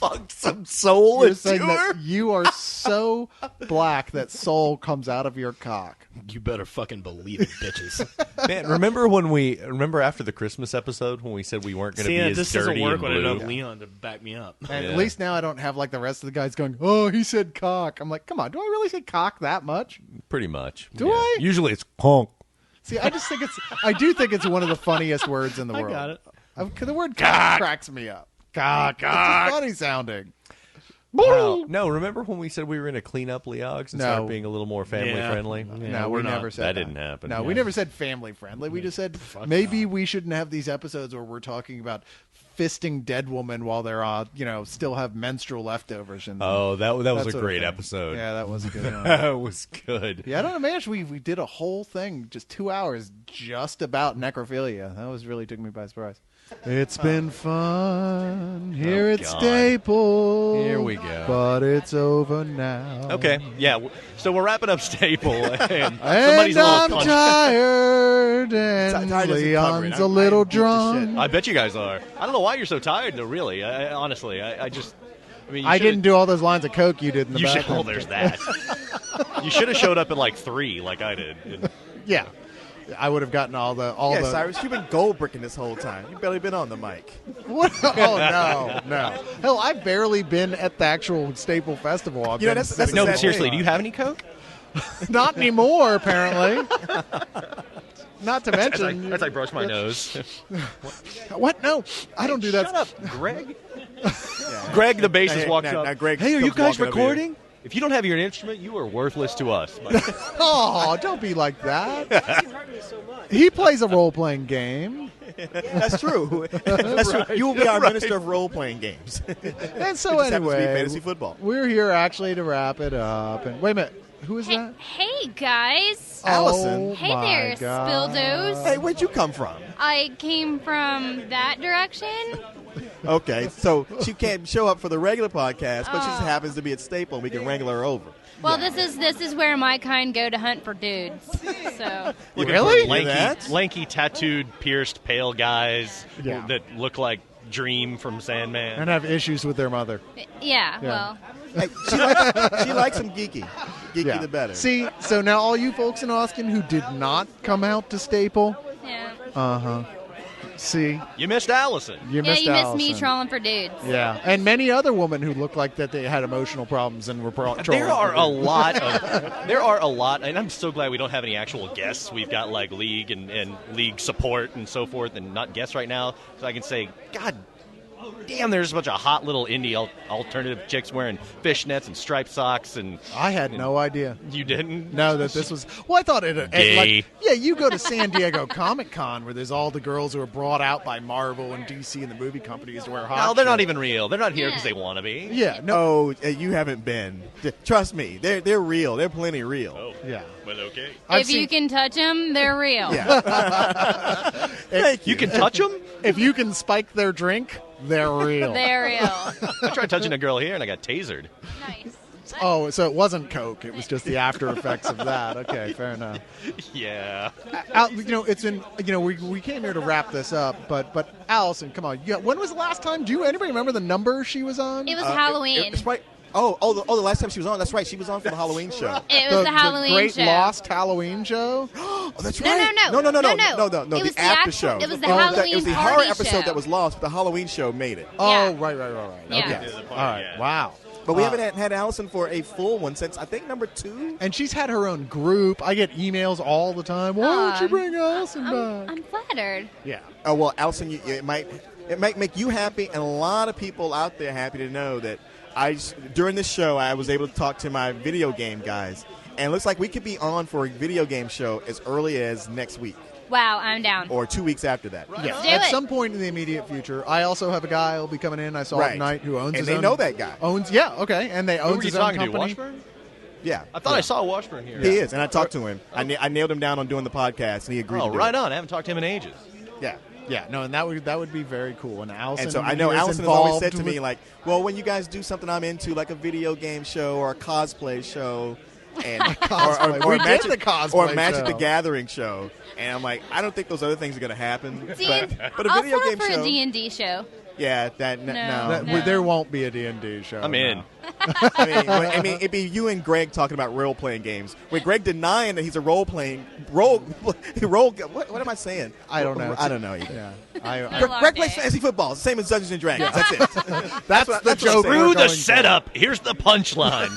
Fuck some soul You're into saying her. that you are so black that soul comes out of your cock. You better fucking believe it, bitches. Man, remember after the Christmas episode when we said we weren't going to See, be as this dirty doesn't work and when I blue? don't have Leon to back me up. And Yeah. at least now I don't have like the rest of the guys going, oh, he said cock. I'm like, come on, do I really say cock that much? Pretty much. Do I? Usually it's honk. See, I do think it's one of the funniest words in the I world. got it. The word cock cracks me up. Cock. It's just funny sounding. Wow. No, remember when we said we were going to clean up LEOGs and No. start being a little more family friendly? No, we never said that. Didn't happen. No, we never said family friendly. We just said maybe we shouldn't have these episodes where we're talking about fisting dead women while they're still have menstrual leftovers. And Oh, that was a sort of great thing. episode. Yeah, that was a good one. That was good. Yeah, I don't know, man. We did a whole thing, just 2 hours, just about necrophilia. That was really took me by surprise. It's been fun here at God. Staples. Here we go. But it's over now. Okay, yeah. So we're wrapping up Staple, and And somebody's a little I'm punched. tired, and Tired doesn't cover it. Leon's a little I'm beat to drunk. shit. I bet you guys are. I don't know why you're so tired, though. Really, honestly, I just. I mean, you I should've- didn't do all those lines of coke you did in the You should. bathroom. Oh, there's that. You should have showed up at like 3, like I did. And- Yeah, I would have gotten all the Yeah, the. Cyrus, you've been gold bricking this whole time. You've barely been on the mic. What? Oh no. Hell, I've barely been at the actual Staple Festival. I've You know, been that's sitting no, a but sad seriously, thing. do you have any Coke? not anymore, apparently. Not to mention, As I brush my nose. what? No, I don't do that. Shut up, Greg. Greg, the bassist, walks up. Now Greg Hey, are you comes guys walking over here. recording? If you don't have your instrument, you are worthless to us. Oh, don't be like that. He plays a role-playing game. That's true. That's true. You will be our minister of role-playing games. And so It just happens to be anyway, fantasy football. we're here actually to wrap it up. And wait a minute, who is that? Hey, guys. Allison. Oh, Hey my there, God. Spildos. Hey, where'd you come from? I came from that direction. Okay, so she can't show up for the regular podcast, but she just Oh. happens to be at Staple, and we can wrangle her over. Well, this is where my kind go to hunt for dudes. So Looking Really? for lanky, tattooed, pierced, pale guys Yeah. that look like Dream from Sandman. And have issues with their mother. yeah, Yeah. well, Hey, she likes some geeky. Geeky the better. See, so now all you folks in Austin who did not come out to Staple, yeah. See, you missed Allison. You Yeah, missed you missed Allison. me trolling for dudes. Yeah, and many other women who looked like that they had emotional problems and were There are a lot of, and I'm so glad we don't have any actual guests. We've got like league and league support and so forth, and not guests right now. So I can say, God damn, there's a bunch of hot little indie alternative chicks wearing fishnets and striped socks, and I had no idea. You didn't? No, that this was. Well, I thought it. Gay. Like, yeah, you go to San Diego Comic Con where there's all the girls who are brought out by Marvel and DC and the movie companies to wear hot. No, they're not shit. even real. They're not here because they want to be. Yeah, no. Oh, you haven't been. Trust me, they're real. They're plenty real. Oh, yeah. Well, okay. If you can touch them, they're real. Thank you can touch them. If you can spike their drink, they're real. They're real. I tried touching a girl here and I got tasered. Nice. Oh, so it wasn't Coke. It was just the after effects of that. Okay, fair enough. Yeah. It's been. We came here to wrap this up, but Allison, come on. When was the last time? Anybody remember the number she was on? It was Halloween. It's right. The last time she was on. That's right. She was on for the Halloween show. It was the Halloween Great show. Lost Halloween show. Oh, that's No, right. no. No. It was The after actual- show. it was the Halloween It was the party horror episode show. that was lost, but the Halloween show made it. Oh, right. Yeah. Okay. All right. Wow. But we haven't had Allison for a full one since I think number 2. And she's had her own group. I get emails all the time. Why don't you bring Allison back? I'm flattered. Yeah. Oh well, Allison, it might make you happy, and a lot of people out there happy to know that during this show I was able to talk to my video game guys, and it looks like we could be on for a video game show as early as next week Wow, I'm down. or 2 weeks after that. Yeah. Do At it. some point in the immediate future, I also have a guy who'll be coming in. I saw Right. tonight who owns And his they own. know that guy. Yeah. Okay. And they Who owns were you his own talking to? company. Washburn? Yeah, I thought I saw Washburn here. he is, and I talked to him. I nailed him down on doing the podcast, and he agreed. Oh, to do right it. on. I haven't talked to him in ages. Yeah. Yeah. No, and that would be very cool. And Allison. And so I know is Allison has always involved said to me, with- like, well, when you guys do something I'm into, like a video game show or a cosplay show, and Cosplay. or We a did Magic, the cosplay or a Magic show. the Gathering show, and I'm like, I don't think those other things are going to happen. See, But a I'll video fall game for show, a D&D show. yeah, that no. That- There won't be a D&D show. I'm in. no. I mean, it'd be you and Greg talking about role playing games. With Greg denying that he's a role. What am I saying? I don't know. I don't know either. Yeah. Greg plays fantasy football. It's the same as Dungeons and Dragons. That's it. That's what- the what I'm joke. saying. Through the going for. setup, here's the punchline.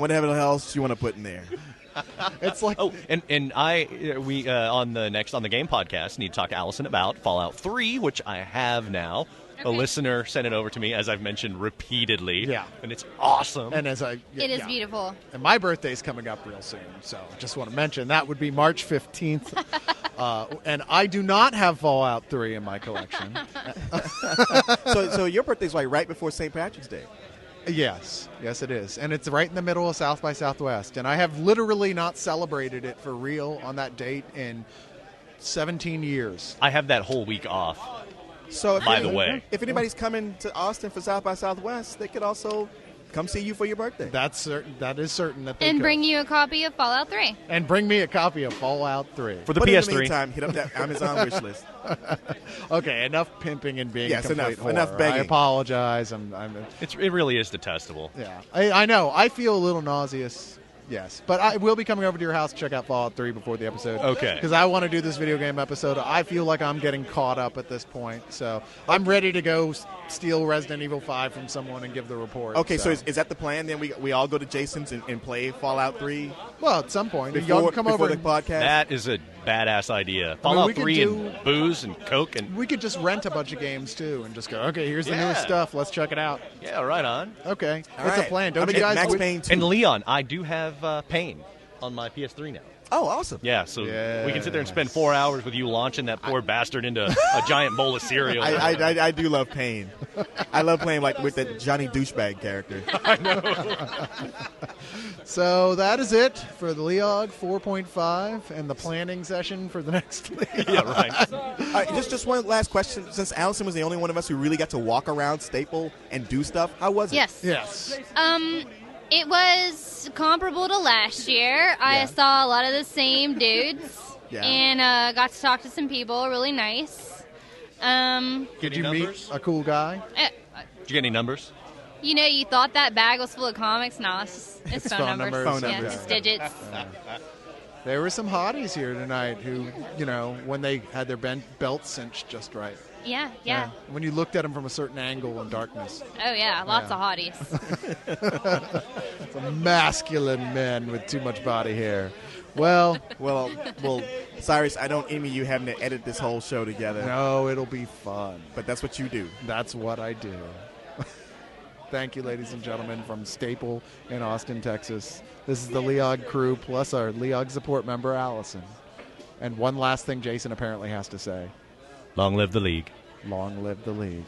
Whatever else you want to put in there. It's like and we on the game podcast need to talk to Allison about Fallout 3, which I have now. A listener sent it over to me, as I've mentioned repeatedly. Yeah. And it's awesome. And as It is beautiful. And my birthday's coming up real soon, so just want to mention that would be March 15th. And I do not have Fallout 3 in my collection. So your birthday's like right before St. Patrick's Day. Yes, it is. And it's right in the middle of South by Southwest. And I have literally not celebrated it for real on that date in 17 years. I have that whole week off. So By the way. if anybody's coming to Austin for South by Southwest, they could also come see you for your birthday. That's certain. That is certain that they And could. bring you a copy of Fallout 3. And bring me a copy of Fallout 3. For the But in PS3. the meantime, hit up that Amazon wish list. Okay, enough pimping and being Yes, a complete enough whore. begging. I apologize. I'm It really is detestable. yeah. I know. I feel a little nauseous. Yes, but I will be coming over to your house to check out Fallout 3 before the episode. Okay. Because I want to do this video game episode. I feel like I'm getting caught up at this point, so I'm ready to go steal Resident Evil 5 from someone and give the report. Okay, so is that the plan? Then we all go to Jason's and play Fallout 3 Well, at some point, y'all can come over the and podcast. That is a badass idea. Fallout we could 3 do- and booze and coke and we could just rent a bunch of games too, and just go. Okay, here's the Yeah. newest stuff. Let's check it out. yeah, right on. Okay, All what's the right. plan? I'm Don't gonna you get guys? Max Payne 2. And Leon, I do have Pain on my PS3 now. Oh, awesome. Yeah, so we can sit there and spend 4 hours with you launching that poor bastard into a giant bowl of cereal. I do love Pain. I love playing with the Johnny douchebag character. I know. So that is it for the LEOG 4.5 and the planning session for the next league. Yeah, right. All right, just one last question. Since Allison was the only one of us who really got to walk around Staple and do stuff, how was it? Yes. Yes. It was comparable to last year. I saw a lot of the same dudes. Yeah. And got to talk to some people. Really nice. Did you meet a cool guy? Did you get any numbers? You know, you thought that bag was full of comics. No, it's phone numbers. Phone Yeah, numbers. it's digits. There were some hotties here tonight who, when they had their belts cinched just right. Yeah. When you looked at them from a certain angle in darkness. Oh, yeah, lots Yeah. of hotties. Some masculine men with too much body hair. Well, Cyrus, I don't envy you having to edit this whole show together. No, it'll be fun. But that's what you do. That's what I do. Thank you, ladies and gentlemen, from Staple in Austin, Texas. This is the LEOG crew plus our LEOG support member, Allison. And one last thing Jason apparently has to say. Long live the league. Long live the league.